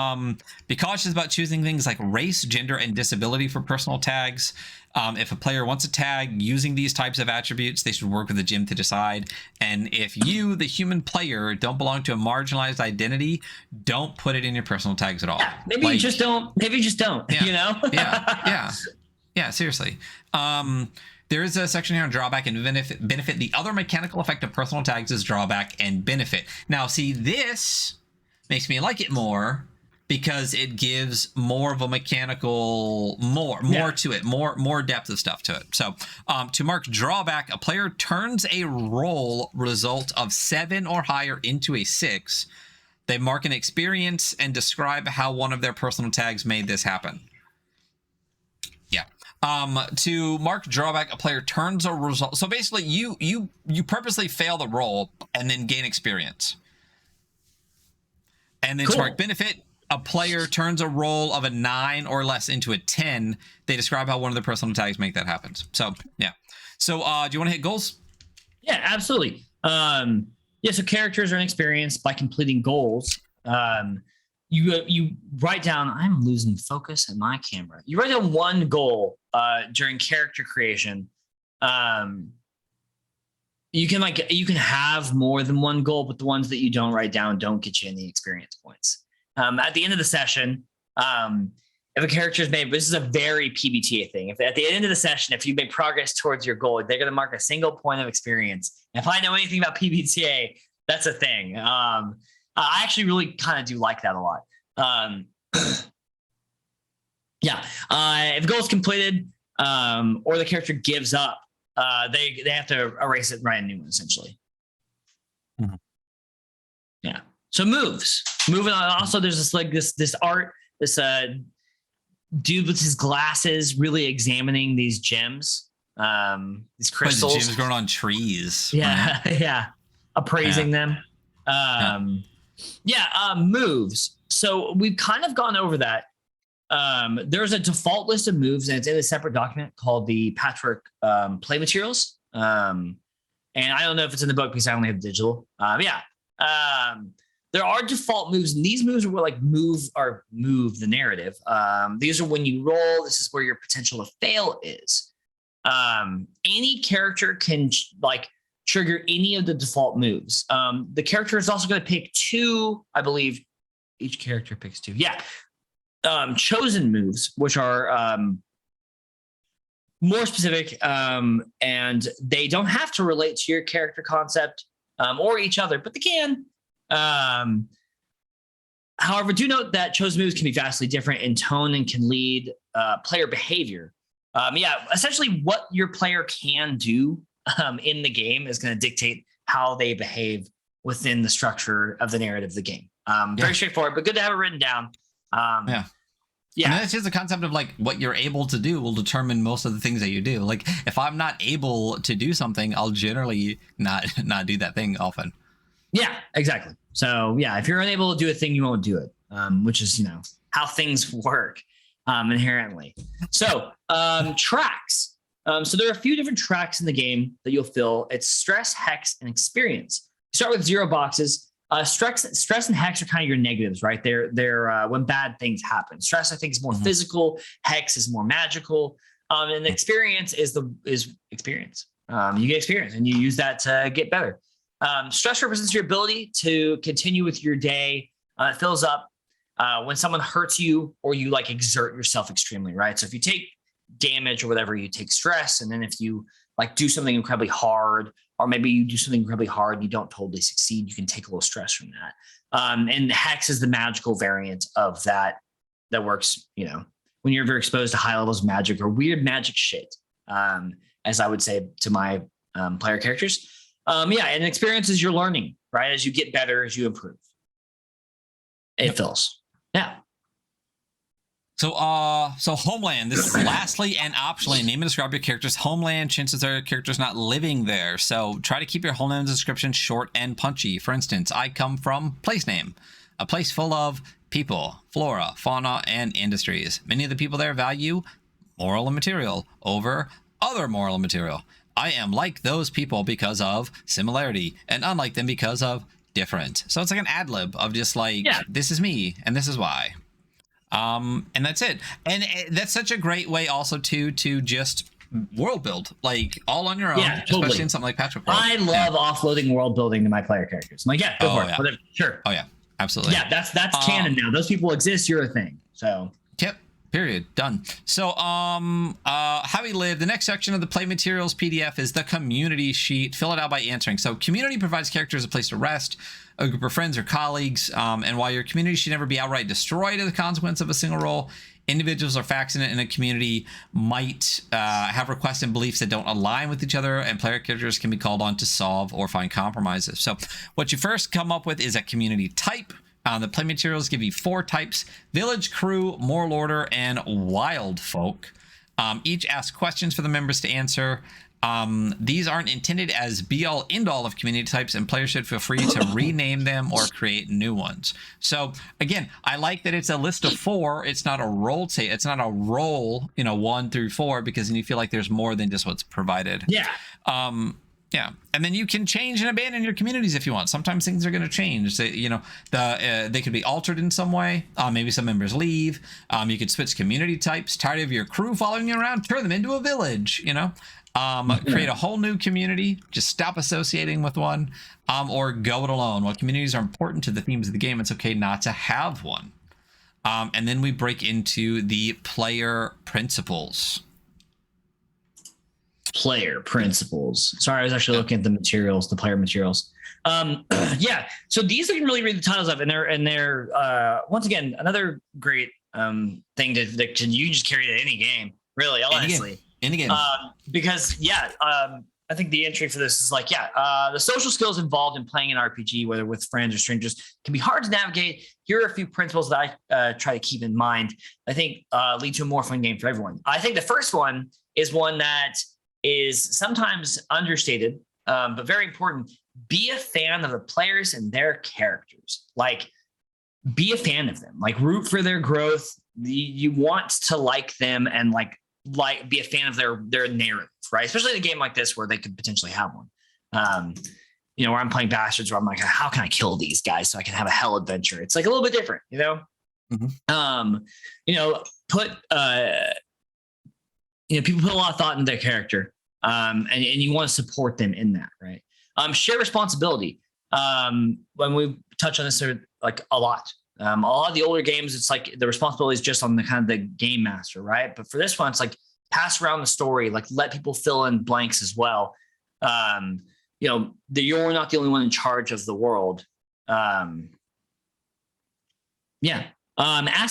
be cautious about choosing things like race, gender, and disability for personal tags. If a player wants a tag using these types of attributes, they should work with the GM to decide. And if you, the human player, don't belong to a marginalized identity, don't put it in your personal tags at all. Yeah, maybe you just don't. Yeah, seriously. There is a section here on drawback and benefit. The other mechanical effect of personal tags is drawback and benefit. Now, see, this makes me like it more because it gives more of a mechanical, more to it, more depth of stuff to it. So to mark drawback, a player turns a roll result of 7 or higher into a 6. They mark an experience and describe how one of their personal tags made this happen. To mark drawback, a player turns a result. So basically, you purposely fail the roll and then gain experience. And then to mark benefit, a player turns a roll of a 9 or less into a 10. They describe how one of their personal tags make that happen. So yeah. So do you want to hit goals? Yeah, absolutely. So characters are an experience by completing goals. you write down, I'm losing focus in my camera. You write down one goal during character creation. You can have more than one goal, but the ones that you don't write down don't get you any experience points. At the end of the session, if a character is made, this is a very PBTA thing. If at the end of the session, if you make progress towards your goal, they're going to mark a single point of experience. If I know anything about PBTA, that's a thing. I actually really kind of do like that a lot. If the goal is completed or the character gives up, they have to erase it and write a new one, essentially. Mm-hmm. Yeah. So moving on. Also, there's this art, this dude with his glasses really examining these gems, these crystals. Gems growing on trees. Yeah, right? Yeah. Appraising them. Moves. So we've kind of gone over that. There's a default list of moves, and it's in a separate document called the Patchwork play materials. And I don't know if it's in the book because I only have digital. There are default moves, and these moves are what like move the narrative. These are when you roll. This is where your potential to fail is. Any character can trigger any of the default moves. The character is also going to pick two, I believe. Each character picks two. Yeah. Chosen moves, which are more specific, and they don't have to relate to your character concept or each other, but they can. However, do note that chosen moves can be vastly different in tone and can lead player behavior. Essentially what your player can do in the game is going to dictate how they behave within the structure of the narrative of the game. Very straightforward, but good to have it written down. Yeah. I mean, that's just the concept of like what you're able to do will determine most of the things that you do. Like if I'm not able to do something, I'll generally not do that thing often. Yeah, exactly. So yeah, if you're unable to do a thing, you won't do it, which is, how things work inherently. So tracks. So there are a few different tracks in the game that you'll fill. It's stress, hex, and experience. You start with 0 boxes. Stress and hex are kind of your negatives, right? They're when bad things happen. Stress, I think, is more physical. Hex is more magical. And experience is experience. You get experience, and you use that to get better. Stress represents your ability to continue with your day. It fills up when someone hurts you or you exert yourself extremely, right? So if you take damage or whatever, you take stress, and then if you do something incredibly hard, or maybe you do something incredibly hard and you don't totally succeed, you can take a little stress from that. And hex is the magical variant of that works, when you're very exposed to high levels of magic or weird magic shit, as I would say to my player characters. And experience is your learning, right? As you get better, as you improve. It fills. Yeah. So homeland, this is lastly and optionally name and describe your character's homeland. Chances are your character's not living there. So try to keep your homeland description short and punchy. For instance, I come from place name, a place full of people, flora, fauna, and industries. Many of the people there value moral and material over other moral and material. I am like those people because of similarity and unlike them because of different. So it's like an ad lib of just this is me and this is why. And that's it. And that's such a great way also to just world build, all on your own, especially in something like Patchwork. I love offloading world building to my player characters. I'm go for it. Whatever. Sure. Oh yeah, absolutely. Yeah, that's canon now. Those people exist. You're a thing. So. Yep. Period. Done. So, how we live. The next section of the play materials PDF is the community sheet. Fill it out by answering. So, community provides characters a place to rest, a group of friends or colleagues. And while your community should never be outright destroyed as a consequence of a single roll, individuals or facts in a community might have requests and beliefs that don't align with each other, and player characters can be called on to solve or find compromises. So, what you first come up with is a community type. The play materials give you 4 types: village, crew, moral order, and wild folk. Each ask questions for the members to answer. These aren't intended as be-all, end-all of community types, and players should feel free to rename them or create new ones. So again, I like that it's a list of 4. It's not a roll. It's not a roll, 1 through 4, because then you feel like there's more than just what's provided. Yeah. Yeah, and then you can change and abandon your communities if you want. Sometimes things are going to change. You know, they could be altered in some way. Maybe some members leave. You could switch community types. Tired of your crew following you around? Turn them into a village. You know, create a whole new community. Just stop associating with one, or go it alone. While communities are important to the themes of the game, it's okay not to have one. And then we break into the player principles. Player principles. Sorry, I was actually looking at the materials, the player materials. Yeah, so these I can really read the titles of, and they're once again another great thing that you just carry to any game, really, honestly. Any game. Because I think the entry for this is like, the social skills involved in playing an RPG, whether with friends or strangers, can be hard to navigate. Here are a few principles that I try to keep in mind. I think lead to a more fun game for everyone. I think the first one is one that is sometimes understated, but very important. Be a fan of the players and their characters. Like, be a fan of them. Like, root for their growth. You want to like them and like be a fan of their narrative, right? Especially in a game like this where they could potentially have one. You know, where I'm playing Bastards, where I'm like, how can I kill these guys so I can have a hell adventure? It's like a little bit different, you know. Mm-hmm. You know, people put a lot of thought into their character. And you want to support them in that, right? Share responsibility. When we touch on this, like a lot. A lot of the older games, it's like the responsibility is just on the kind of the game master, right? But for this one, it's like pass around the story, like let people fill in blanks as well. You know, you're not the only one in charge of the world. Ask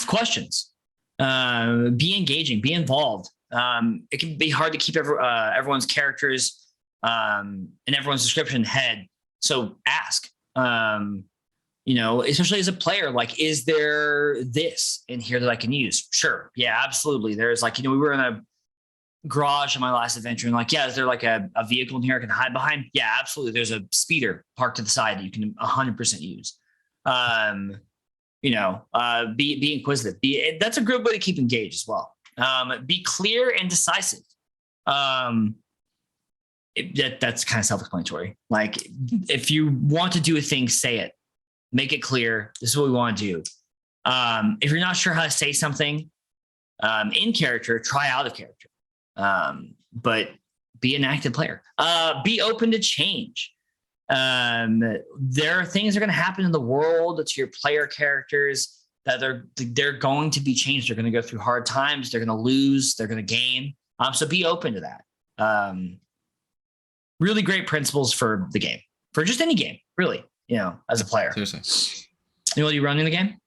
questions. Be engaging. Be involved. It can be hard to keep everyone's characters and everyone's description in head. So ask, you know, especially as a player, like, is there this in here that I can use? Sure. Yeah, absolutely. There's like, you know, we were in a garage in my last adventure and like, yeah, is there like a vehicle in here I can hide behind? Yeah, absolutely. There's a speeder parked to the side that you can 100% use. You know, be inquisitive. That's a good way to keep engaged as well. Be clear and decisive. That's kind of self-explanatory. Like, if you want to do a thing, say it. Make it clear. This is what we want to do. If you're not sure how to say something in character, try out of character. But be an active player. Be open to change. There are things that are going to happen in the world to your player characters that they're going to be changed. They're going to go through hard times. They're going to lose. They're going to gain. So be open to that. Really great principles for the game, for just any game, really, you know, as a player. Seriously. You know, you running the game?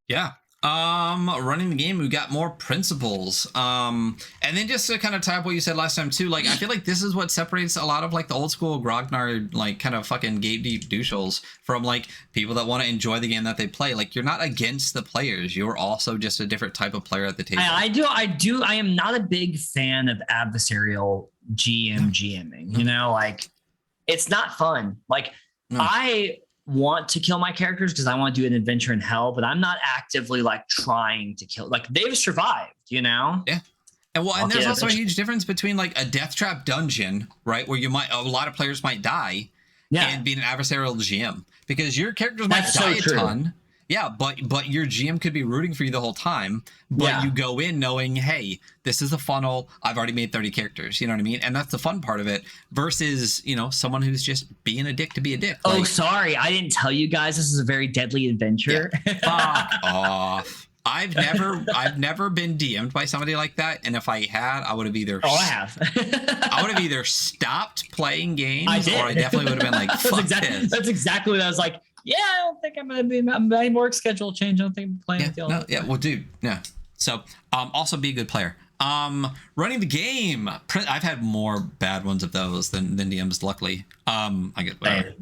Yeah. Running the game, we've got more principles. And then just to kind of tie up what you said last time too, like, I feel like this is what separates a lot of like the old school grognard, like kind of fucking gate deep douchels from like people that want to enjoy the game that they play. Like, you're not against the players. You're also just a different type of player at the table. I am not a big fan of adversarial GMing, you know, like, it's not fun. Like, I want to kill my characters because I want to do an adventure in hell, but I'm not actively like trying to kill. Like, they've survived, you know? Yeah. And well, and there's also a huge difference between like a death trap dungeon, right, where a lot of players might die, and being an adversarial GM, because your characters might die a ton. Yeah, but your GM could be rooting for you the whole time, but you go in knowing, hey, this is a funnel. I've already made 30 characters. You know what I mean? And that's the fun part of it versus, you know, someone who's just being a dick to be a dick. Oh, like, sorry. I didn't tell you guys this is a very deadly adventure. Yeah. Fuck off. I've never been DM'd by somebody like that, and if I had, I would have either I would have either stopped playing games, or I definitely would have been like, fuck this. That's exactly what I was like. Yeah, I don't think I'm going to be my work schedule change. I don't think I'm playing. Well, dude, yeah. So, also be a good player. Running the game. I've had more bad ones of those than DMs, luckily. I guess whatever.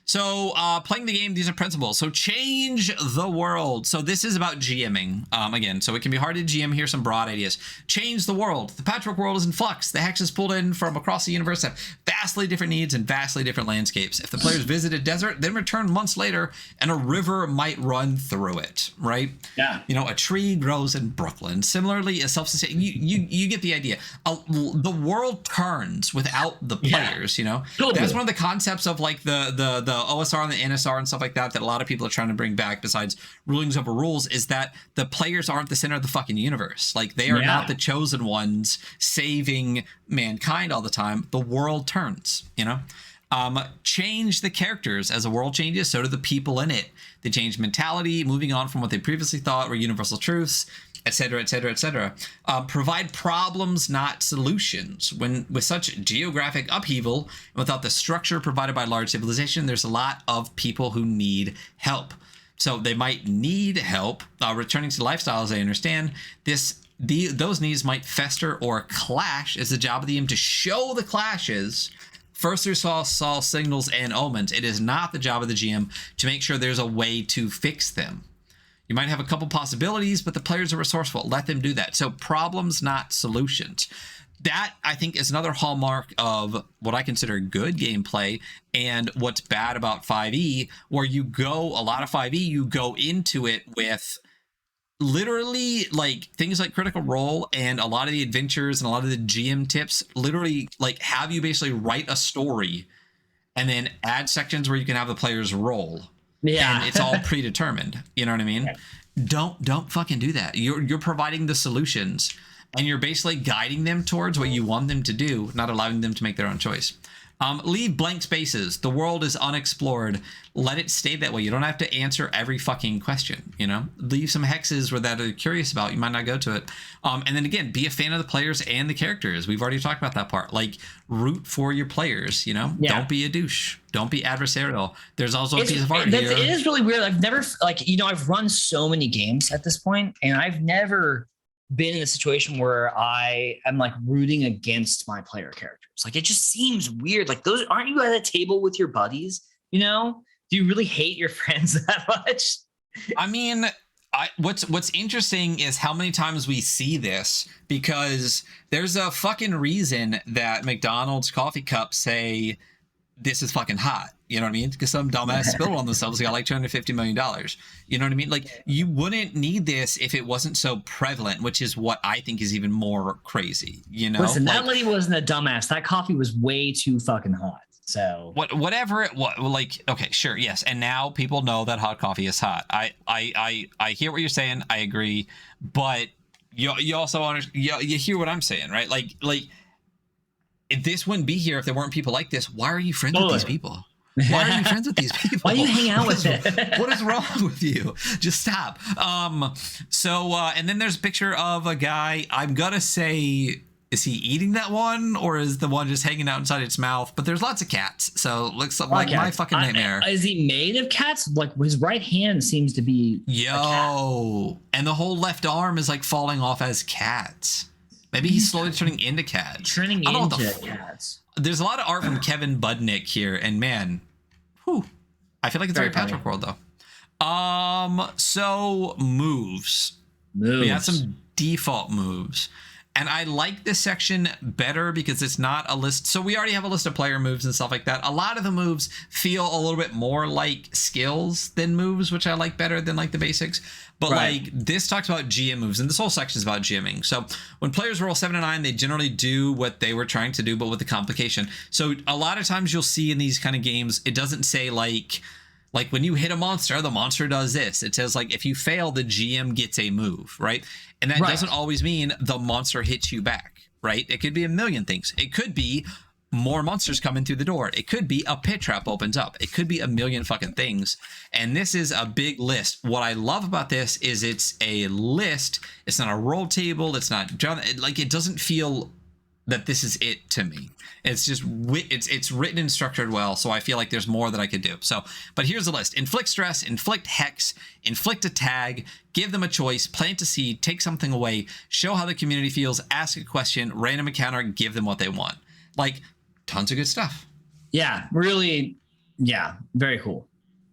So playing the game, these are principles. So change the world. So this is about GMing again. So it can be hard to GM. Here's some broad ideas. Change the world. The Patchwork world is in flux. The hexes pulled in from across the universe have vastly different needs and vastly different landscapes. If the players visit a desert, then return months later, and a river might run through it, right? Yeah. You know, a tree grows in Brooklyn. Similarly, a self-sustaining, you get the idea. The world turns without the players, you know? Totally. That's one of the concepts of like the OSR and the NSR and stuff like that a lot of people are trying to bring back besides rulings over rules is that the players aren't the center of the fucking universe. Like they are not the chosen ones saving mankind all the time. The world turns, you know? Change the characters. As the world changes, so do the people in it. They change mentality, moving on from what they previously thought were universal truths, etc., etc., etc. Provide problems, not solutions. When with such geographic upheaval, and without the structure provided by large civilization, there's a lot of people who need help. So they might need help returning to lifestyles they understand. Those needs might fester or clash. It's the job of the DM to show the clashes first through saw signals and omens. It is not the job of the GM to make sure there's a way to fix them. You might have a couple possibilities, but the players are resourceful. Let them do that. So problems, not solutions. That, I think, is another hallmark of what I consider good gameplay and what's bad about 5e, where a lot of 5e, you go into it with literally like things like Critical Role and a lot of the adventures and a lot of the GM tips literally like have you basically write a story and then add sections where you can have the players roll. Yeah. And it's all predetermined. You know what I mean? Yeah. Don't fucking do that. You're providing the solutions and you're basically guiding them towards what you want them to do, not allowing them to make their own choice. Leave blank spaces. The world is unexplored. Let it stay that way. You don't have to answer every fucking question, you know? Leave some hexes where that are curious about. You might not go to it. And then again, be a fan of the players and the characters. We've already talked about that part. Like, root for your players, you know? Yeah. Don't be a douche. Don't be adversarial. There's also a piece of art here. It is really weird. I've never, like, you know, I've run so many games at this point, and I've never been in a situation where I am like rooting against my player characters. Like it just seems weird. Like those, aren't you at a table with your buddies? You know, do you really hate your friends that much? I mean, what's interesting is how many times we see this, because there's a fucking reason that McDonald's coffee cups say this is fucking hot. You know what I mean? Because some dumbass spilled on themselves. They got like $250 million. You know what I mean? Like you wouldn't need this if it wasn't so prevalent, which is what I think is even more crazy. You know, listen, like, that lady wasn't a dumbass. That coffee was way too fucking hot. So whatever it was, like, okay, sure. Yes. And now people know that hot coffee is hot. I hear what you're saying. I agree. But you also you hear what I'm saying, right? Like this wouldn't be here if there weren't people like this. Why are you friends with these people? Why are you friends with these people? Why do you hang out with them? What is wrong with you? Just stop. And then there's a picture of a guy. I'm gonna say, is he eating that one, or is the one just hanging out inside its mouth? But there's lots of cats, so it looks like my fucking nightmare. Is he made of cats? Like his right hand seems to be and the whole left arm is like falling off as cats. Maybe he's slowly turning into cats. Turning into cats. There's a lot of art from Kevin Budnick here, and man, I feel like it's very Patchwork World though. So moves. We got some default moves. And I like this section better because it's not a list. So we already have a list of player moves and stuff like that. A lot of the moves feel a little bit more like skills than moves, which I like better than like the basics. But like this talks about GM moves, and this whole section is about GMing. So when players roll 7 and 9, they generally do what they were trying to do, but with the complication. So a lot of times you'll see in these kind of games, it doesn't say like when you hit a monster, the monster does this. It says like if you fail, the GM gets a move, right? And that doesn't always mean the monster hits you back, right? It could be a million things. It could be more monsters coming through the door. It could be a pit trap opens up. It could be a million fucking things. And this is a big list. What I love about this is it's a list. It's not a roll table. It's not like it doesn't feel that this is it to me. It's just it's written and structured well, so I feel like there's more that I could do. So, but here's the list: inflict stress, inflict hex, inflict a tag, give them a choice, plant a seed, take something away, show how the community feels, ask a question, random encounter, give them what they want. Like tons of good stuff. Yeah, really Yeah, very cool.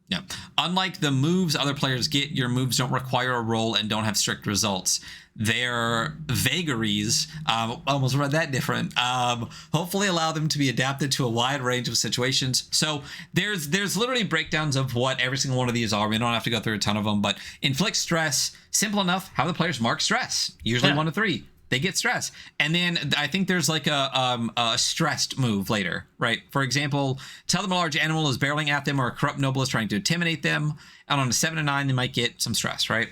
Yeah. Unlike the moves other players get, your moves don't require a roll and don't have strict results. Their vagaries, almost read that different, hopefully allow them to be adapted to a wide range of situations. So there's literally breakdowns of what every single one of these are. We don't have to go through a ton of them, but inflict stress, simple enough. How the players mark stress, usually 1 to 3. They get stress. And then I think there's like a stressed move later, right? For example, tell them a large animal is barreling at them or a corrupt noble is trying to intimidate them. And on a 7 to 9, they might get some stress, right?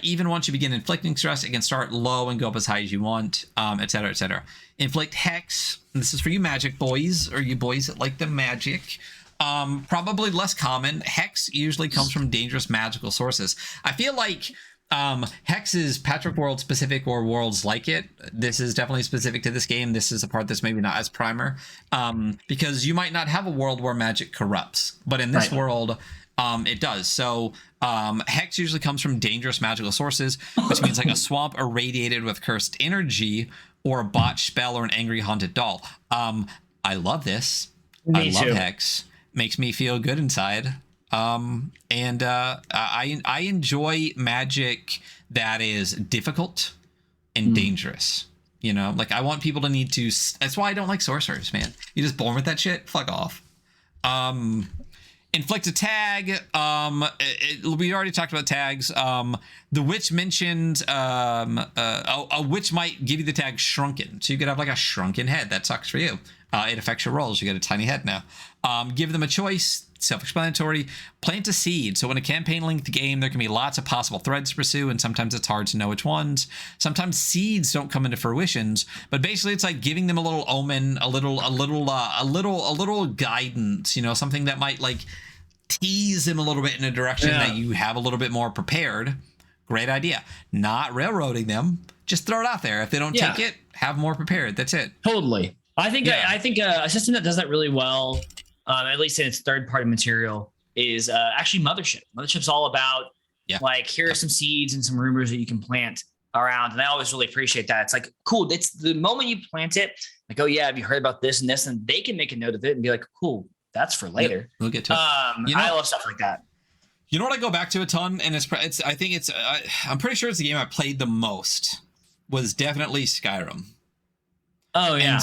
Even once you begin inflicting stress, it can start low and go up as high as you want, et cetera, et cetera. Inflict hex. And this is for you magic boys, or you boys that like the magic. Probably less common. Hex usually comes from dangerous magical sources. I feel like hex is Patchwork world specific or worlds like it. This is definitely specific to this game. This is a part that's maybe not as primer, because you might not have a world where magic corrupts, but in this world it does. So hex usually comes from dangerous magical sources, which means like a swamp irradiated with cursed energy, or a botched spell, or an angry haunted doll. I love this. Me I love too. hex. Makes me feel good inside. I enjoy magic that is difficult and dangerous. You know, like I want people to need to. That's why I don't like sorcerers, man. You just born with that shit. Fuck off. Inflict a tag. We already talked about tags. The witch mentioned a witch might give you the tag shrunken, so you could have like a shrunken head. That sucks for you. It affects your rolls. You get a tiny head now. Give them a choice. Self-explanatory. Plant a seed. So in a campaign length game, there can be lots of possible threads to pursue, and sometimes it's hard to know which ones. Sometimes seeds don't come into fruitions, but basically it's like giving them a little omen, a little guidance. You know, something that might like tease them a little bit in a direction that you have a little bit more prepared. Great idea. Not railroading them. Just throw it out there. If they don't take it, have more prepared. That's it. Totally. I think a system that does that really well, at least in its third-party material, is actually Mothership. Mothership's all about like, here are some seeds and some rumors that you can plant around, and I always really appreciate that. It's like, cool. It's the moment you plant it, like, oh yeah, have you heard about this and this, and they can make a note of it and be like, cool, that's for later. Yep, we'll get to it. I love stuff like that. You know what I go back to a ton, and I'm pretty sure it's the game I played the most, was definitely Skyrim. Oh yeah. And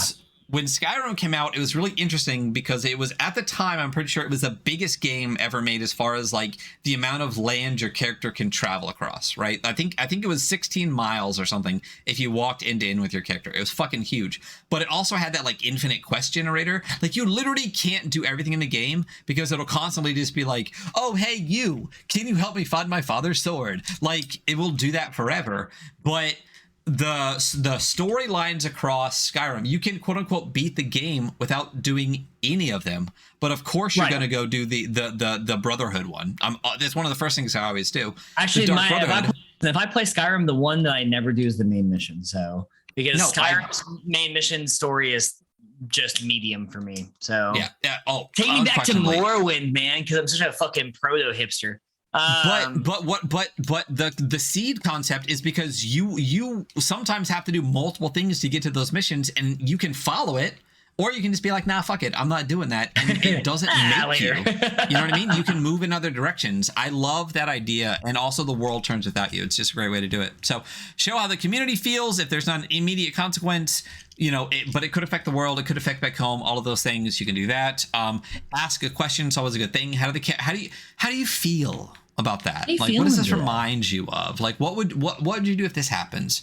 when Skyrim came out, it was really interesting because it was, at the time, I'm pretty sure it was the biggest game ever made as far as like the amount of land your character can travel across, right? I think it was 16 miles or something if you walked end to end with your character. It was fucking huge. But it also had that like infinite quest generator. Like you literally can't do everything in the game because it'll constantly just be like, oh, hey, can you help me find my father's sword? Like it will do that forever. But the storylines across Skyrim, you can quote unquote beat the game without doing any of them, but of course you're going to go do the Brotherhood one. That's one of the first things I always do. Actually, if I play Skyrim, the one that I never do is the main mission. So because Skyrim's main mission story is just medium for me. So take me back to Morrowind, man, because I'm such a fucking proto hipster. But the seed concept is because you sometimes have to do multiple things to get to those missions, and you can follow it, or you can just be like, nah, fuck it, I'm not doing that, and it doesn't make you. You know what I mean? You can move in other directions. I love that idea, and also the world turns without you. It's just a great way to do it. So show how the community feels. If there's not an immediate consequence, but it could affect the world. It could affect back home. All of those things, you can do that. Ask a question. It's always a good thing. How do you feel about that? Like, what does this remind you of? Like, what would you do if this happens?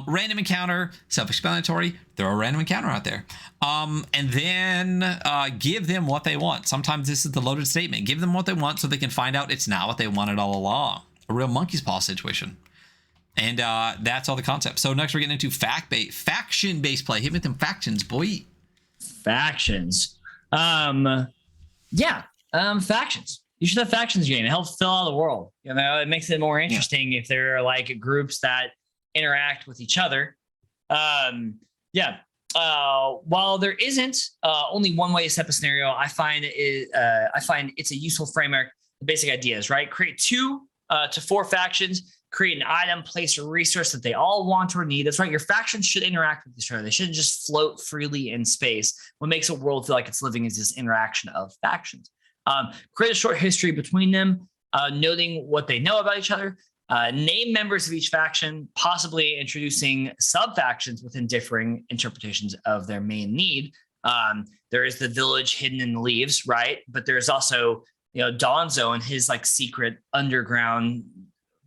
Random encounter, self-explanatory. Throw a random encounter out there, and then give them what they want. Sometimes this is the loaded statement. Give them what they want so they can find out it's not what they wanted all along. A real monkey's paw situation. And that's all the concept. So next we're getting into faction-based play. Hit me with them factions, boy. Factions. Factions. You should have factions game. It helps fill out the world. It makes it more interesting if there are like groups that interact with each other. While there isn't only one way to set up a scenario, I find it's a useful framework. The basic ideas, right? Create 2 to 4 factions create an item, place, or resource that they all want or need. That's right. Your factions should interact with each other. They shouldn't just float freely in space. What makes a world feel like it's living is this interaction of factions. Create a short history between them, noting what they know about each other. Name members of each faction, possibly introducing sub-factions within differing interpretations of their main need. There is the village hidden in the leaves, right? But there's also, Donzo and his like secret underground,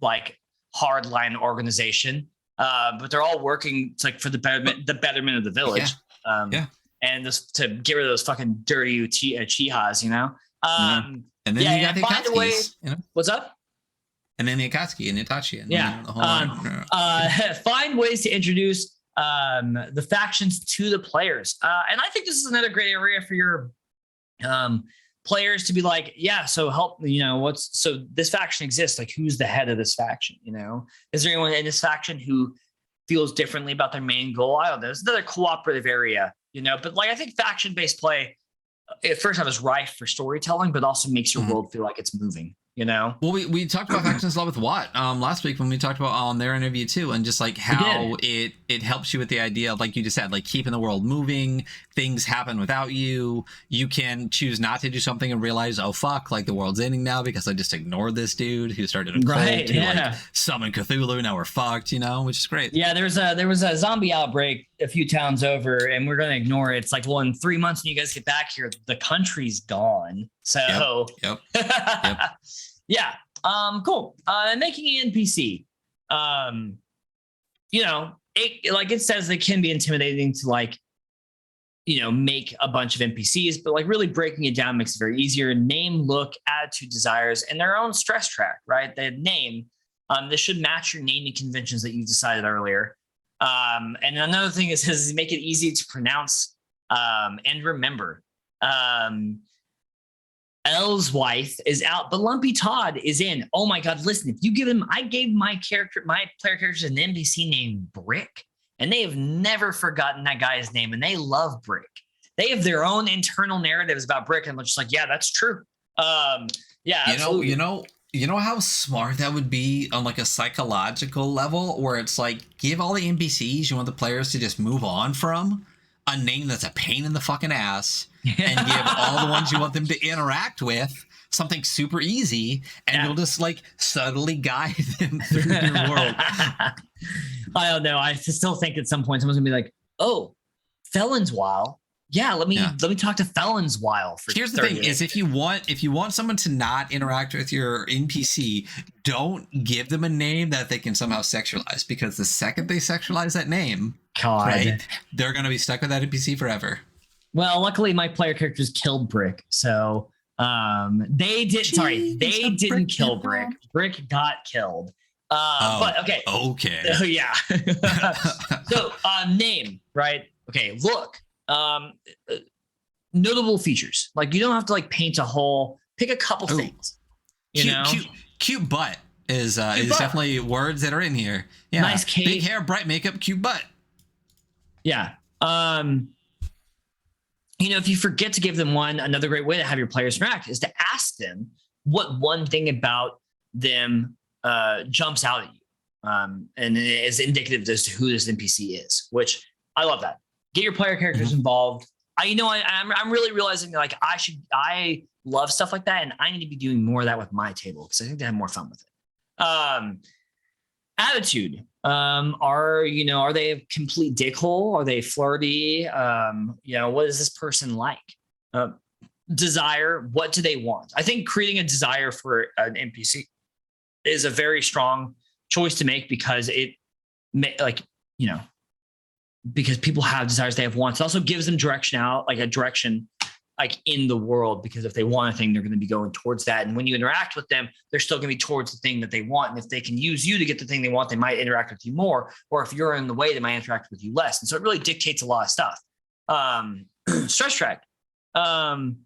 like hardline organization. But they're all working like for the betterment of the village. And this, to get rid of those fucking dirty Uchihas, And then you got the Akatsuki. What's up? And then the Akatsuki and Itachi. And the whole find ways to introduce the factions to the players. And I think this is another great area for your players to be like, so help, so this faction exists. Like, who's the head of this faction? Is there anyone in this faction who feels differently about their main goal? I don't know. There's another cooperative area, but like, I think faction-based play, at first off, is rife for storytelling, but also makes your world feel like it's moving. Well, we talked about factions a lot with Watt last week when we talked about on their interview too, and just like how it helps you with the idea of, like you just said, like keeping the world moving. Things happen without you. You can choose not to do something and realize, oh fuck, like the world's ending now because I just ignored this dude who started a cult who like summoned Cthulhu. Now we're fucked, which is great. Yeah, there was a zombie outbreak a few towns over, and we're gonna ignore it. It's like, well, in 3 months when you guys get back here, the country's gone. So yep. Yeah. Cool. Making an NPC. It says it can be intimidating to make a bunch of NPCs, but like really breaking it down makes it very easier. Name, look, attitude, desires, and their own stress track, right? The name, this should match your naming conventions that you decided earlier. And another thing is make it easy to pronounce and remember. Elswythe is out, but Lumpy Todd is in. Oh my God, listen, if you give him, I gave my player characters an NPC named Brick, and they have never forgotten that guy's name, and they love Brick. They have their own internal narratives about Brick, and I'm just like, yeah, that's true. Absolutely. You know how smart that would be on like a psychological level, where it's like, give all the NPCs you want the players to just move on from a name that's a pain in the fucking ass, and give all the ones you want them to interact with something super easy, and you'll just like subtly guide them through your world. I don't know. I still think at some point someone's gonna be like, "Oh, Felon's While. Yeah, let me talk to Felon's While." Here's the thing: is if you want someone to not interact with your NPC, don't give them a name that they can somehow sexualize, because the second they sexualize that name, right, they're gonna be stuck with that NPC forever. Well, luckily my player characters killed Brick, so they didn't kill Brick. Brick got killed. But okay. So, yeah. So name, right? Okay, look. Notable features. Like, you don't have to like paint a whole, pick a couple things. Cute butt is definitely words that are in here. Yeah. Nice cape. Big hair, bright makeup, cute butt. Yeah. If you forget to give them one, another great way to have your players interact is to ask them what one thing about them jumps out at you, and is indicative as to who this NPC is, which I love that. Get your player characters involved. I'm really realizing like I love stuff like that, and I need to be doing more of that with my table because I think they have more fun with it. Attitude. Are they a complete dickhole? Are they flirty? What is this person like? Desire. What do they want? I think creating a desire for an NPC is a very strong choice to make, because because people have desires, they have wants. It also gives them direction in the world, because if they want a thing, they're going to be going towards that. And when you interact with them, they're still going to be towards the thing that they want. And if they can use you to get the thing they want, they might interact with you more. Or if you're in the way, they might interact with you less. And so it really dictates a lot of stuff. Stress track. They have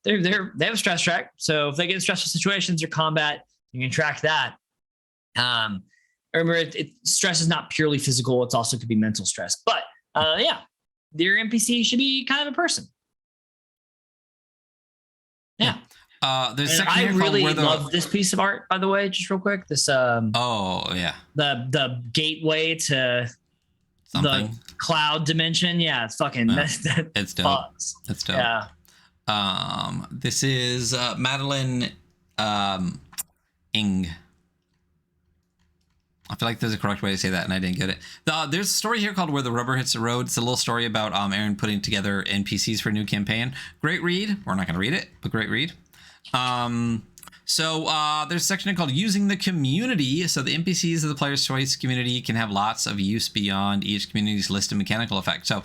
a stress track. So if they get in stressful situations or combat, you can track that. Remember, stress is not purely physical. It's also could be mental stress. But your NPC should be kind of a person. Yeah. There's a And section I here called really where the love this piece of art, by the way, just real quick. This oh yeah the gateway to something. the cloud dimension. Yeah, it's fucking Yeah. that It's dope. fucks. It's dope. Yeah. This is Madeline Ing. I feel like there's a correct way to say that, and I didn't get it. There's a story here called Where the Rubber Hits the Road. It's a little story about Aaron putting together NPCs for a new campaign. Great read. We're not going to read it, but great read. So there's a section called Using the Community. So the NPCs of the player's choice community can have lots of use beyond each community's list of mechanical effects. So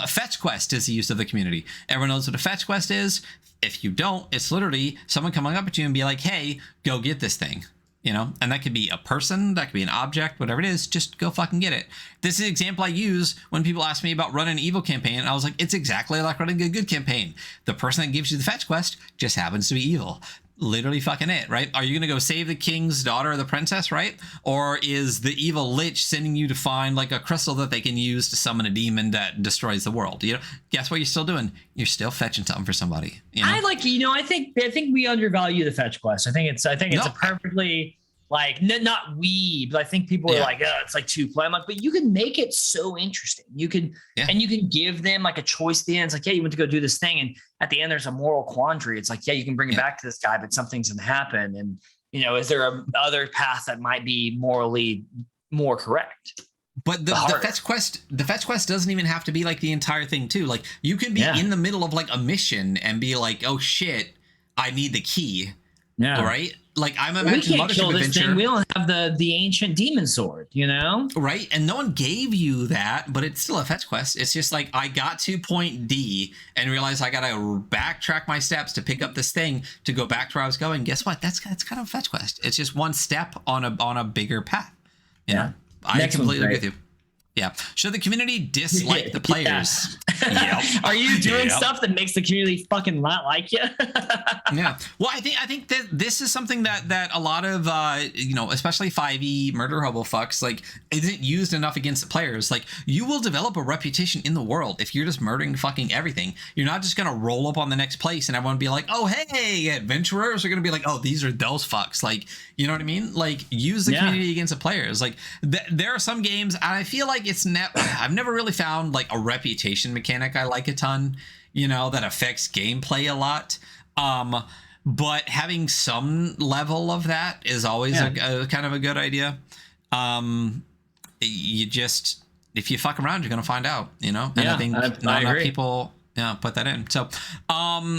fetch quest is the use of the community. Everyone knows what a fetch quest is. If you don't, it's literally someone coming up at you and be like, hey, go get this thing. You know, and that could be a person, that could be an object, whatever it is, just go fucking get it. This is the example I use when people ask me about running an evil campaign. I was like, it's exactly like running a good campaign. The person that gives you the fetch quest just happens to be evil. Literally fucking it, right? Are you going to go save the king's daughter or the princess, right? Or is the evil lich sending you to find like a crystal that they can use to summon a demon that destroys the world? You know, guess what you're still doing? You're still fetching something for somebody. You know? I think we undervalue the fetch quest. I think it's a perfectly like not we, but I think people are like, oh, it's like too play. I'm like, but you can make it so interesting. You can and you can give them like a choice at the end. It's like, yeah, you went to go do this thing, and at the end there's a moral quandary. It's like, yeah, you can bring it back to this guy, but something's gonna happen. And you know, is there a other path that might be morally more correct? But the fetch quest doesn't even have to be like the entire thing too. Like you can be in the middle of like a mission and be like, oh shit, I need the key. Yeah. Right? Like I'm imagining Mothership Adventure. We don't have the ancient demon sword, you know? Right. And no one gave you that, but it's still a fetch quest. It's just like I got to point D and realized I gotta backtrack my steps to pick up this thing to go back to where I was going. Guess what? That's kind of a fetch quest. It's just one step on a bigger path. You know? I completely agree with you. Yeah. Should the community dislike the players? Yep. Are you doing stuff that makes the community fucking not like you? Yeah. Well, I think that this is something that a lot of especially 5e murder hobo fucks like isn't used enough against the players. Like you will develop a reputation in the world if you're just murdering fucking everything. You're not just gonna roll up on the next place and everyone be like, oh hey, adventurers are gonna be like, oh these are those fucks. Like you know what I mean? Like use the community against the players. Like there are some games, and I feel like I've never really found like a reputation mechanic I like a ton, you know, that affects gameplay a lot. But having some level of that is always a kind of a good idea. You just, if you fuck around, you're going to find out, you know? And I think not enough people put that in. So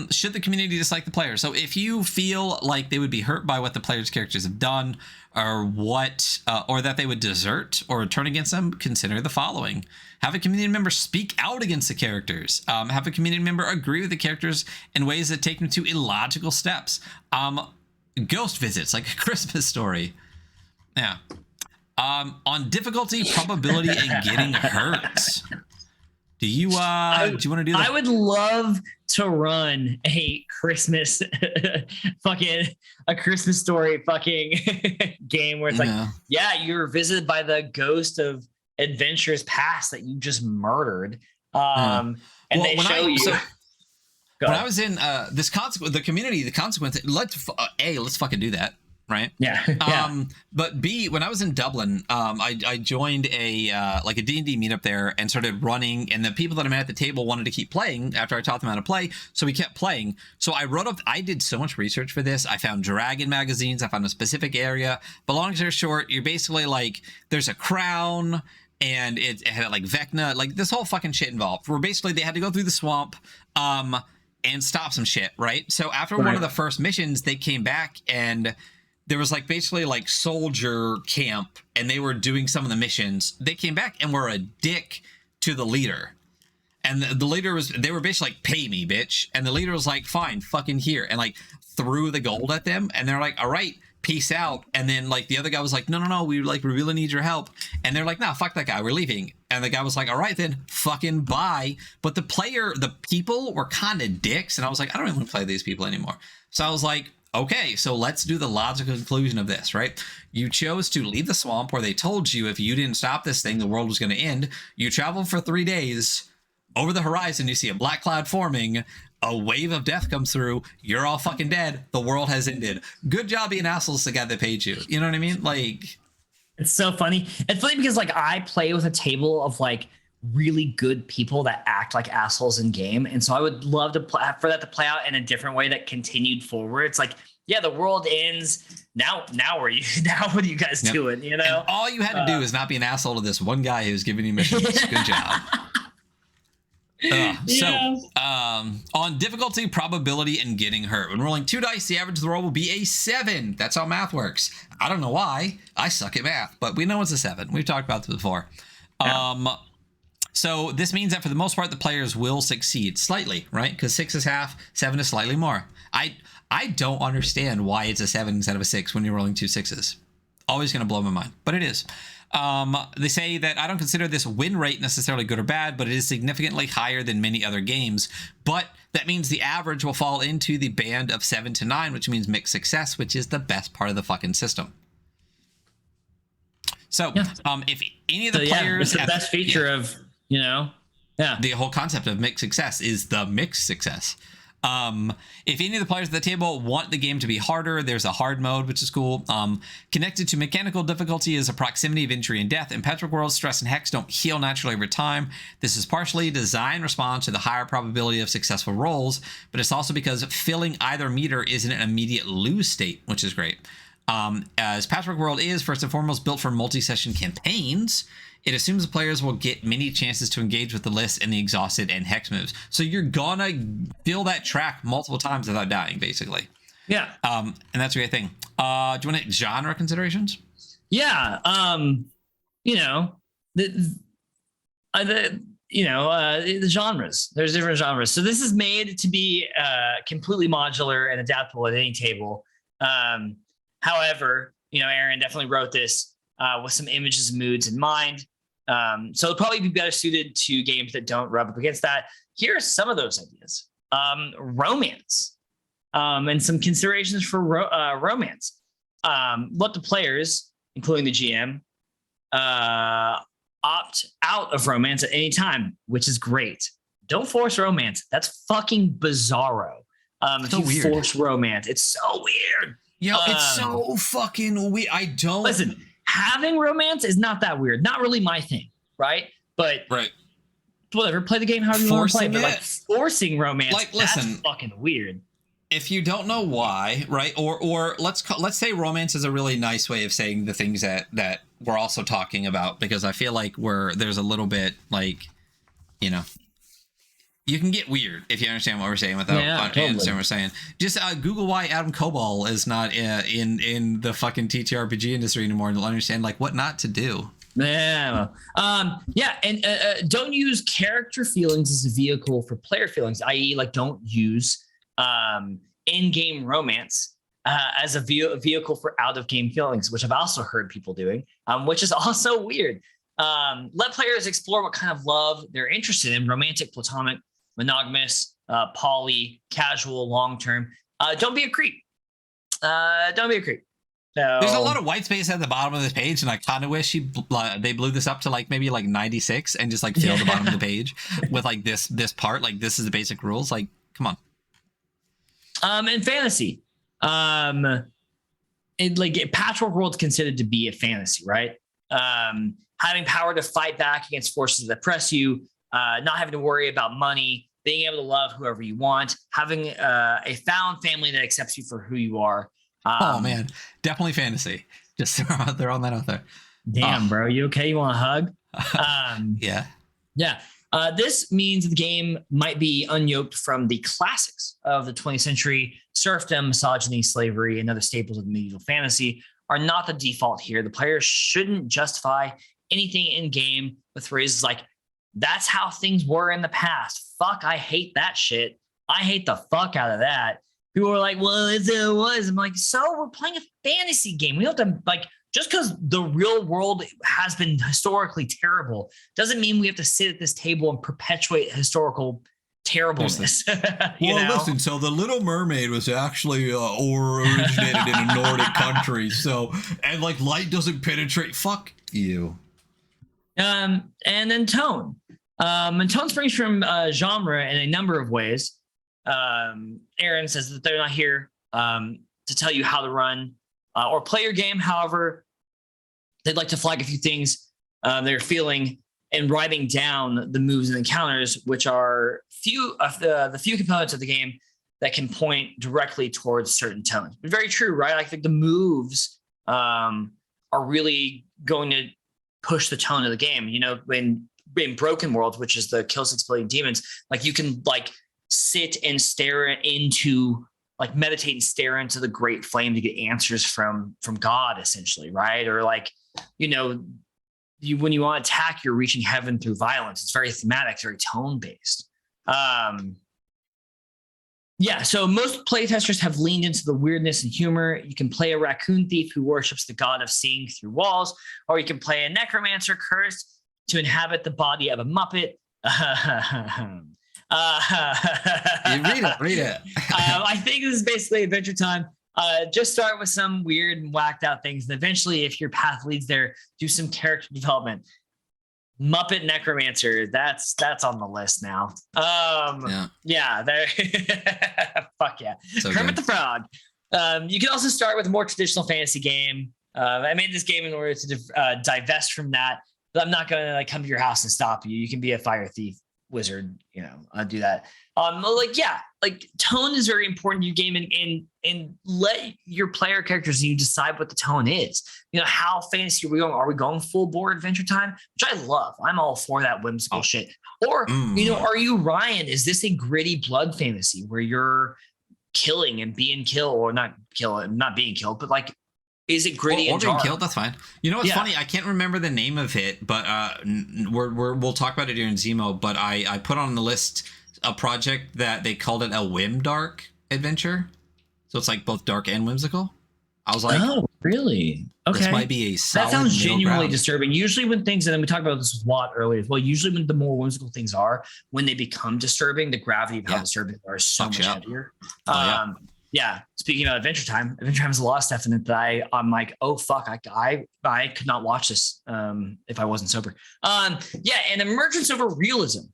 should the community dislike the players? So if you feel like they would be hurt by what the players' characters have done, or or that they would desert or turn against them, consider the following. Have a community member speak out against the characters. Have a community member agree with the characters in ways that take them to illogical steps. Ghost visits, like a Christmas story. Yeah. On difficulty, probability, and getting hurt. Do you want to do that? I would love to run a Christmas a Christmas story game where it's like, you're visited by the ghost of adventures past that you just murdered. And they show you. When I was in the community, the consequence, let's fucking do that. Right. Yeah. But B, when I was in Dublin, I joined a D&D meetup there and started running, and the people that I met at the table wanted to keep playing after I taught them how to play. So we kept playing. So I did so much research for this. I found dragon magazines. I found a specific area. But long story short, you're basically like, there's a crown and it had like Vecna, like this whole fucking shit involved, where basically they had to go through the swamp, and stop some shit. Right. So after one of the first missions, they came back and there was like basically like soldier camp, and they were doing some of the missions. They came back and were a dick to the leader. And the leader they were basically like, pay me, bitch. And the leader was like, fine, fucking here. And like threw the gold at them. And they're like, all right, peace out. And then like the other guy was like, no, we really need your help. And they're like, nah, fuck that guy, we're leaving. And the guy was like, all right then, fucking bye. But the people were kind of dicks. And I was like, I don't even want to play these people anymore. So I was like, okay, so let's do the logical conclusion of this, right? You chose to leave the swamp where they told you if you didn't stop this thing, the world was going to end. You traveled for 3 days, over the horizon, you see a black cloud forming. A wave of death comes through. You're all fucking dead. The world has ended. Good job being assholes to the guy that paid you. You know what I mean? Like, it's so funny. It's funny because like I play with a table of like really good people that act like assholes in game, and so I would love to for that to play out in a different way that continued forward. It's like, yeah, the world ends now. Now what are you guys doing? You know, and all you had to do is not be an asshole to this one guy who's giving you missions. Good job. So, on difficulty, probability, and getting hurt. When rolling 2 dice, the average of the roll will be a 7. That's how math works. I don't know why. I suck at math, but we know it's a 7. We've talked about this before. Yeah. So this means that for the most part, the players will succeed slightly, right? Because 6 is half, 7 is slightly more. I don't understand why it's a 7 instead of a 6 when you're rolling 2 6s. Always going to blow my mind, but it is. They say that I don't consider this win rate necessarily good or bad, but it is significantly higher than many other games. But that means the average will fall into the band of 7 to 9, which means mixed success, which is the best part of the fucking system. So, if any of the players, it's the best feature of, you know, the whole concept of mixed success is the mixed success. If any of the players at the table want the game to be harder, there's a hard mode, which is cool. Connected to mechanical difficulty is a proximity of injury and death. In Patchwork World, stress and hex don't heal naturally over time. This is partially a design response to the higher probability of successful rolls, but it's also because filling either meter isn't an immediate lose state, which is great. As Patchwork World is, first and foremost, built for multi-session campaigns, it assumes the players will get many chances to engage with the list and the exhausted and hex moves. So you're gonna fill that track multiple times without dying, basically. Yeah. And that's a great thing. Do you want genre considerations? Yeah. You know, the genres. There's different genres. So this is made to be completely modular and adaptable at any table. However, you know, Aaron definitely wrote this with some images and moods in mind. So it'll probably be better suited to games that don't rub up against that. Here are some of those ideas. Romance, and some considerations for romance. Let the players, including the GM, opt out of romance at any time, which is great. Don't force romance. That's fucking bizarro. If you weird. Force romance, it's so weird. Yo, it's so fucking weird. I don't listen. Having romance is not that weird. Not really my thing, right? But whatever. Play the game however you want to play. But like forcing romance, like, listen, that's fucking weird. If you don't know why, right? Or let's say romance is a really nice way of saying the things that we're also talking about, because I feel like there's a little bit like, you know, you can get weird if you understand what we're saying without understanding what we're saying. Just Google why Adam Koval is not in the fucking ttrpg industry anymore, and you'll understand like what not to do. Yeah. And don't use character feelings as a vehicle for player feelings, i.e. like don't use in-game romance as a vehicle for out-of-game feelings, which I've also heard people doing, which is also weird. Let players explore what kind of love they're interested in: romantic, platonic, monogamous, poly, casual, long-term. Don't be a creep. Don't be a creep. So, there's a lot of white space at the bottom of this page, and I kind of wish they blew this up to like maybe like 96 and just like fill the bottom of the page with like this part. Like, this is the basic rules. Like, come on. In fantasy, Patchwork World's considered to be a fantasy, right? Having power to fight back against forces that oppress you, not having to worry about money, being able to love whoever you want, having a found family that accepts you for who you are. Oh man, definitely fantasy. Just throwing that out there. Damn, bro, you okay? You want a hug? Yeah. This means the game might be unyoked from the classics of the 20th century. Serfdom, misogyny, slavery, and other staples of medieval fantasy are not the default here. The player shouldn't justify anything in game with phrases like, "That's how things were in the past. Fuck, I hate that shit. I hate the fuck out of that." People are like, "Well, it was." I'm like, so we're playing a fantasy game. We don't have to, like, just because the real world has been historically terrible doesn't mean we have to sit at this table and perpetuate historical terribleness. Listen, so the Little Mermaid was actually originated in a Nordic country. So, and like light doesn't penetrate. Fuck you. And then tone. And tone springs from genre in a number of ways. Aaron says that they're not here to tell you how to run or play your game. However, they'd like to flag a few things they're feeling and writing down the moves and encounters, which are few of the few components of the game that can point directly towards certain tones. But very true, right? I think the moves are really going to push the tone of the game. You know, when in Broken World, which is the Kill 6 Billion Demons, like you can like sit and stare into, like meditate and stare into the great flame to get answers from God, essentially, right? Or like, you know, when you want to attack, you're reaching heaven through violence. It's very thematic, very tone based. Yeah, so most playtesters have leaned into the weirdness and humor. You can play a raccoon thief who worships the god of seeing through walls, or you can play a necromancer cursed to inhabit the body of a Muppet. Read it. I think this is basically Adventure Time. Just start with some weird and whacked out things. And eventually, if your path leads there, do some character development. Muppet Necromancer, that's on the list now. Yeah, there. Fuck yeah. So Kermit good. the Frog. You can also start with a more traditional fantasy game. I made this game in order to divest from that, but I'm not going to like come to your house and stop you. You can be a fire thief wizard, you know, do that. Like tone is very important to your game, and let your player characters you decide what the tone is. You know, how fantasy are we going? Are we going full bore Adventure Time? Which I love. I'm all for that whimsical shit. Or, you know, are you Ryan? Is this a gritty blood fantasy where you're killing and being killed, or not being killed, but like, is it gritty and being killed? That's fine. You know what's funny? I can't remember the name of it, but we'll talk about it during Zemo. But I put on the list a project that they called it a whim dark adventure, so it's like both dark and whimsical. I was like, oh, really? Okay, this might be a solid that sounds middle genuinely ground. disturbing. Usually, when things, and then we talked about this with Watt earlier as well. Usually, when the more whimsical things are, when they become disturbing, the gravity of how disturbing they are is so much heavier. Yeah. Speaking of Adventure Time has a lot of stuff in it that I'm like, oh fuck, I could not watch this if I wasn't sober. And emergence over realism.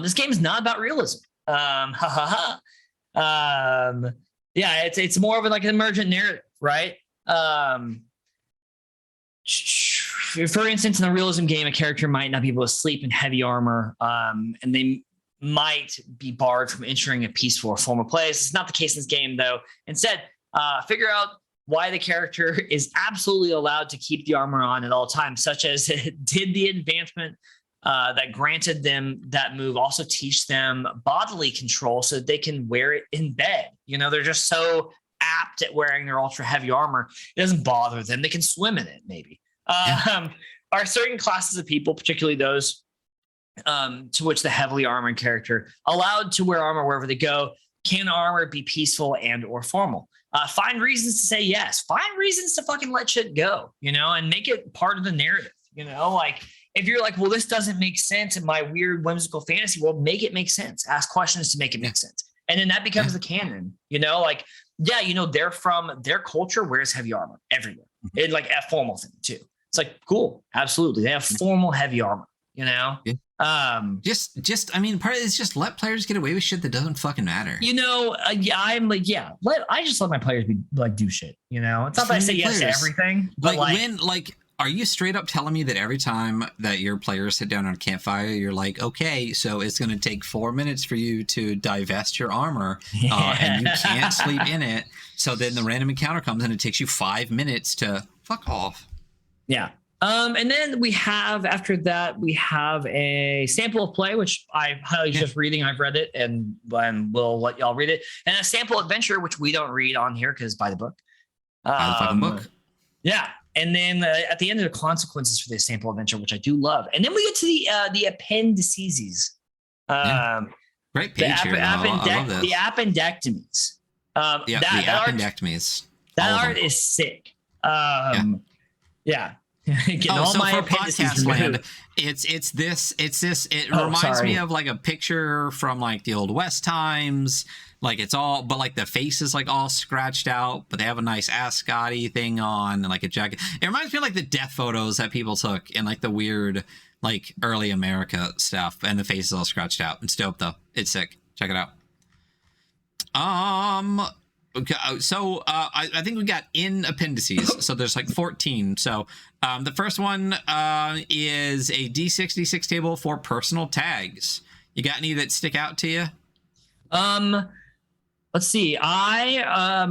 This game is not about realism. It's more of like an emergent narrative, right? For instance, in a realism game, a character might not be able to sleep in heavy armor, and they might be barred from entering a peaceful or formal place. It's not the case in this game, though. Instead, figure out why the character is absolutely allowed to keep the armor on at all times, such as did the advancement that granted them that move also teach them bodily control so that they can wear it in bed. You know, they're just so apt at wearing their ultra heavy armor. It doesn't bother them. They can swim in it, maybe. Are certain classes of people, particularly those to which the heavily armored character allowed to wear armor wherever they go? Can armor be peaceful and or formal? Find reasons to say yes. Find reasons to fucking let shit go, you know, and make it part of the narrative, you know, like if you're like, well, this doesn't make sense in my weird whimsical fantasy world, make it make sense. Ask questions to make it make sense. And then that becomes the canon, you know, like, yeah, you know, they're from their culture wears heavy armor everywhere. It's like a formal thing too. It's like, cool. Absolutely. They have formal heavy armor, you know? Yeah. I mean, part of it is just let players get away with shit that doesn't fucking matter. You know, I'm like, I just let my players be like, do shit, you know? It's not that I say yes to everything, but are you straight up telling me that every time that your players sit down on a campfire, you're like, okay, so it's going to take 4 minutes for you to divest your armor and you can't sleep in it. So then the random encounter comes and it takes you 5 minutes to fuck off. Yeah. And then after that, we have a sample of play, which I highly just reading. I've read it and we'll let y'all read it. And a sample adventure, which we don't read on here because by the book. By the fucking book. Yeah. And then at the end of the consequences for this sample adventure, which I do love. And then we get to the appendices. Great page here. The appendectomies. The appendectomies. That art is sick. Yeah. Getting all so my for appendices podcast removed. land, it reminds me of like a picture from like the old West times. Like it's all, but like the face is like all scratched out, but they have a nice ascot-y thing on and like a jacket. It reminds me of like the death photos that people took in like the weird like early America stuff, and the face is all scratched out. It's dope though. It's sick. Check it out. Okay, so I think we got in appendices. So there's like 14. So the first one is a D66 table for personal tags. You got any that stick out to you? Let's see. I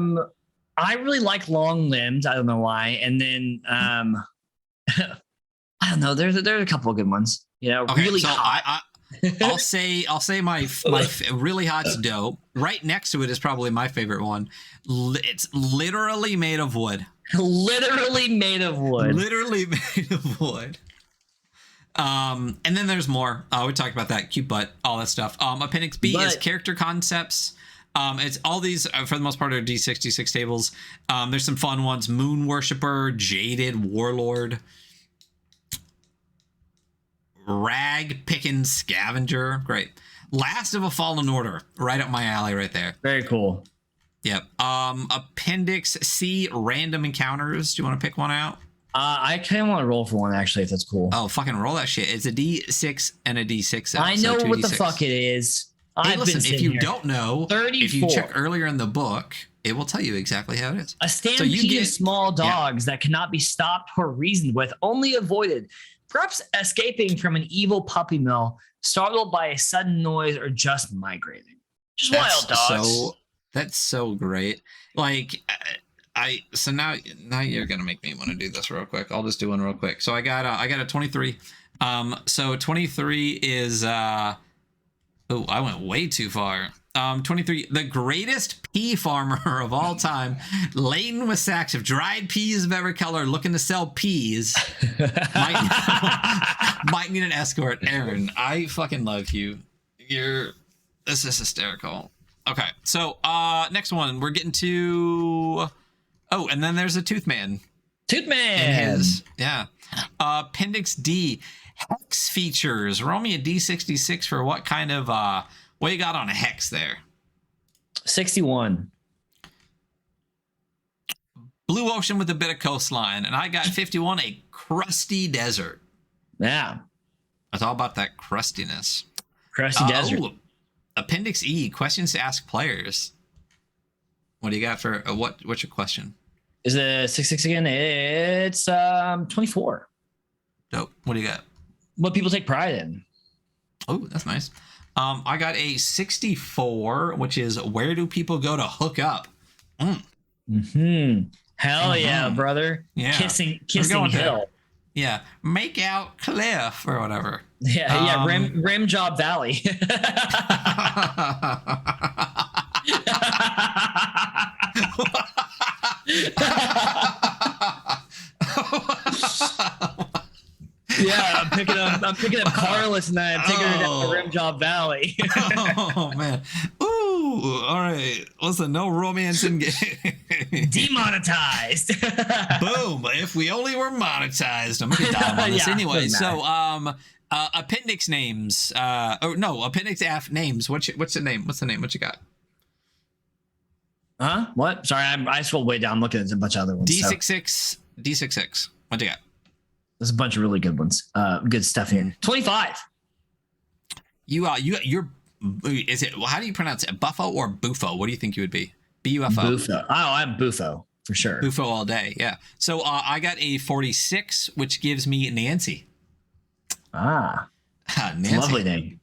really like long limbs. I don't know why. And then I don't know. There's a couple of good ones. You know, Okay, really so hot. I'll say my really hot's dope. Right next to it is probably my favorite one. It's literally made of wood. Literally made of wood. Literally made of wood. And then there's more. We talked about that, cute butt, all that stuff. Appendix B is character concepts. It's all these for the most part are D66 tables. There's some fun ones: Moon Worshipper, Jaded Warlord, Rag Pickin' Scavenger. Great. Last of a Fallen Order, right up my alley, right there. Very cool. Yep. Appendix C, Random Encounters. Do you want to pick one out? I kind of want to roll for one, actually, if that's cool. Oh, fucking roll that shit. It's a D6 and a D6. I know what the fuck it is. Hey, listen, if you don't know, 34. If you check earlier in the book, it will tell you exactly how it is. A stampede of small dogs that cannot be stopped or reasoned with, only avoided. Perhaps escaping from an evil puppy mill, startled by a sudden noise, or just migrating. Just wild dogs. That's so great. Like, so now you're gonna make me want to do this real quick. I'll just do one real quick. So I got a 23. So 23 is I went way too far. 23, the greatest pea farmer of all time, laden with sacks of dried peas of every color, looking to sell peas. might need an escort. Aaron, I fucking love you. This is hysterical. Okay, so next one, we're getting to. Oh, and then there's a Toothman. Toothman. Yeah. Appendix D, hex features. Roll me a D66 for what kind of what you got on a hex there? 61. Blue ocean with a bit of coastline, and I got 51, a crusty desert. Yeah. It's all about that crustiness. Crusty desert. Oh, Appendix E, questions to ask players. What do you got for what's your question? Is it 66 again? It's 24. Dope. What do you got? What people take pride in. Oh, that's nice. I got a 64, which is where do people go to hook up? Hell yeah, brother. Yeah. Kissing hill. Yeah. Make out cliff or whatever. Yeah. Rim job valley. Yeah, I'm picking up Carlos and I'm taking her down the Rim Job Valley. Oh man. Ooh, all right. Listen, no romance in game. Demonetized. Boom. If we only were monetized. I'm gonna dive on this anyway. So appendix names. Appendix F names. What's the name? What's the name? What you got? Huh? What? Sorry, I scrolled way down looking at a bunch of other ones. D66. D66. What do you got? There's a bunch of really good ones. Good stuff here. 25. You're is it, how do you pronounce it? Buffo or Bufo? What do you think you would be? B-U-F-O. Bufo. Oh, I'm Bufo for sure. Bufo all day. Yeah. So I got a 46, which gives me Nancy. Nancy. Lovely name.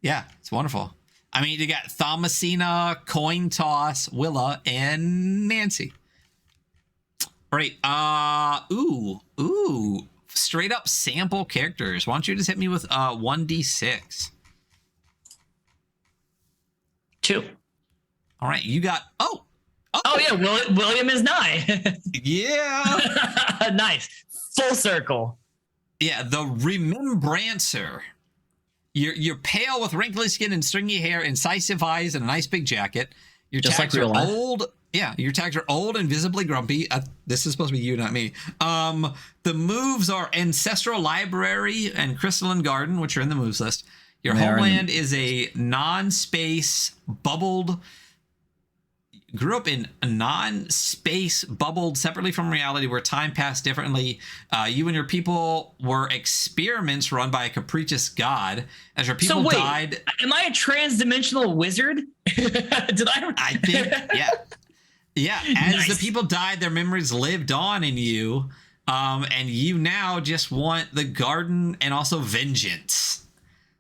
Yeah, it's wonderful. I mean, you got Thomasina, Coin Toss, Willa, and Nancy. All right. Straight up sample characters. Why don't you just hit me with 1d6? 2. All right, you got oh yeah, William is 9. Yeah. Nice. Full circle. Yeah, the Remembrancer. You're pale with wrinkly skin and stringy hair, incisive eyes, and a nice big jacket. Your just tags like real are life. old. Yeah, your tags are old and visibly grumpy. This is supposed to be you, not me. The moves are Ancestral Library and Crystalline Garden, which are in the moves list. Your homeland is a non-space bubbled grew up in a non-space bubbled separately from reality where time passed differently. You and your people were experiments run by a capricious god. As your people died... Am I a trans-dimensional wizard? Did I think, yeah. Yeah, as the people died, their memories lived on in you. And you now just want the garden and also vengeance.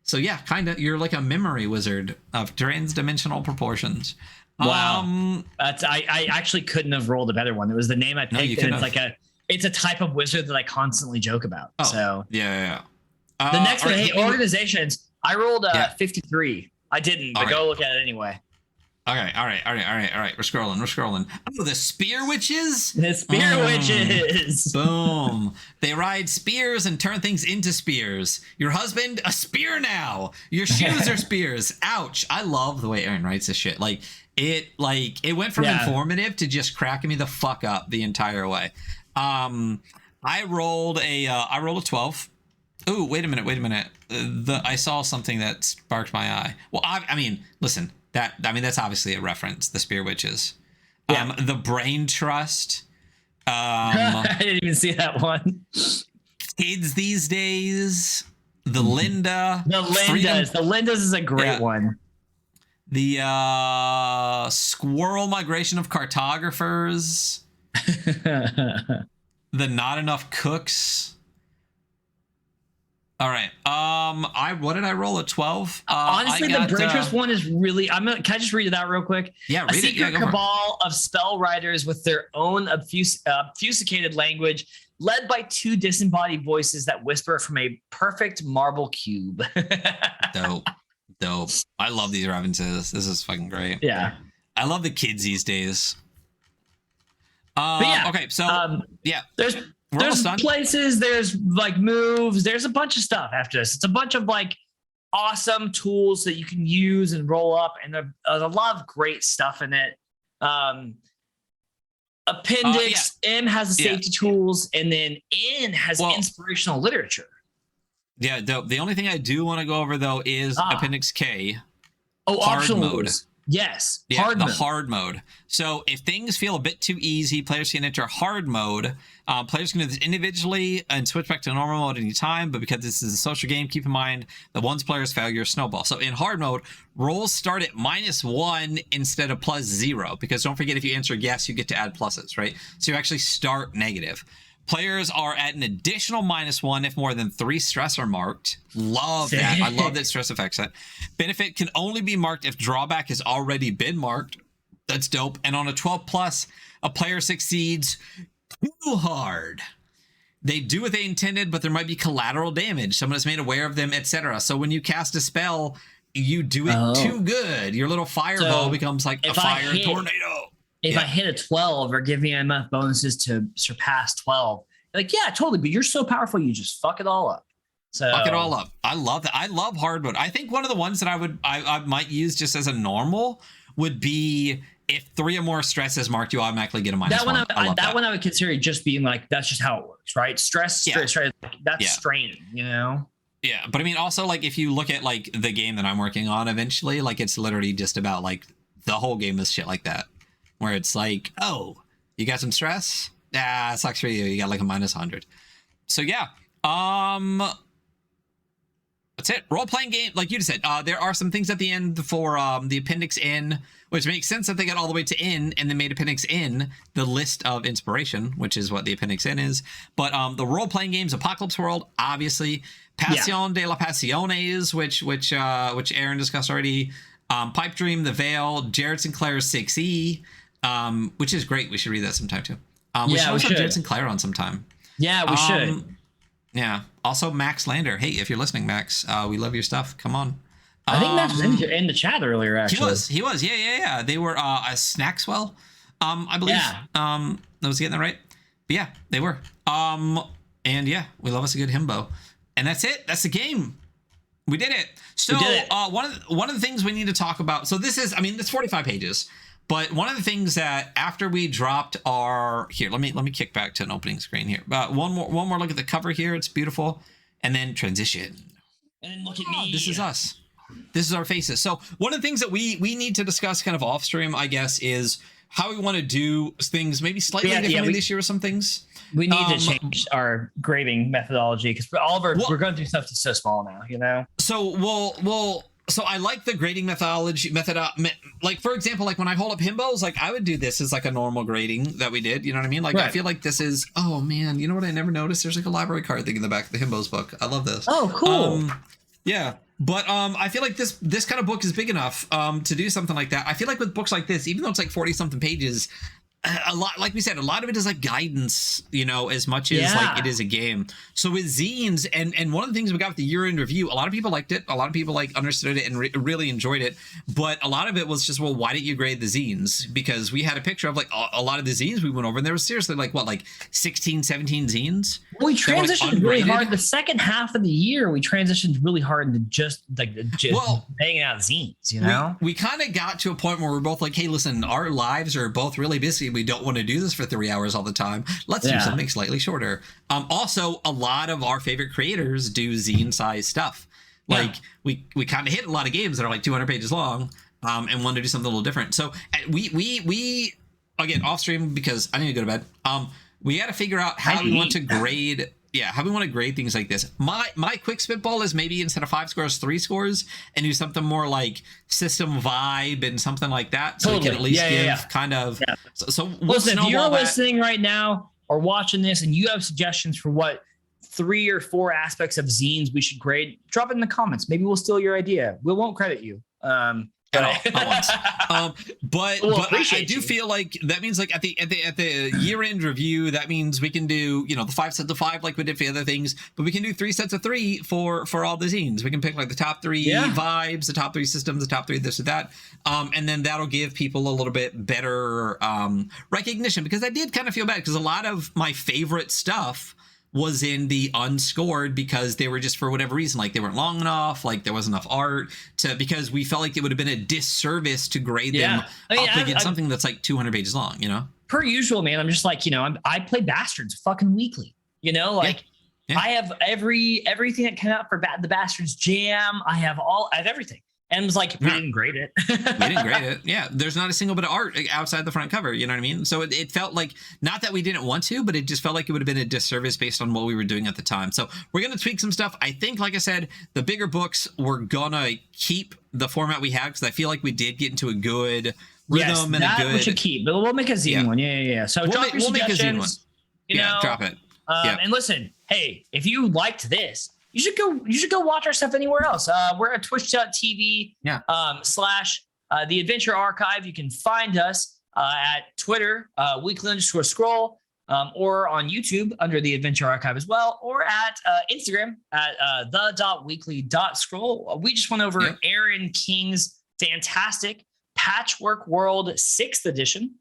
So yeah, kind of, you're like a memory wizard of trans-dimensional proportions. Wow. I actually couldn't have rolled a better one. It was the name I picked. And it's a type of wizard that I constantly joke about. Oh, so yeah. The next one, hey, organizations. I rolled 53. I didn't, but go look at it anyway. Okay, all right. We're scrolling. Oh, the spear witches? The spear witches. Boom. They ride spears and turn things into spears. Your husband, a spear now. Your shoes are spears. Ouch. I love the way Aaron writes this shit. It went from informative to just cracking me the fuck up the entire way. I rolled a 12. Ooh, wait a minute. I saw something that sparked my eye. Well, I mean, listen. That's obviously a reference. The Spear Witches, the Brain Trust. I didn't even see that one. Kids these days. The Linda. The Lindas is a great one. The Squirrel Migration of Cartographers. The Not Enough Cooks. All right. What did I roll? A 12? Honestly, the Brain Trust one is really. Can I just read it out real quick? Yeah, read it. A secret cabal of spell writers with their own obfuscated language, led by two disembodied voices that whisper from a perfect marble cube. Dope. I love these references. This is fucking great. Yeah. I love the kids these days. Okay, so There's places, there's like moves, there's a bunch of stuff after this. It's a bunch of like awesome tools that you can use and roll up, and there's a lot of great stuff in it. Appendix M has the safety tools, and then N has inspirational literature. Yeah, the only thing I do want to go over though is Appendix K. Hard mode. Yes, hard mode. So if things feel a bit too easy, players can enter hard mode. Players can do this individually and switch back to normal mode anytime, but because this is a social game, keep in mind that once players fail, your snowball. So in hard mode, rolls start at -1 instead of +0, because don't forget, if you answer yes, you get to add pluses, right? So you actually start negative. Players are at an additional -1 if more than 3 stress are marked. Love that. I love that stress affects that. Benefit can only be marked if drawback has already been marked. That's dope. And on a 12+, a player succeeds too hard. They do what they intended, but there might be collateral damage. Someone is made aware of them, etc. So when you cast a spell, you do it too good. Your little fireball becomes like a fire tornado. If I hit a 12 or give me enough bonuses to surpass 12, like, yeah, totally. But you're so powerful, you just fuck it all up. So fuck it all up. I love that. I love hard mode. I think one of the ones that I might use just as a normal would be if 3 or more stress is marked, you automatically get a -1. That one I would consider just being like, that's just how it works, right? Stress, that's straining, you know? Yeah, but I mean, also, like, if you look at like the game that I'm working on eventually, like, it's literally just about like the whole game is shit like that. Where it's like, oh, you got some stress? It sucks for you. You got like a -100. So yeah, that's it. Role-playing game, like you just said, there are some things at the end for the Appendix N, which makes sense that they got all the way to N and then made Appendix N the list of inspiration, which is what the Appendix N is. But the role-playing games, Apocalypse World, obviously, Passion de la Passiones, which Aaron discussed already, Pipe Dream, The Veil, Jared Sinclair's 6E, which is great. We should read that sometime too. We should also have Jared Sinclair on sometime. Yeah, we should. Yeah. Also, Max Lander. Hey, if you're listening, Max, we love your stuff. Come on. I think Max was in the chat earlier, actually. He was. Yeah. They were a Snackswell, I believe. Yeah. I was getting that right. But yeah, they were. And yeah, we love us a good himbo. And that's it. That's the game. We did it. So one of the things we need to talk about. So this is, I mean, it's 45 pages. But one of the things that after we dropped our let me kick back to an opening screen here. One more look at the cover here. It's beautiful. And then transition. And then look at me. This is us. This is our faces. So one of the things that we need to discuss kind of off stream, I guess, is how we want to do things, maybe slightly differently this year with some things. We need to change our grading methodology because we're going through stuff that's so small now, you know? So so I like the grading methodology like, for example, like when I hold up himbos, like I would do this as like a normal grading that we did, you know what I mean? Like I feel like this is, oh man, you know what I never noticed? There's like a library card thing in the back of the himbos book. I love this. Oh, cool. Yeah. But I feel like this kind of book is big enough to do something like that. I feel like with books like this, even though it's like 40 something pages, a lot, like we said, a lot of it is like guidance, you know, as much as like it is a game. So with zines, and one of the things we got with the year-end review, a lot of people liked it. A lot of people like understood it and really enjoyed it. But a lot of it was just, well, why didn't you grade the zines? Because we had a picture of like a lot of the zines we went over, and there was seriously like what, like 16, 17 zines. We transitioned really hard. The second half of the year, we transitioned really hard into just banging out zines, you know? We kind of got to a point where we're both like, hey, listen, our lives are both really busy. We don't want to do this for 3 hours all the time. Let's do something slightly shorter. Also, a lot of our favorite creators do zine size stuff. Like we kind of hit a lot of games that are like 200 pages long, and wanted to do something a little different. So we again, off stream, because I need to go to bed. We got to figure out how we want to grade. Yeah, how we want to grade things like this. My quick spitball is maybe instead of 5 scores, 3 scores, and do something more like system vibe and something like that. So we can at least give kind of. Yeah. So listen, if you're listening right now or watching this, and you have suggestions for what 3 or 4 aspects of zines we should grade, drop it in the comments. Maybe we'll steal your idea. We won't credit you. But I do feel like that means like at the year-end review, that means we can do, you know, the 5 sets of 5 like we did for the other things, but we can do 3 sets of 3 for all the zines. We can pick like the top 3 vibes, the top 3 systems, the top 3 this or that, and then that'll give people a little bit better recognition, because I did kind of feel bad because a lot of my favorite stuff was in the unscored because they were just, for whatever reason, like they weren't long enough, like there wasn't enough art because we felt like it would have been a disservice to grade them up against something that's like 200 pages long, you know? Per usual, man. I'm just like, you know, I play Bastards fucking weekly, you know, like I have everything that came out for the Bastards Jam. I have everything. And it was like, we didn't grade it. We didn't grade it. Yeah. There's not a single bit of art outside the front cover. You know what I mean? So it felt like, not that we didn't want to, but it just felt like it would have been a disservice based on what we were doing at the time. So we're going to tweak some stuff. I think, like I said, the bigger books, we're going to keep the format we have, because I feel like we did get into a good rhythm and a good. We should keep, but we'll make a zine one. Yeah. So drop your suggestions. You know, drop it. And listen, hey, if you liked this, you should go watch our stuff anywhere else. We're at twitch.tv / the Adventure Archive. You can find us at Twitter, weekly_scroll, or on YouTube under the Adventure Archive as well, or at Instagram at the.weekly.scroll. We just went over Aaron King's fantastic Patchwork World 6th edition,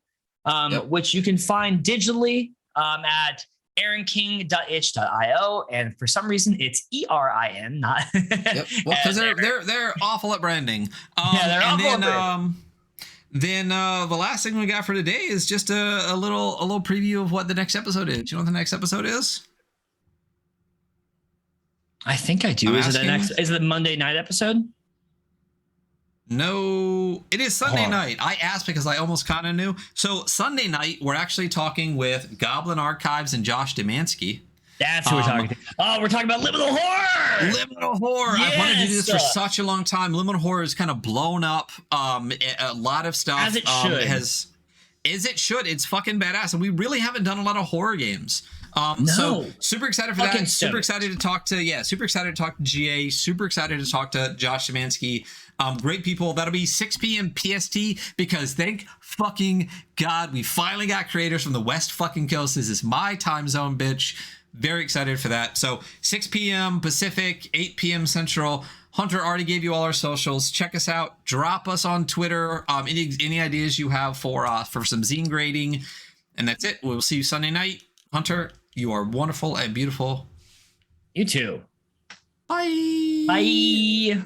which you can find digitally at aaronking.itch.io, and for some reason it's ERIN, not well, because they're awful at branding. They're awful at branding. Then the last thing we got for today is just a little preview of what the next episode is. Do you know what the next episode is? I think I do. Is it the Monday night episode? No, it is Sunday night. I asked because I almost kind of knew. So Sunday night, we're actually talking with Goblin Archives and Josh Demansky. That's who we're talking to. Oh, we're talking about Liminal Horror! Liminal Horror! Yes! I've wanted to do this for such a long time. Liminal Horror is kind of blown up. A lot of stuff. As it should. It's fucking badass. And we really haven't done a lot of horror games. So super excited for that. Super excited to talk to GA. Super excited to talk to Josh Demansky. Great people. That'll be 6 p.m. PST, because thank fucking God we finally got creators from the West fucking Coast. This is my time zone, bitch. Very excited for that. So 6 p.m. Pacific, 8 p.m. Central. Hunter already gave you all our socials. Check us out. Drop us on Twitter. Any ideas you have for some zine grading. And that's it. We'll see you Sunday night. Hunter, you are wonderful and beautiful. You too. Bye. Bye.